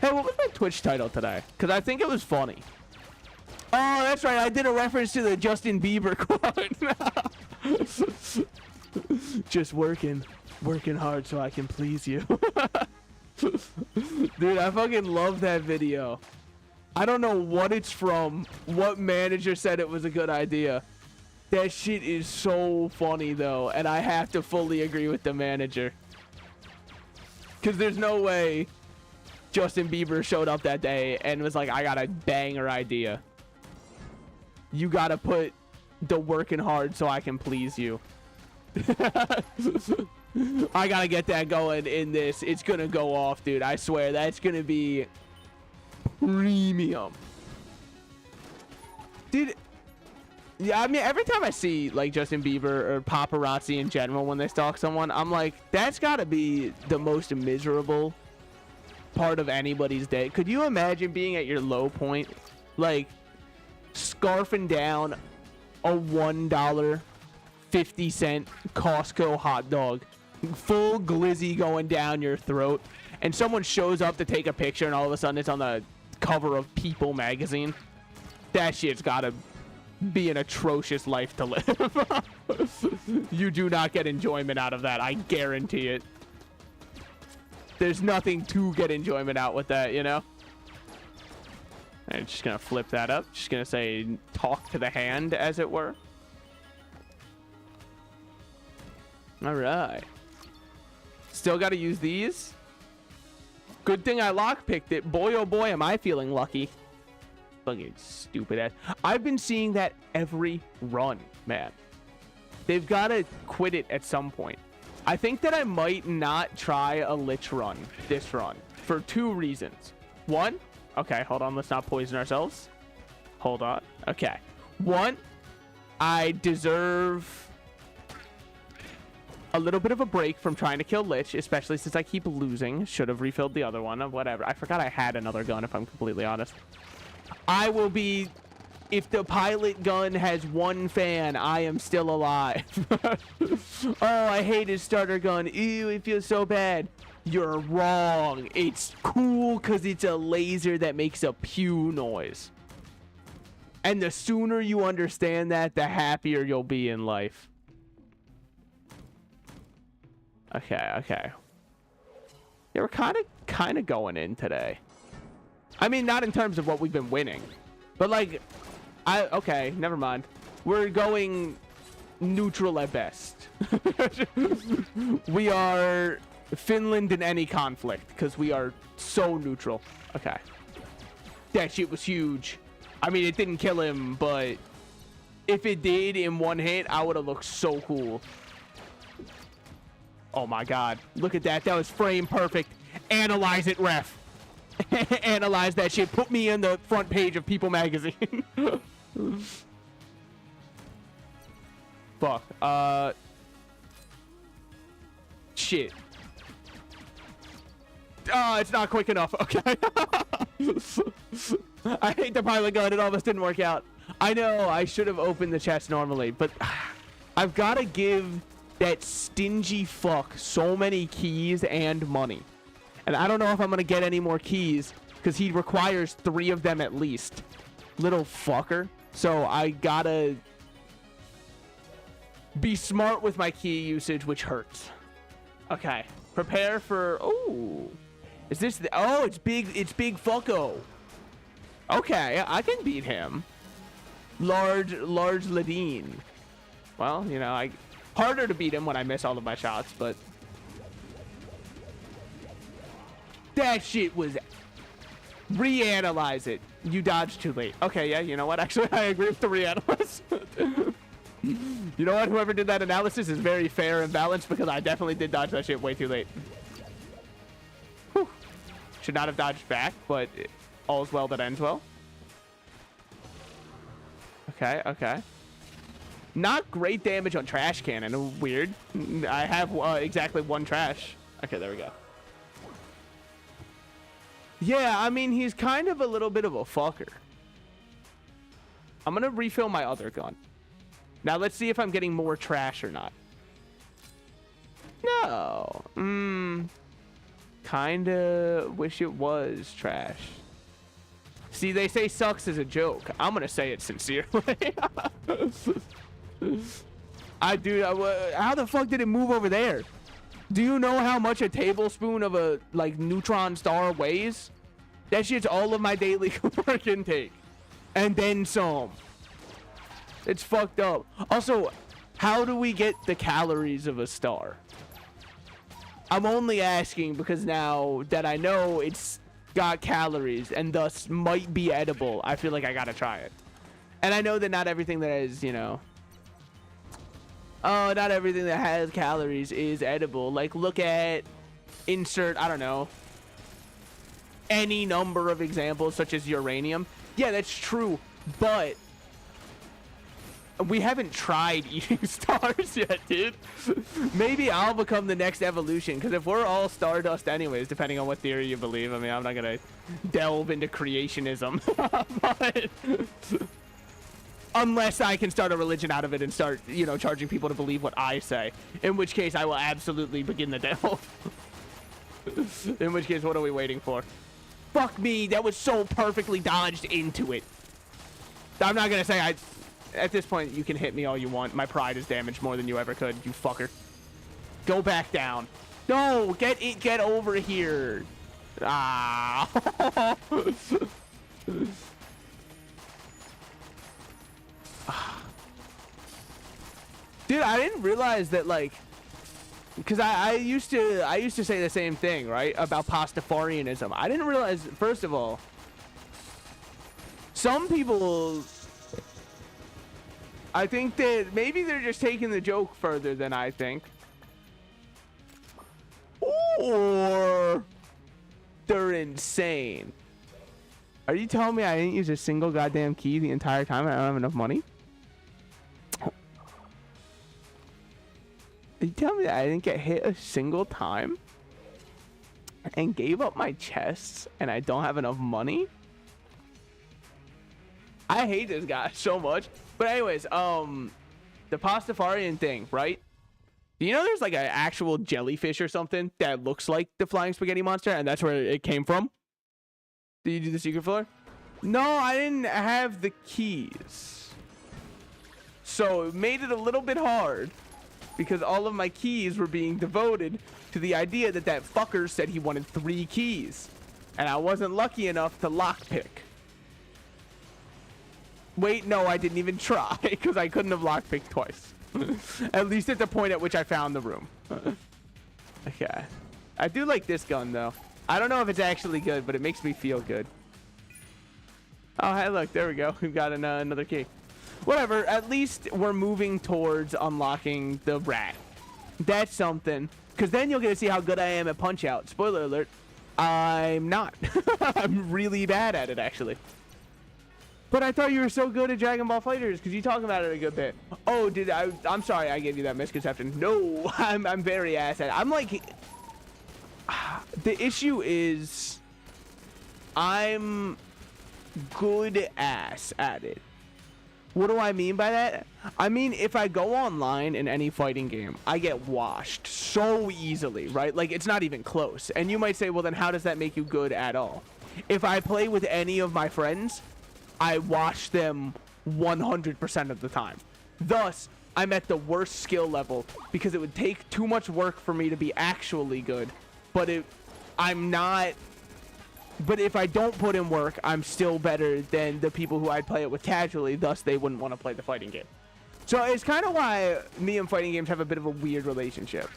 Hey, what was my Twitch title today? Because I think it was funny. Oh, that's right. I did a reference to the Justin Bieber quote. Just working hard so I can please you. Dude, I fucking love that video. I don't know what it's from. What manager said it was a good idea. That shit is so funny though, and I have to fully agree with the manager. Because there's no way Justin Bieber showed up that day and was like, I got a banger idea. You gotta put the working hard so I can please you. I gotta get that going in this. It's gonna go off, dude. I swear that's gonna be premium. Dude, yeah, I mean, every time I see like Justin Bieber or paparazzi in general when they stalk someone, I'm like, that's gotta be the most miserable part of anybody's day. Could you imagine being at your low point, like scarfing down a $1.50 Costco hot dog, full glizzy going down your throat, and someone shows up to take a picture and all of a sudden it's on the cover of People magazine? That shit's gotta be an atrocious life to live. You do not get enjoyment out of that, I guarantee it. There's nothing to get enjoyment out with that, you know? I'm just gonna flip that up. Just gonna say talk to the hand, as it were. All right. Still got to use these. Good thing I lockpicked it. Boy, oh boy, am I feeling lucky. Fucking stupid ass. I've been seeing that every run, man. They've got to quit it at some point. I think that I might not try a Lich run this run for two reasons. One, okay, hold on. Let's not poison ourselves. Hold on. Okay. One, I deserve a little bit of a break from trying to kill Lich, especially since I keep losing. Should have refilled the other one or whatever. I forgot I had another gun, if I'm completely honest. I will be... If the pilot gun has one fan, I am still alive. Oh, I hate his starter gun. Ew, it feels so bad. You're wrong. It's cool because it's a laser that makes a pew noise. And the sooner you understand that, the happier you'll be in life. Okay, okay. Yeah, we're kind of going in today. I mean, not in terms of what we've been winning, but like, okay, never mind. We're going neutral at best. We are Finland in any conflict because we are so neutral. Okay. That shit was huge. I mean, it didn't kill him, but if it did in one hit, I would have looked so cool. Oh my god. Look at that. That was frame perfect. Analyze it, ref. Analyze that shit. Put me in the front page of People magazine. Fuck. Shit. Oh, it's not quick enough. Okay. I hate the pilot gun. It almost didn't work out. I know. I should have opened the chest normally, but I've got to give that stingy fuck so many keys and money. And I don't know if I'm going to get any more keys because he requires 3 of them at least. Little fucker. So I gotta be smart with my key usage, which hurts. Okay. Prepare for... Oh. Is this... Oh, it's big... It's big fucko. Okay, I can beat him. Large Ladine. Well, you know, harder to beat him when I miss all of my shots, but that shit was reanalyze it. You dodged too late. Okay, yeah, you know what? Actually, I agree with the reanalyze. You know what? Whoever did that analysis is very fair and balanced because I definitely did dodge that shit way too late. Whew. Should not have dodged back, but all's well that ends well. Okay, okay. Not great damage on trash cannon. Weird. I have exactly one trash. Okay, there we go. Yeah, I mean, he's kind of a little bit of a fucker. I'm gonna refill my other gun. Now, let's see if I'm getting more trash or not. No. Kinda wish it was trash. See, they say sucks as a joke. I'm gonna say it sincerely. How the fuck did it move over there? Do you know how much a tablespoon of a, like, neutron star weighs? That shit's all of my daily work intake. And then some. It's fucked up. Also, how do we get the calories of a star? I'm only asking because now that I know it's got calories and thus might be edible, I feel like I gotta try it. And I know that not everything that is, you know... Oh, not everything that has calories is edible. Like, look at... Insert, I don't know... any number of examples, such as uranium. Yeah, that's true, but... we haven't tried eating stars yet, dude. Maybe I'll become the next evolution, because if we're all stardust anyways, depending on what theory you believe, I mean, I'm not gonna delve into creationism. But... unless I can start a religion out of it and start, you know, charging people to believe what I say. In which case, I will absolutely begin the delve. In which case, what are we waiting for? Fuck me, that was so perfectly dodged into it. I'm not gonna say at this point, you can hit me all you want. My pride is damaged more than you ever could, you fucker. Go back down. No, get over here. Ah. Dude, I didn't realize that, like, because I used to say the same thing, right, about Pastafarianism. I didn't realize, first of all, some people, I think that maybe they're just taking the joke further than I think, or they're insane. Are you telling me I didn't use a single goddamn key the entire time and I don't have enough money? Are you telling me that I didn't get hit a single time and gave up my chests and I don't have enough money? I hate this guy so much. But anyways, the Pastafarian thing, right? Do you know there's like an actual jellyfish or something that looks like the flying spaghetti monster and that's where it came from? Did you do the secret floor? No, I didn't have the keys. So it made it a little bit hard because all of my keys were being devoted to the idea that that fucker said he wanted 3 keys. And I wasn't lucky enough to lockpick. Wait, no, I didn't even try because I couldn't have lockpicked twice. At least at the point at which I found the room. Okay. I do like this gun, though. I don't know if it's actually good, but it makes me feel good. Oh, hey, look. There we go. We've got another key. Whatever. At least we're moving towards unlocking the rat. That's something. Because then you'll get to see how good I am at Punch-Out. Spoiler alert. I'm not. I'm really bad at it, actually. But I thought you were so good at Dragon Ball FighterZ because you talk about it a good bit. Oh, I'm sorry I gave you that misconception. No, I'm very ass at it. I'm like... The issue is... I'm good ass at it. What do I mean by that? I mean, if I go online in any fighting game, I get washed so easily, right? Like, it's not even close. And you might say, well, then how does that make you good at all? If I play with any of my friends, I wash them 100% of the time. Thus, I'm at the worst skill level because it would take too much work for me to be actually good. But I'm not But if I don't put in work, I'm still better than the people who I'd play it with casually, thus they wouldn't want to play the fighting game. So it's kind of why me and fighting games have a bit of a weird relationship.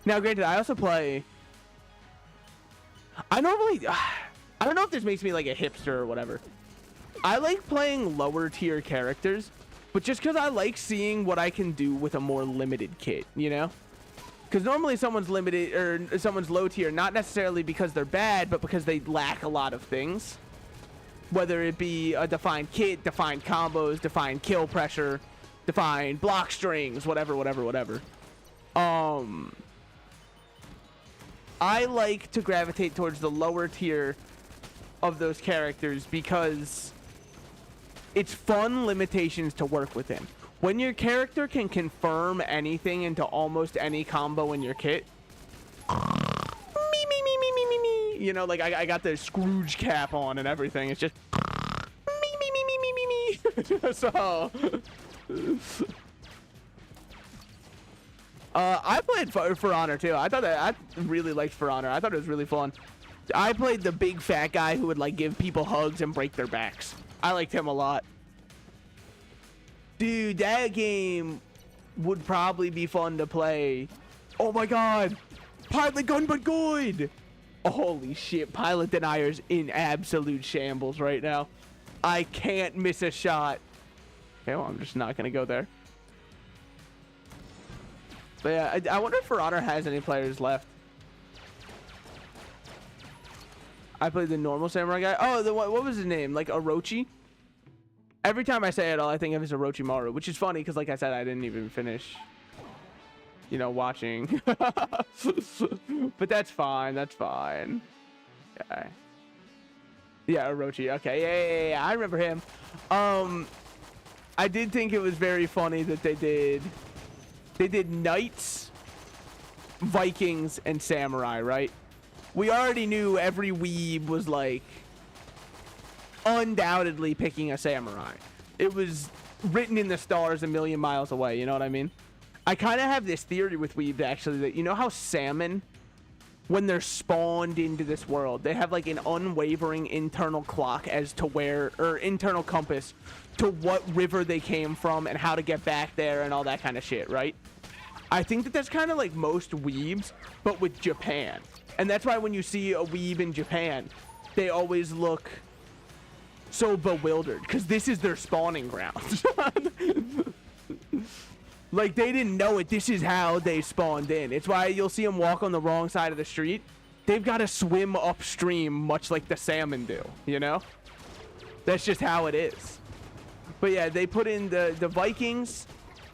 Now, granted, I also play... I don't know if this makes me like a hipster or whatever. I like playing lower tier characters, but just because I like seeing what I can do with a more limited kit, you know? Because normally someone's limited or someone's low tier, not necessarily because they're bad, but because they lack a lot of things. Whether it be a defined kit, defined combos, defined kill pressure, defined block strings, whatever. I like to gravitate towards the lower tier of those characters because it's fun limitations to work within. When your character can confirm anything into almost any combo in your kit, you know, like I got the Scrooge cap on and everything. It's just so I played For Honor too. I really liked For Honor. I thought it was really fun. I played the big fat guy who would like give people hugs and break their backs. I liked him a lot. Dude, that game would probably be fun to play. Oh my god. Pilot gun but good. Holy shit. Pilot Denier's in absolute shambles right now. I can't miss a shot. Okay, well, I'm just not going to go there. But yeah, I wonder if For Honor has any players left. I played the normal samurai guy. Oh, what was his name? Like Orochi? Every time I say it, all I think of is Orochimaru, which is funny because, like I said, I didn't even finish, you know, watching. But that's fine. That's fine. Okay. Yeah, Orochi. Okay. Yeah. I remember him. I did think it was very funny that they did knights, Vikings, and samurai, right? We already knew every weeb was like undoubtedly picking a samurai. It was written in the stars a million miles away, you know what I mean? I kind of have this theory with weebs actually, that you know how salmon, when they're spawned into this world, they have like an unwavering internal clock as to where, or internal compass to what river they came from and how to get back there and all that kind of shit, right? I think that that's kind of like most weebs, but with Japan. And that's why when you see a weeb in Japan, they always look so bewildered because this is their spawning ground. Like, they didn't know it. This is how they spawned in. It's why you'll see them walk on the wrong side of the street. They've got to swim upstream much like the salmon do, you know? That's just how it is. But yeah, they put in the Vikings,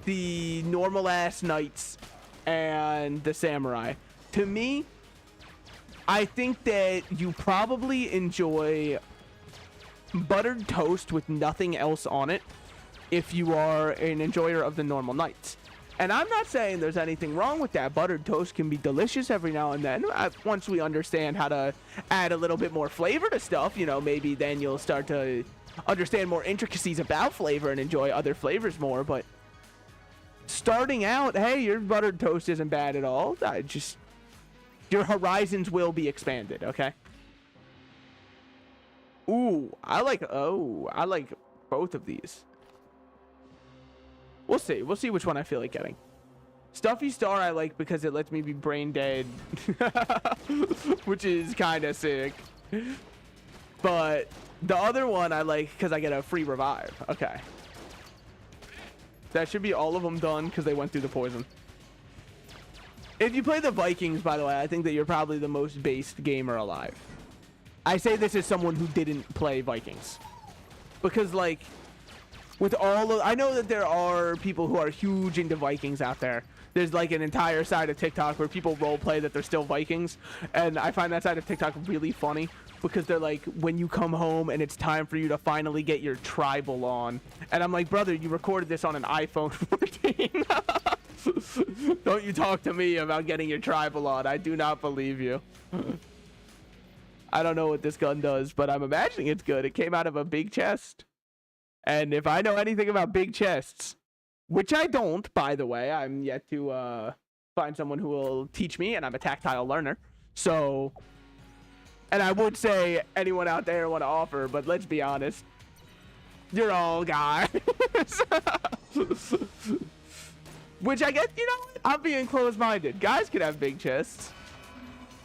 the normal ass knights, and the samurai. To me, I think that you probably enjoy buttered toast with nothing else on it if you are an enjoyer of the normal knights. And I'm not saying there's anything wrong with that. Buttered toast can be delicious every now and then. Once we understand how to add a little bit more flavor to stuff, you know, maybe then you'll start to understand more intricacies about flavor and enjoy other flavors more. But starting out, hey, your buttered toast isn't bad at all. Your horizons will be expanded, okay? Ooh, I like both of these. We'll see. We'll see which one I feel like getting. Stuffy Star I like because it lets me be brain dead, which is kind of sick. But the other one I like because I get a free revive. Okay. That should be all of them done because they went through the poison. If you play the Vikings, by the way, I think that you're probably the most based gamer alive. I say this as someone who didn't play Vikings. Because, like, with all of... I know that there are people who are huge into Vikings out there. There's, like, an entire side of TikTok where people roleplay that they're still Vikings. And I find that side of TikTok really funny. Because they're like, when you come home and it's time for you to finally get your tribal on. And I'm like, brother, you recorded this on an iPhone 14. Don't you talk to me about getting your tribal on. I do not believe you. I don't know what this gun does, but I'm imagining it's good. It came out of a big chest. And if I know anything about big chests, which I don't, by the way, I'm yet to find someone who will teach me, and I'm a tactile learner. So And I would say anyone out there want to offer, but let's be honest. You're all guys. Which I guess, you know, I'm being closed-minded. Guys can have big chests.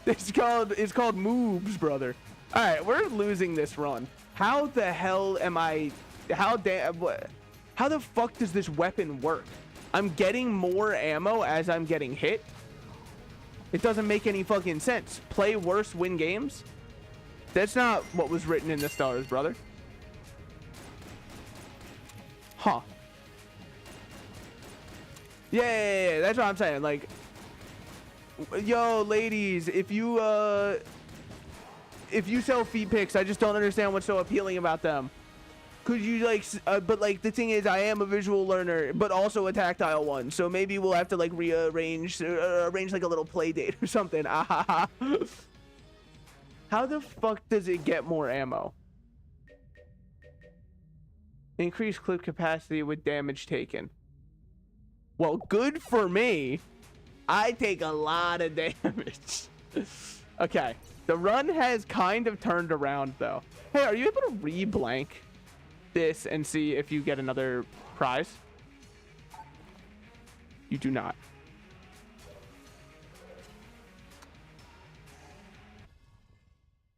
It's called moobs, brother. All right, we're losing this run. How the hell am I? How the fuck does this weapon work? I'm getting more ammo as I'm getting hit. It doesn't make any fucking sense. Play worse, win games. That's not what was written in the stars, brother. Huh. Yeah, that's what I'm saying. Like, yo, ladies, if you sell feet pics, I just don't understand what's so appealing about them. Could you like, but like the thing is, I am a visual learner, but also a tactile one. So maybe we'll have to like arrange like a little play date or something. How the fuck does it get more ammo? Increase clip capacity with damage taken. Well, good for me. I take a lot of damage. Okay. The run has kind of turned around, though. Hey, are you able to re-blank this and see if you get another prize? You do not.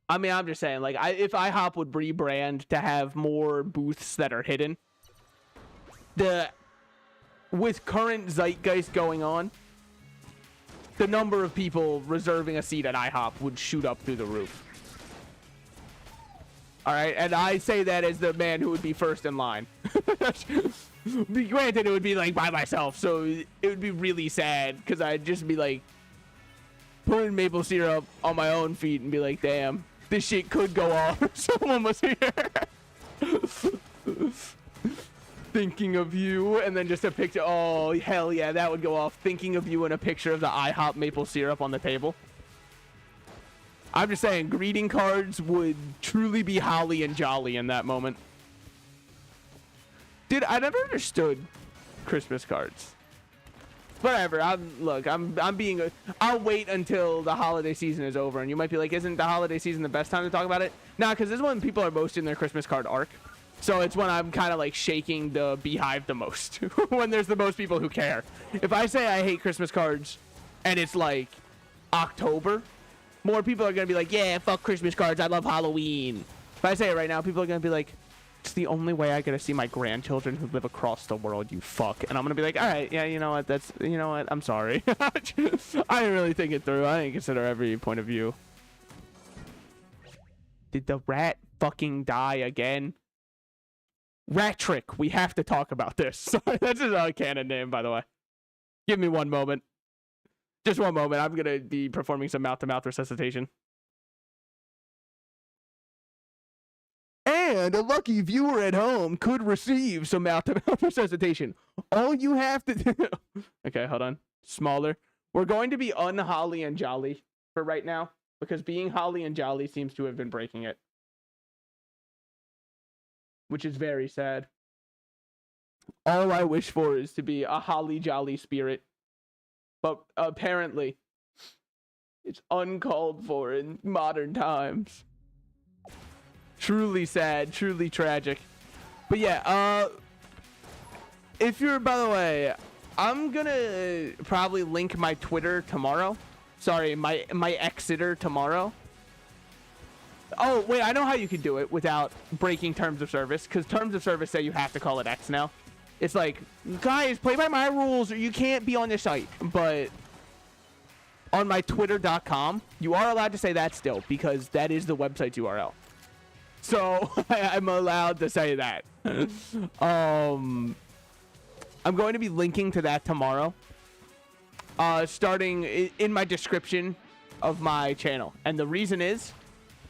I mean, I'm just saying, like, if IHOP would rebrand to have more booths that are hidden, with current zeitgeist going on, the number of people reserving a seat at IHOP would shoot up through the roof. All right, and I say that as the man who would be first in line. Granted, it would be like by myself, so it would be really sad because I'd just be like putting maple syrup on my own feet and be like, damn, this shit could go off if someone was here. Thinking of you, and then just a picture. Oh, hell yeah, that would go off. Thinking of you and a picture of the IHOP maple syrup on the table. I'm just saying, greeting cards would truly be holly and jolly in that moment. Dude, I never understood Christmas cards. Whatever. I'll wait until the holiday season is over, and you might be like, isn't the holiday season the best time to talk about it? Nah, because this is when people are most in their Christmas card arc. So it's when I'm kind of like shaking the beehive the most. When there's the most people who care. If I say I hate Christmas cards and it's like October, more people are going to be like, yeah, fuck Christmas cards. I love Halloween. If I say it right now, people are going to be like, it's the only way I get to see my grandchildren who live across the world, you fuck. And I'm going to be like, all right, yeah, you know what? I'm sorry. I didn't really think it through. I didn't consider every point of view. Did the rat fucking die again? Rat Trick, we have to talk about this. Sorry, that's his canon name, by the way. Give me one moment. Just one moment. I'm going to be performing some mouth-to-mouth resuscitation. And a lucky viewer at home could receive some mouth-to-mouth resuscitation. All you have to do... Okay, hold on. Smaller. We're going to be unholly and jolly for right now, because being holly and jolly seems to have been breaking it. Which is very sad. All I wish for is to be a holly jolly spirit. But apparently, it's uncalled for in modern times. Truly sad, truly tragic. But yeah, if you're, by the way, I'm gonna probably link my Twitter tomorrow. Sorry, my Exeter tomorrow. Oh, wait, I know how you can do it without breaking terms of service, because terms of service say you have to call it X now. It's like, guys, play by my rules or you can't be on this site. But on my twitter.com, you are allowed to say that still, because that is the website's URL. So I'm allowed to say that. I'm going to be linking to that tomorrow, starting in my description of my channel. And the reason is,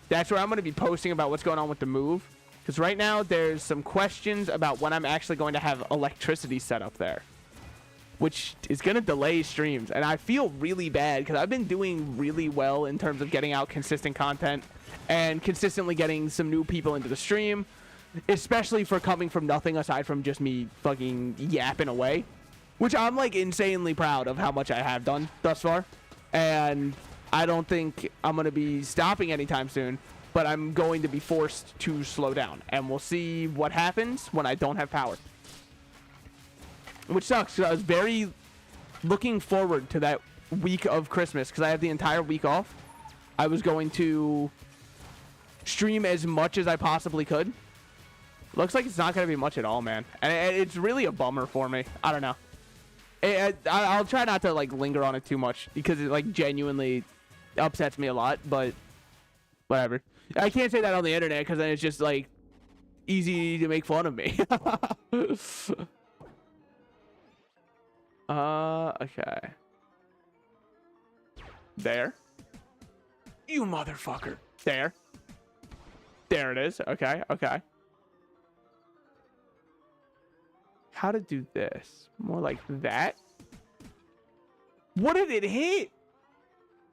that's where I'm going to be posting about what's going on with the move. Because right now, there's some questions about when I'm actually going to have electricity set up there, which is going to delay streams. And I feel really bad because I've been doing really well in terms of getting out consistent content and consistently getting some new people into the stream, especially for coming from nothing aside from just me fucking yapping away, which I'm like insanely proud of how much I have done thus far. And I don't think I'm going to be stopping anytime soon, but I'm going to be forced to slow down. And we'll see what happens when I don't have power. Which sucks, because I was very looking forward to that week of Christmas, because I have the entire week off. I was going to stream as much as I possibly could. Looks like it's not going to be much at all, man. And it's really a bummer for me. I don't know. I'll try not to, like, linger on it too much, because it, like, genuinely upsets me a lot, but whatever. I can't say that on the internet, because then it's just, like, easy to make fun of me. Okay. There. You motherfucker. There. There it is. Okay, okay. How to do this? More like that? What did it hit?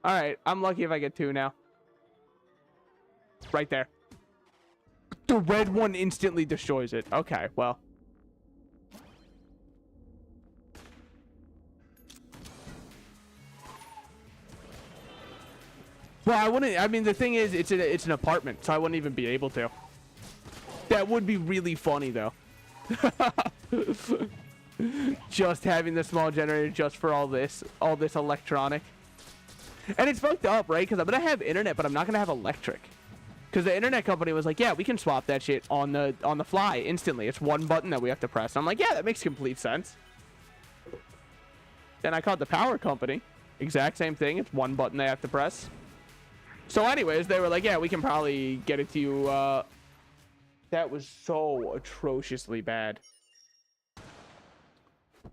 Alright, I'm lucky if I get 2 now. Right there. The red one instantly destroys it. Okay, well. Well, I wouldn't. I mean, the thing is, it's an apartment, so I wouldn't even be able to. That would be really funny, though. Just having the small generator just for all this electronic. And it's fucked up, right? Because I'm gonna have internet, but I'm not gonna have electric. Because the internet company was like, yeah, we can swap that shit on the fly instantly. It's one button that we have to press. I'm like, yeah, that makes complete sense. Then I called the power company. Exact same thing. It's one button they have to press. So anyways, they were like, yeah, we can probably get it to you. That was so atrociously bad.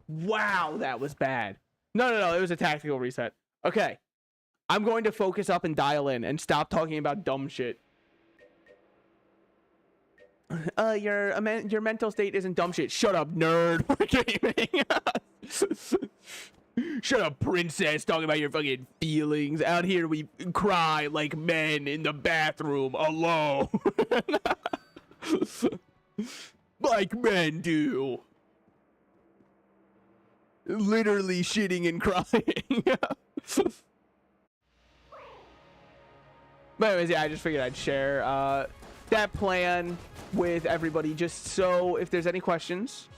Wow, that was bad. No, it was a tactical reset. Okay. I'm going to focus up and dial in and stop talking about dumb shit. Your mental state isn't dumb shit. Shut up, nerd. We're gaming. Shut up, princess, talking about your fucking feelings. Out here we cry like men in the bathroom alone. Like men do. Literally shitting and crying. But anyways, yeah, I just figured I'd share that plan with everybody, just so if there's any questions.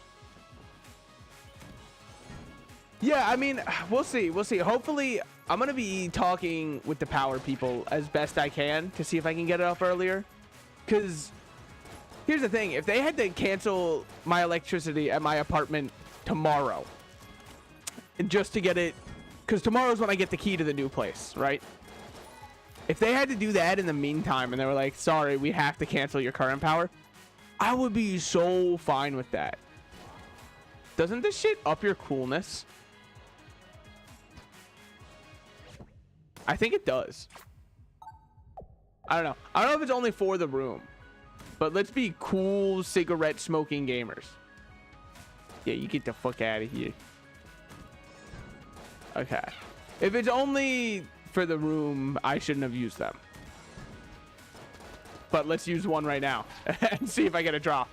Yeah, I mean, we'll see. Hopefully, I'm going to be talking with the power people as best I can to see if I can get it up earlier. Because here's the thing. If they had to cancel my electricity at my apartment tomorrow, just to get it, because tomorrow's when I get the key to the new place, right? If they had to do that in the meantime and they were like, sorry, we have to cancel your current power, I would be so fine with that. Doesn't this shit up your coolness? I think it does. I don't know. I don't know if it's only for the room, but let's be cool cigarette smoking gamers. Yeah, you get the fuck out of here. Okay. If it's only for the room, I shouldn't have used them. But let's use one right now and see if I get a draw.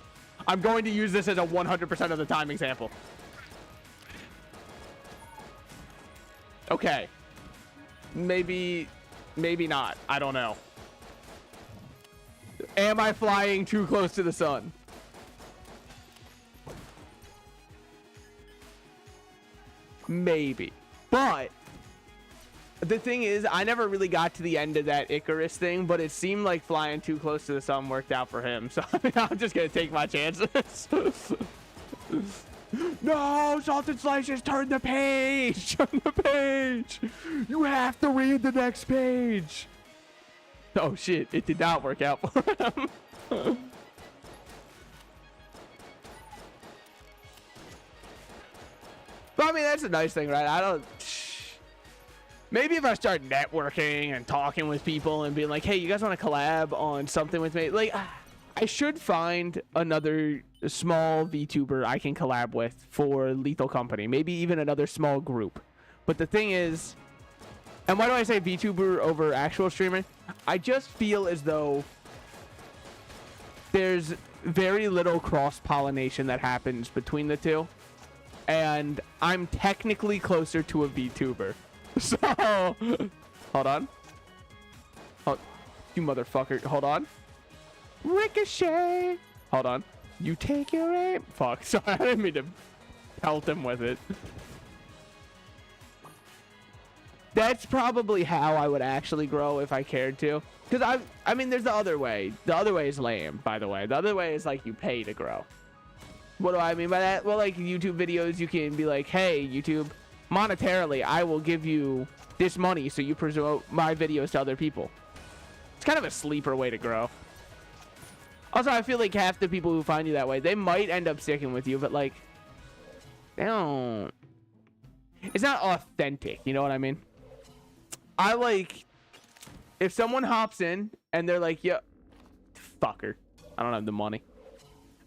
I'm going to use this as a 100% of the time example. Okay. Maybe not. I don't know. Am I flying too close to the sun? Maybe. But the thing is, I never really got to the end of that Icarus thing, but it seemed like flying too close to the sun worked out for him. So I mean, I'm just going to take my chances. No, Salted Slices, turn the page. Turn the page. You have to read the next page. Oh, shit. It did not work out for him. But I mean, that's a nice thing, right? I don't... Maybe if I start networking and talking with people and being like, hey, you guys want to collab on something with me? Like, I should find another small VTuber I can collab with for Lethal Company. Maybe even another small group. But the thing is, and why do I say VTuber over actual streamer? I just feel as though there's very little cross-pollination that happens between the two. And I'm technically closer to a VTuber. So, hold Hold on. Oh, you motherfucker. Hold on. Ricochet. Hold on. You take your aim. Fuck. Sorry, I didn't mean to pelt him with it. That's probably how I would actually grow if I cared to. Because I mean, there's the other way. The other way is lame, by the way. The other way is like you pay to grow. What do I mean by that? Well, like YouTube videos, you can be like, hey, YouTube, monetarily, I will give you this money so you promote my videos to other people. It's kind of a sleeper way to grow. Also, I feel like half the people who find you that way, they might end up sticking with you, but like, they don't. It's not authentic, you know what I mean? I like, if someone hops in and they're like, yo, fucker, I don't have the money.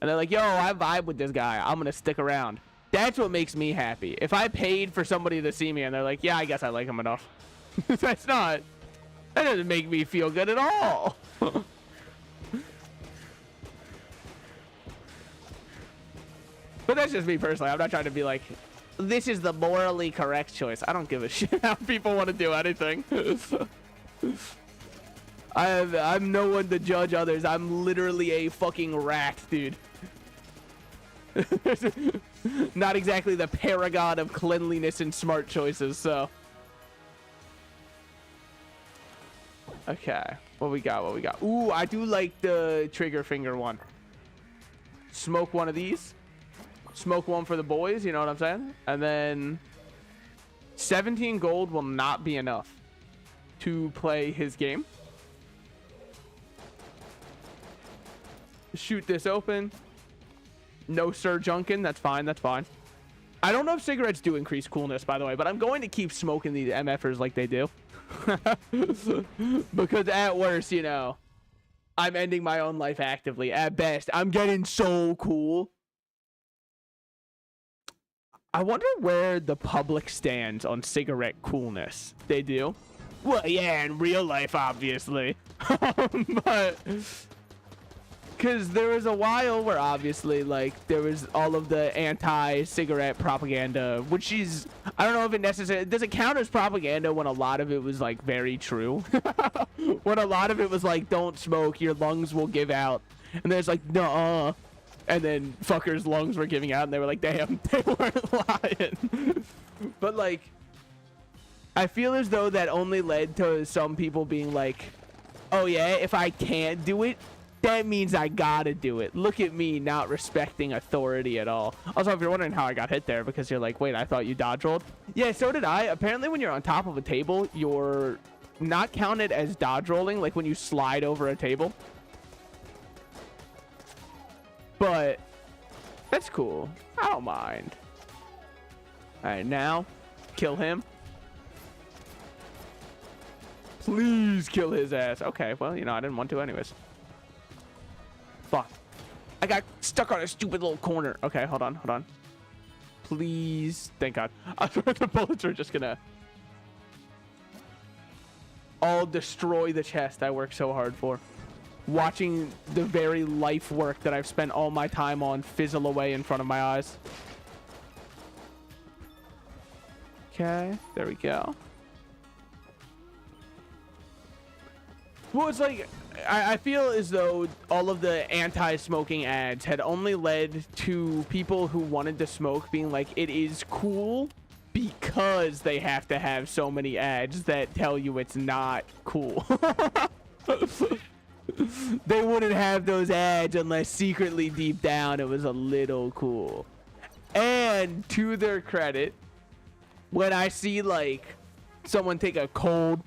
And they're like, yo, I vibe with this guy, I'm gonna stick around. That's what makes me happy. If I paid for somebody to see me and they're like, yeah, I guess I like him enough. That doesn't make me feel good at all. But that's just me personally. I'm not trying to be like, this is the morally correct choice. I don't give a shit how people want to do anything. I'm no one to judge others. I'm literally a fucking rat, dude. Not exactly the paragon of cleanliness and smart choices, so. Okay, what we got? Ooh, I do like the trigger finger one. Smoke one of these. Smoke one for the boys, you know what I'm saying? And then 17 gold will not be enough to play his game. Shoot this open. No Sir Junkin, that's fine, that's fine. I don't know if cigarettes do increase coolness, by the way, but I'm going to keep smoking these MFers like they do. Because at worst, you know, I'm ending my own life actively. At best, I'm getting so cool. I wonder where the public stands on cigarette coolness. They do? Well, yeah, in real life, obviously. But because there was a while where obviously, like, there was all of the anti-cigarette propaganda, which is, I don't know if it necessarily, does it count as propaganda when a lot of it was, like, very true? When a lot of it was like, don't smoke, your lungs will give out. And there's like, nuh-uh. And then fuckers' lungs were giving out, and they were like, damn, they weren't lying. But, like, I feel as though that only led to some people being like, oh, yeah, if I can't do it, that means I gotta do it. Look at me not respecting authority at all. Also, if you're wondering how I got hit there, because you're like, wait, I thought you dodge rolled. Yeah, so did I. Apparently, when you're on top of a table, you're not counted as dodge rolling, like when you slide over a table. But that's cool. I don't mind. All right, now kill him. Please kill his ass. Okay, well, you know, I didn't want to anyways. Fuck. I got stuck on a stupid little corner. Okay, hold on, hold on. Please. Thank God. I thought the bullets were just gonna all destroy the chest I worked so hard for. Watching the very life work that I've spent all my time on fizzle away in front of my eyes. Okay, there we go. Well, it's like, I feel as though all of the anti-smoking ads had only led to people who wanted to smoke being like, it is cool, because they have to have so many ads that tell you it's not cool. They wouldn't have those ads unless secretly deep down it was a little cool. And to their credit, when I see like someone take a cold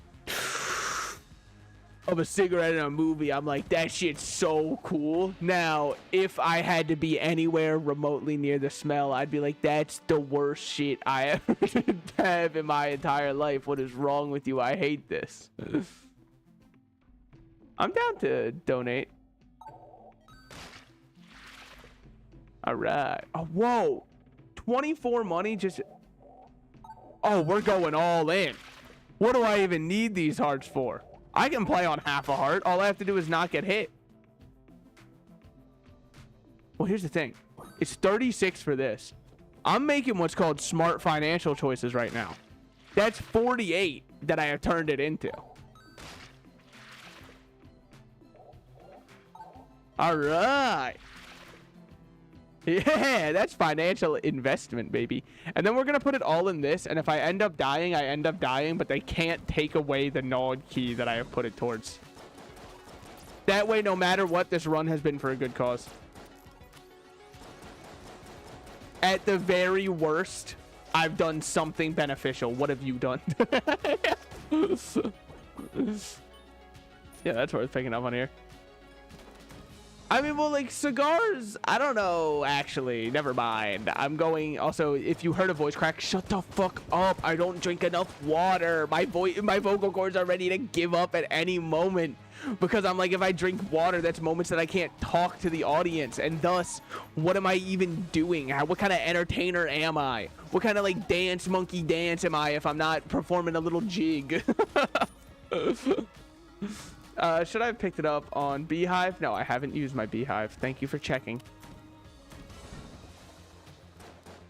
of a cigarette in a movie, I'm like, that shit's so cool. Now, if I had to be anywhere remotely near the smell, I'd be like, that's the worst shit I ever have in my entire life. What is wrong with you? I hate this. I'm down to donate. All right. Oh, whoa. 24 money just... Oh, we're going all in. What do I even need these hearts for? I can play on half a heart. All I have to do is not get hit. Well, here's the thing. It's 36 for this. I'm making what's called smart financial choices right now. That's 48 that I have turned it into. All right. Yeah, that's financial investment, baby. And then we're gonna put it all in this, and if I end up dying, I end up dying, but they can't take away the node key that I have put it towards. That way, no matter what, this run has been for a good cause. At the very worst, I've done something beneficial. What have you done? Yeah, that's worth picking up on here. I mean, well, like, cigars, I don't know, actually. Never mind. I'm going... Also, if you heard a voice crack, shut the fuck up. I don't drink enough water. My vocal cords are ready to give up at any moment. Because I'm like, if I drink water, that's moments that I can't talk to the audience. And thus, what am I even doing? What kind of entertainer am I? What kind of, like, dance monkey dance am I if I'm not performing a little jig? Should I have picked it up on Beehive? No, I haven't used my Beehive. Thank you for checking.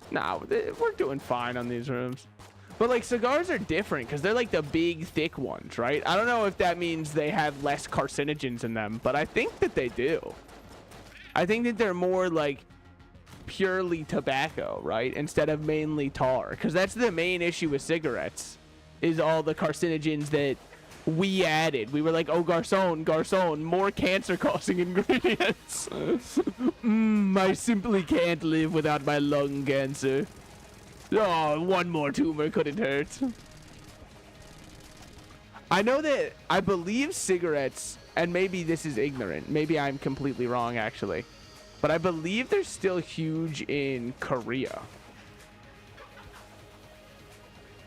No, we're doing fine on these rooms. But, like, cigars are different because they're, like, the big, thick ones, right? I don't know if that means they have less carcinogens in them, but I think that they do. I think that they're more, like, purely tobacco, right? Instead of mainly tar. Because that's the main issue with cigarettes, is all the carcinogens that we added. We were like, oh, garçon, more cancer-causing ingredients. I simply can't live without my lung cancer. Oh, one more tumor couldn't hurt. I know that I believe cigarettes, and maybe this is ignorant. Maybe I'm completely wrong, actually. But I believe they're still huge in Korea.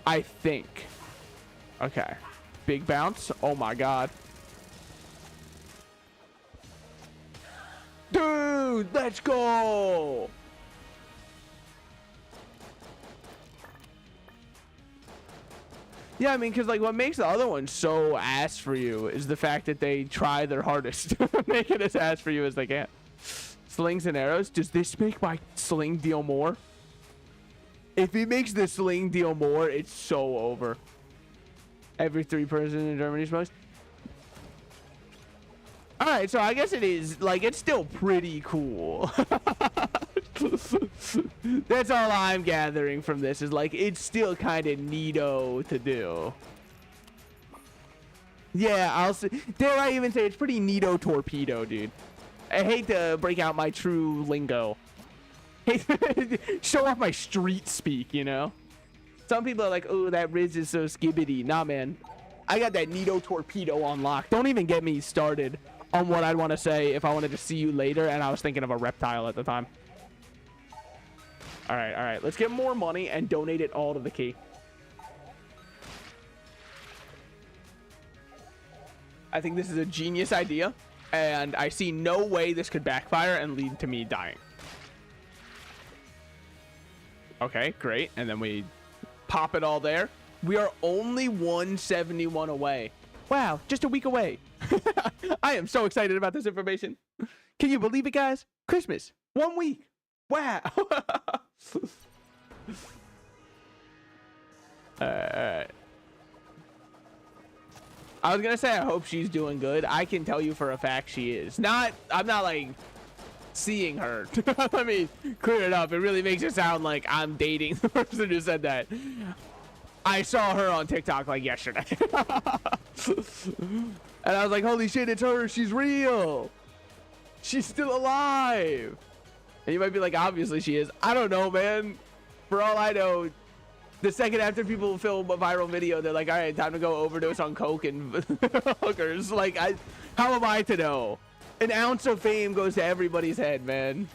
I think. Okay. Big bounce. Oh, my God. Dude, let's go. Yeah, I mean, because, like, what makes the other one so ass for you is the fact that they try their hardest to make it as ass for you as they can. Slings and arrows. Does this make my sling deal more? If it makes the sling deal more, it's so over. Every 3 person in Germany smokes. Alright, so I guess it is, like, it's still pretty cool. That's all I'm gathering from this, is like, it's still kind of neato to do. Yeah, I'll say, dare I even say it's pretty neato torpedo, dude. I hate to break out my true lingo. Show off my street speak, you know? Some people are like, oh, that Riz is so skibbity. Nah, man. I got that neato torpedo on lock. Don't even get me started on what I'd want to say if I wanted to see you later and I was thinking of a reptile at the time. All right. Let's get more money and donate it all to the key. I think this is a genius idea, and I see no way this could backfire and lead to me dying. Okay, great. And then we pop it all there. We are only 171 away. Wow, just a week away. I am so excited about this information. Can you believe it, guys? Christmas, 1 week. Wow. Alright. I was gonna say I hope she's doing good. I can tell you for a fact she is. I'm not like seeing her. Let me clear it up. It really makes it sound like I'm dating the person who said that. I saw her on TikTok like yesterday. And I was like, holy shit, it's her. She's real. She's still alive. And you might be like, obviously she is. I don't know, man. For all I know, the second after people film a viral video, they're like, all right, time to go overdose on coke and hookers. Like, how am I to know? An ounce of fame goes to everybody's head, man.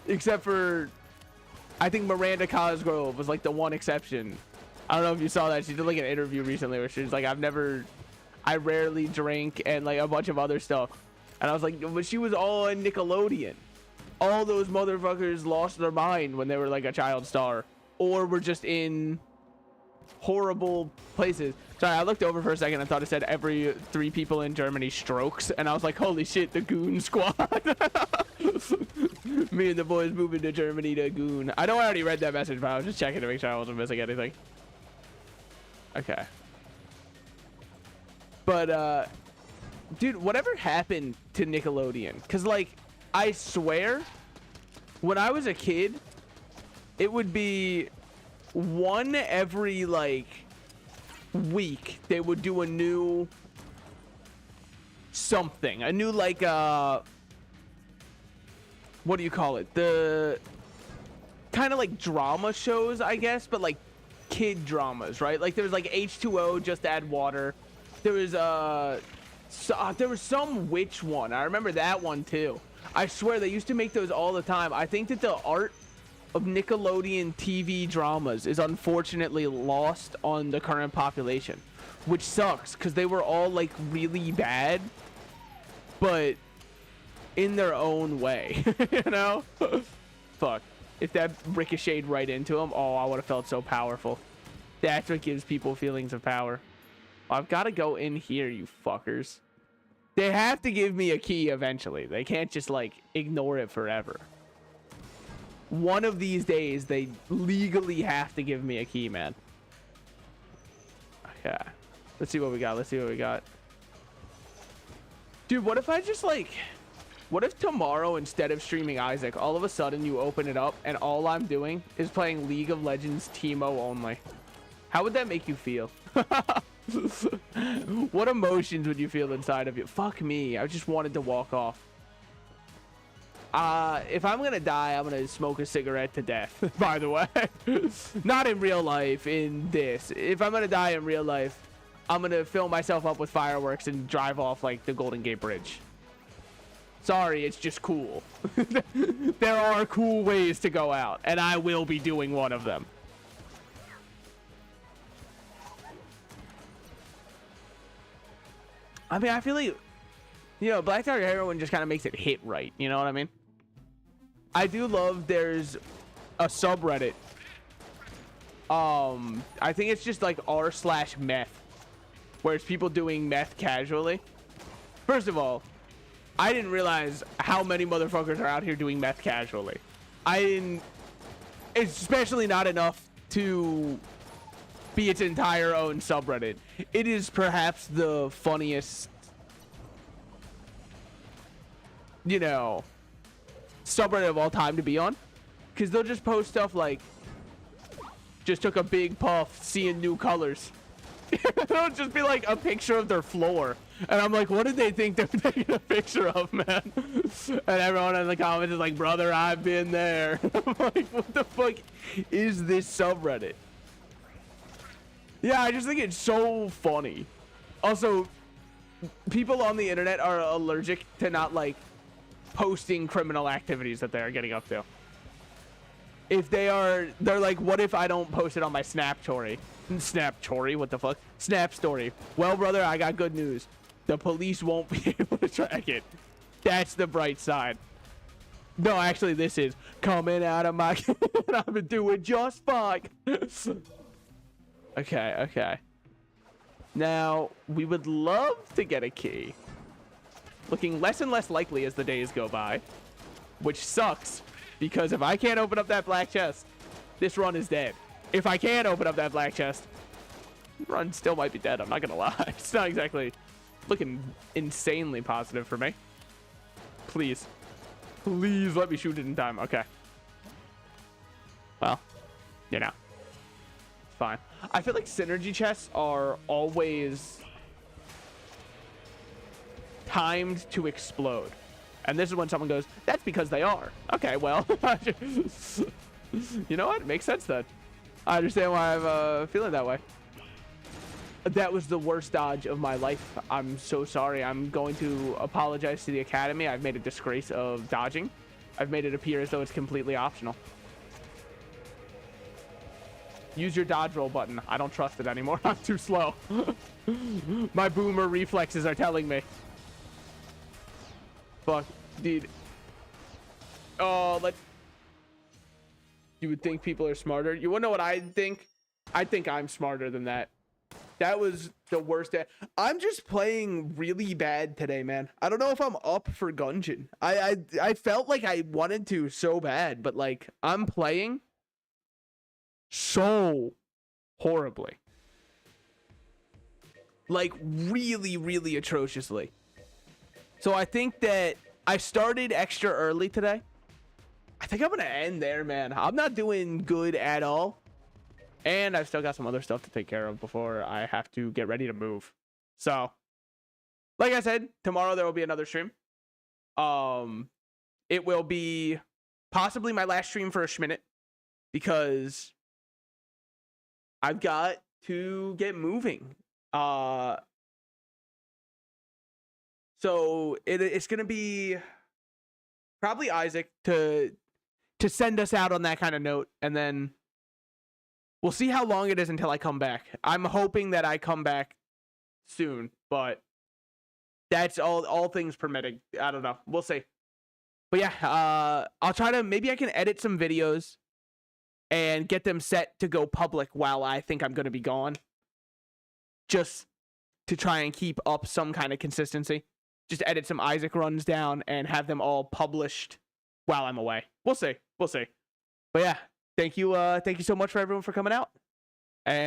Except for, I think Miranda Cosgrove was like the one exception. I don't know if you saw that. She did like an interview recently where she was like, I rarely drink, and like a bunch of other stuff. And I was like, but she was all on Nickelodeon. All those motherfuckers lost their mind when they were like a child star, or were just in horrible places. Sorry, I looked over for a second and thought it said every 3 people in Germany strokes, and I was like, holy shit, the Goon Squad. Me and the boys moving to Germany to Goon. I know I already read that message, but I was just checking to make sure I wasn't missing anything. Okay. But, dude, whatever happened to Nickelodeon? Because, like, I swear, when I was a kid, it would be one every, like, week. They would do a new something. A new, like, what do you call it? The kind of like drama shows, I guess, but like kid dramas, right? Like there was like H2O, Just Add Water. There was there was some witch one. I remember that one too. I swear they used to make those all the time. I think that the art of Nickelodeon TV dramas is unfortunately lost on the current population, which sucks because they were all like really bad, but in their own way. You know? Fuck. If that ricocheted right into him, oh, I would have felt so powerful. That's what gives people feelings of power. I've got to go in here, you fuckers. They have to give me a key eventually. They can't just, like, ignore it forever. One of these days, they legally have to give me a key, man. Okay. Let's see what we got. Let's see what we got. Dude, what if I just, like... What if tomorrow, instead of streaming Isaac, all of a sudden you open it up and all I'm doing is playing League of Legends Teemo only? How would that make you feel? What emotions would you feel inside of you? Fuck me. I just wanted to walk off. If I'm gonna die, I'm gonna smoke a cigarette to death, by the way. Not in real life, in this. If I'm gonna die in real life, I'm gonna fill myself up with fireworks and drive off like the Golden Gate Bridge. Sorry, it's just cool. There are cool ways to go out, and I will be doing one of them. I mean, I feel like, you know, Black Tiger Heroin just kind of makes it hit right. You know what I mean? I do love there's a subreddit. I think it's just like r/meth, where it's people doing meth casually. First of all, I didn't realize how many motherfuckers are out here doing meth casually. It's especially not enough to be its entire own subreddit. It is perhaps the funniest, you know, subreddit of all time to be on. Because they'll just post stuff like, just took a big puff, seeing new colors. It'll just be like a picture of their floor. And I'm like, what did they think they were taking a picture of, man? And everyone in the comments is like, brother, I've been there. I'm like, what the fuck is this subreddit? Yeah, I just think it's so funny. Also, people on the internet are allergic to not, like, posting criminal activities that they're getting up to. If they're like, what if I don't post it on my Snap story? What the fuck? Snap story. Well, brother, I got good news. The police won't be able to track it. That's the bright side. No, actually, this is coming out of my... I've been doing just fine. Okay. Now, we would love to get a key. Looking less and less likely as the days go by. Which sucks. Because if I can't open up that black chest, this run is dead. If I can open up that black chest, the run still might be dead. I'm not going to lie. It's not exactly looking insanely positive for me. Please. Please let me shoot it in time. Okay. Well, you know. Fine. I feel like synergy chests are always timed to explode. And this is when someone goes, that's because they are. Okay, well. You know what? It makes sense then. I understand why I'm feeling that way. That was the worst dodge of my life. I'm so sorry. I'm going to apologize to the Academy. I've made a disgrace of dodging. I've made it appear as though it's completely optional. Use your dodge roll button. I don't trust it anymore. I'm too slow. My boomer reflexes are telling me. Fuck, dude. Oh, you would think people are smarter. You wanna know what I think? I think I'm smarter than that. That was the worst day. I'm just playing really bad today, man. I don't know if I'm up for Gungeon. I felt like I wanted to so bad, but like I'm playing so horribly. like really, really atrociously. So I think that I started extra early today. I think I'm gonna end there, man. I'm not doing good at all, and I've still got some other stuff to take care of before I have to get ready to move. So, like I said, tomorrow there will be another stream. It will be possibly my last stream for a minute because I've got to get moving. So it's gonna be probably Isaac to send us out on that kind of note, and then we'll see how long it is until I come back. I'm hoping that I come back soon, but that's all things permitting. I don't know. We'll see. But yeah, I'll try to, maybe I can edit some videos and get them set to go public while I think I'm going to be gone. Just to try and keep up some kind of consistency. Just edit some Isaac runs down and have them all published while I'm away. We'll see. We'll see. But yeah, thank you so much for everyone for coming out.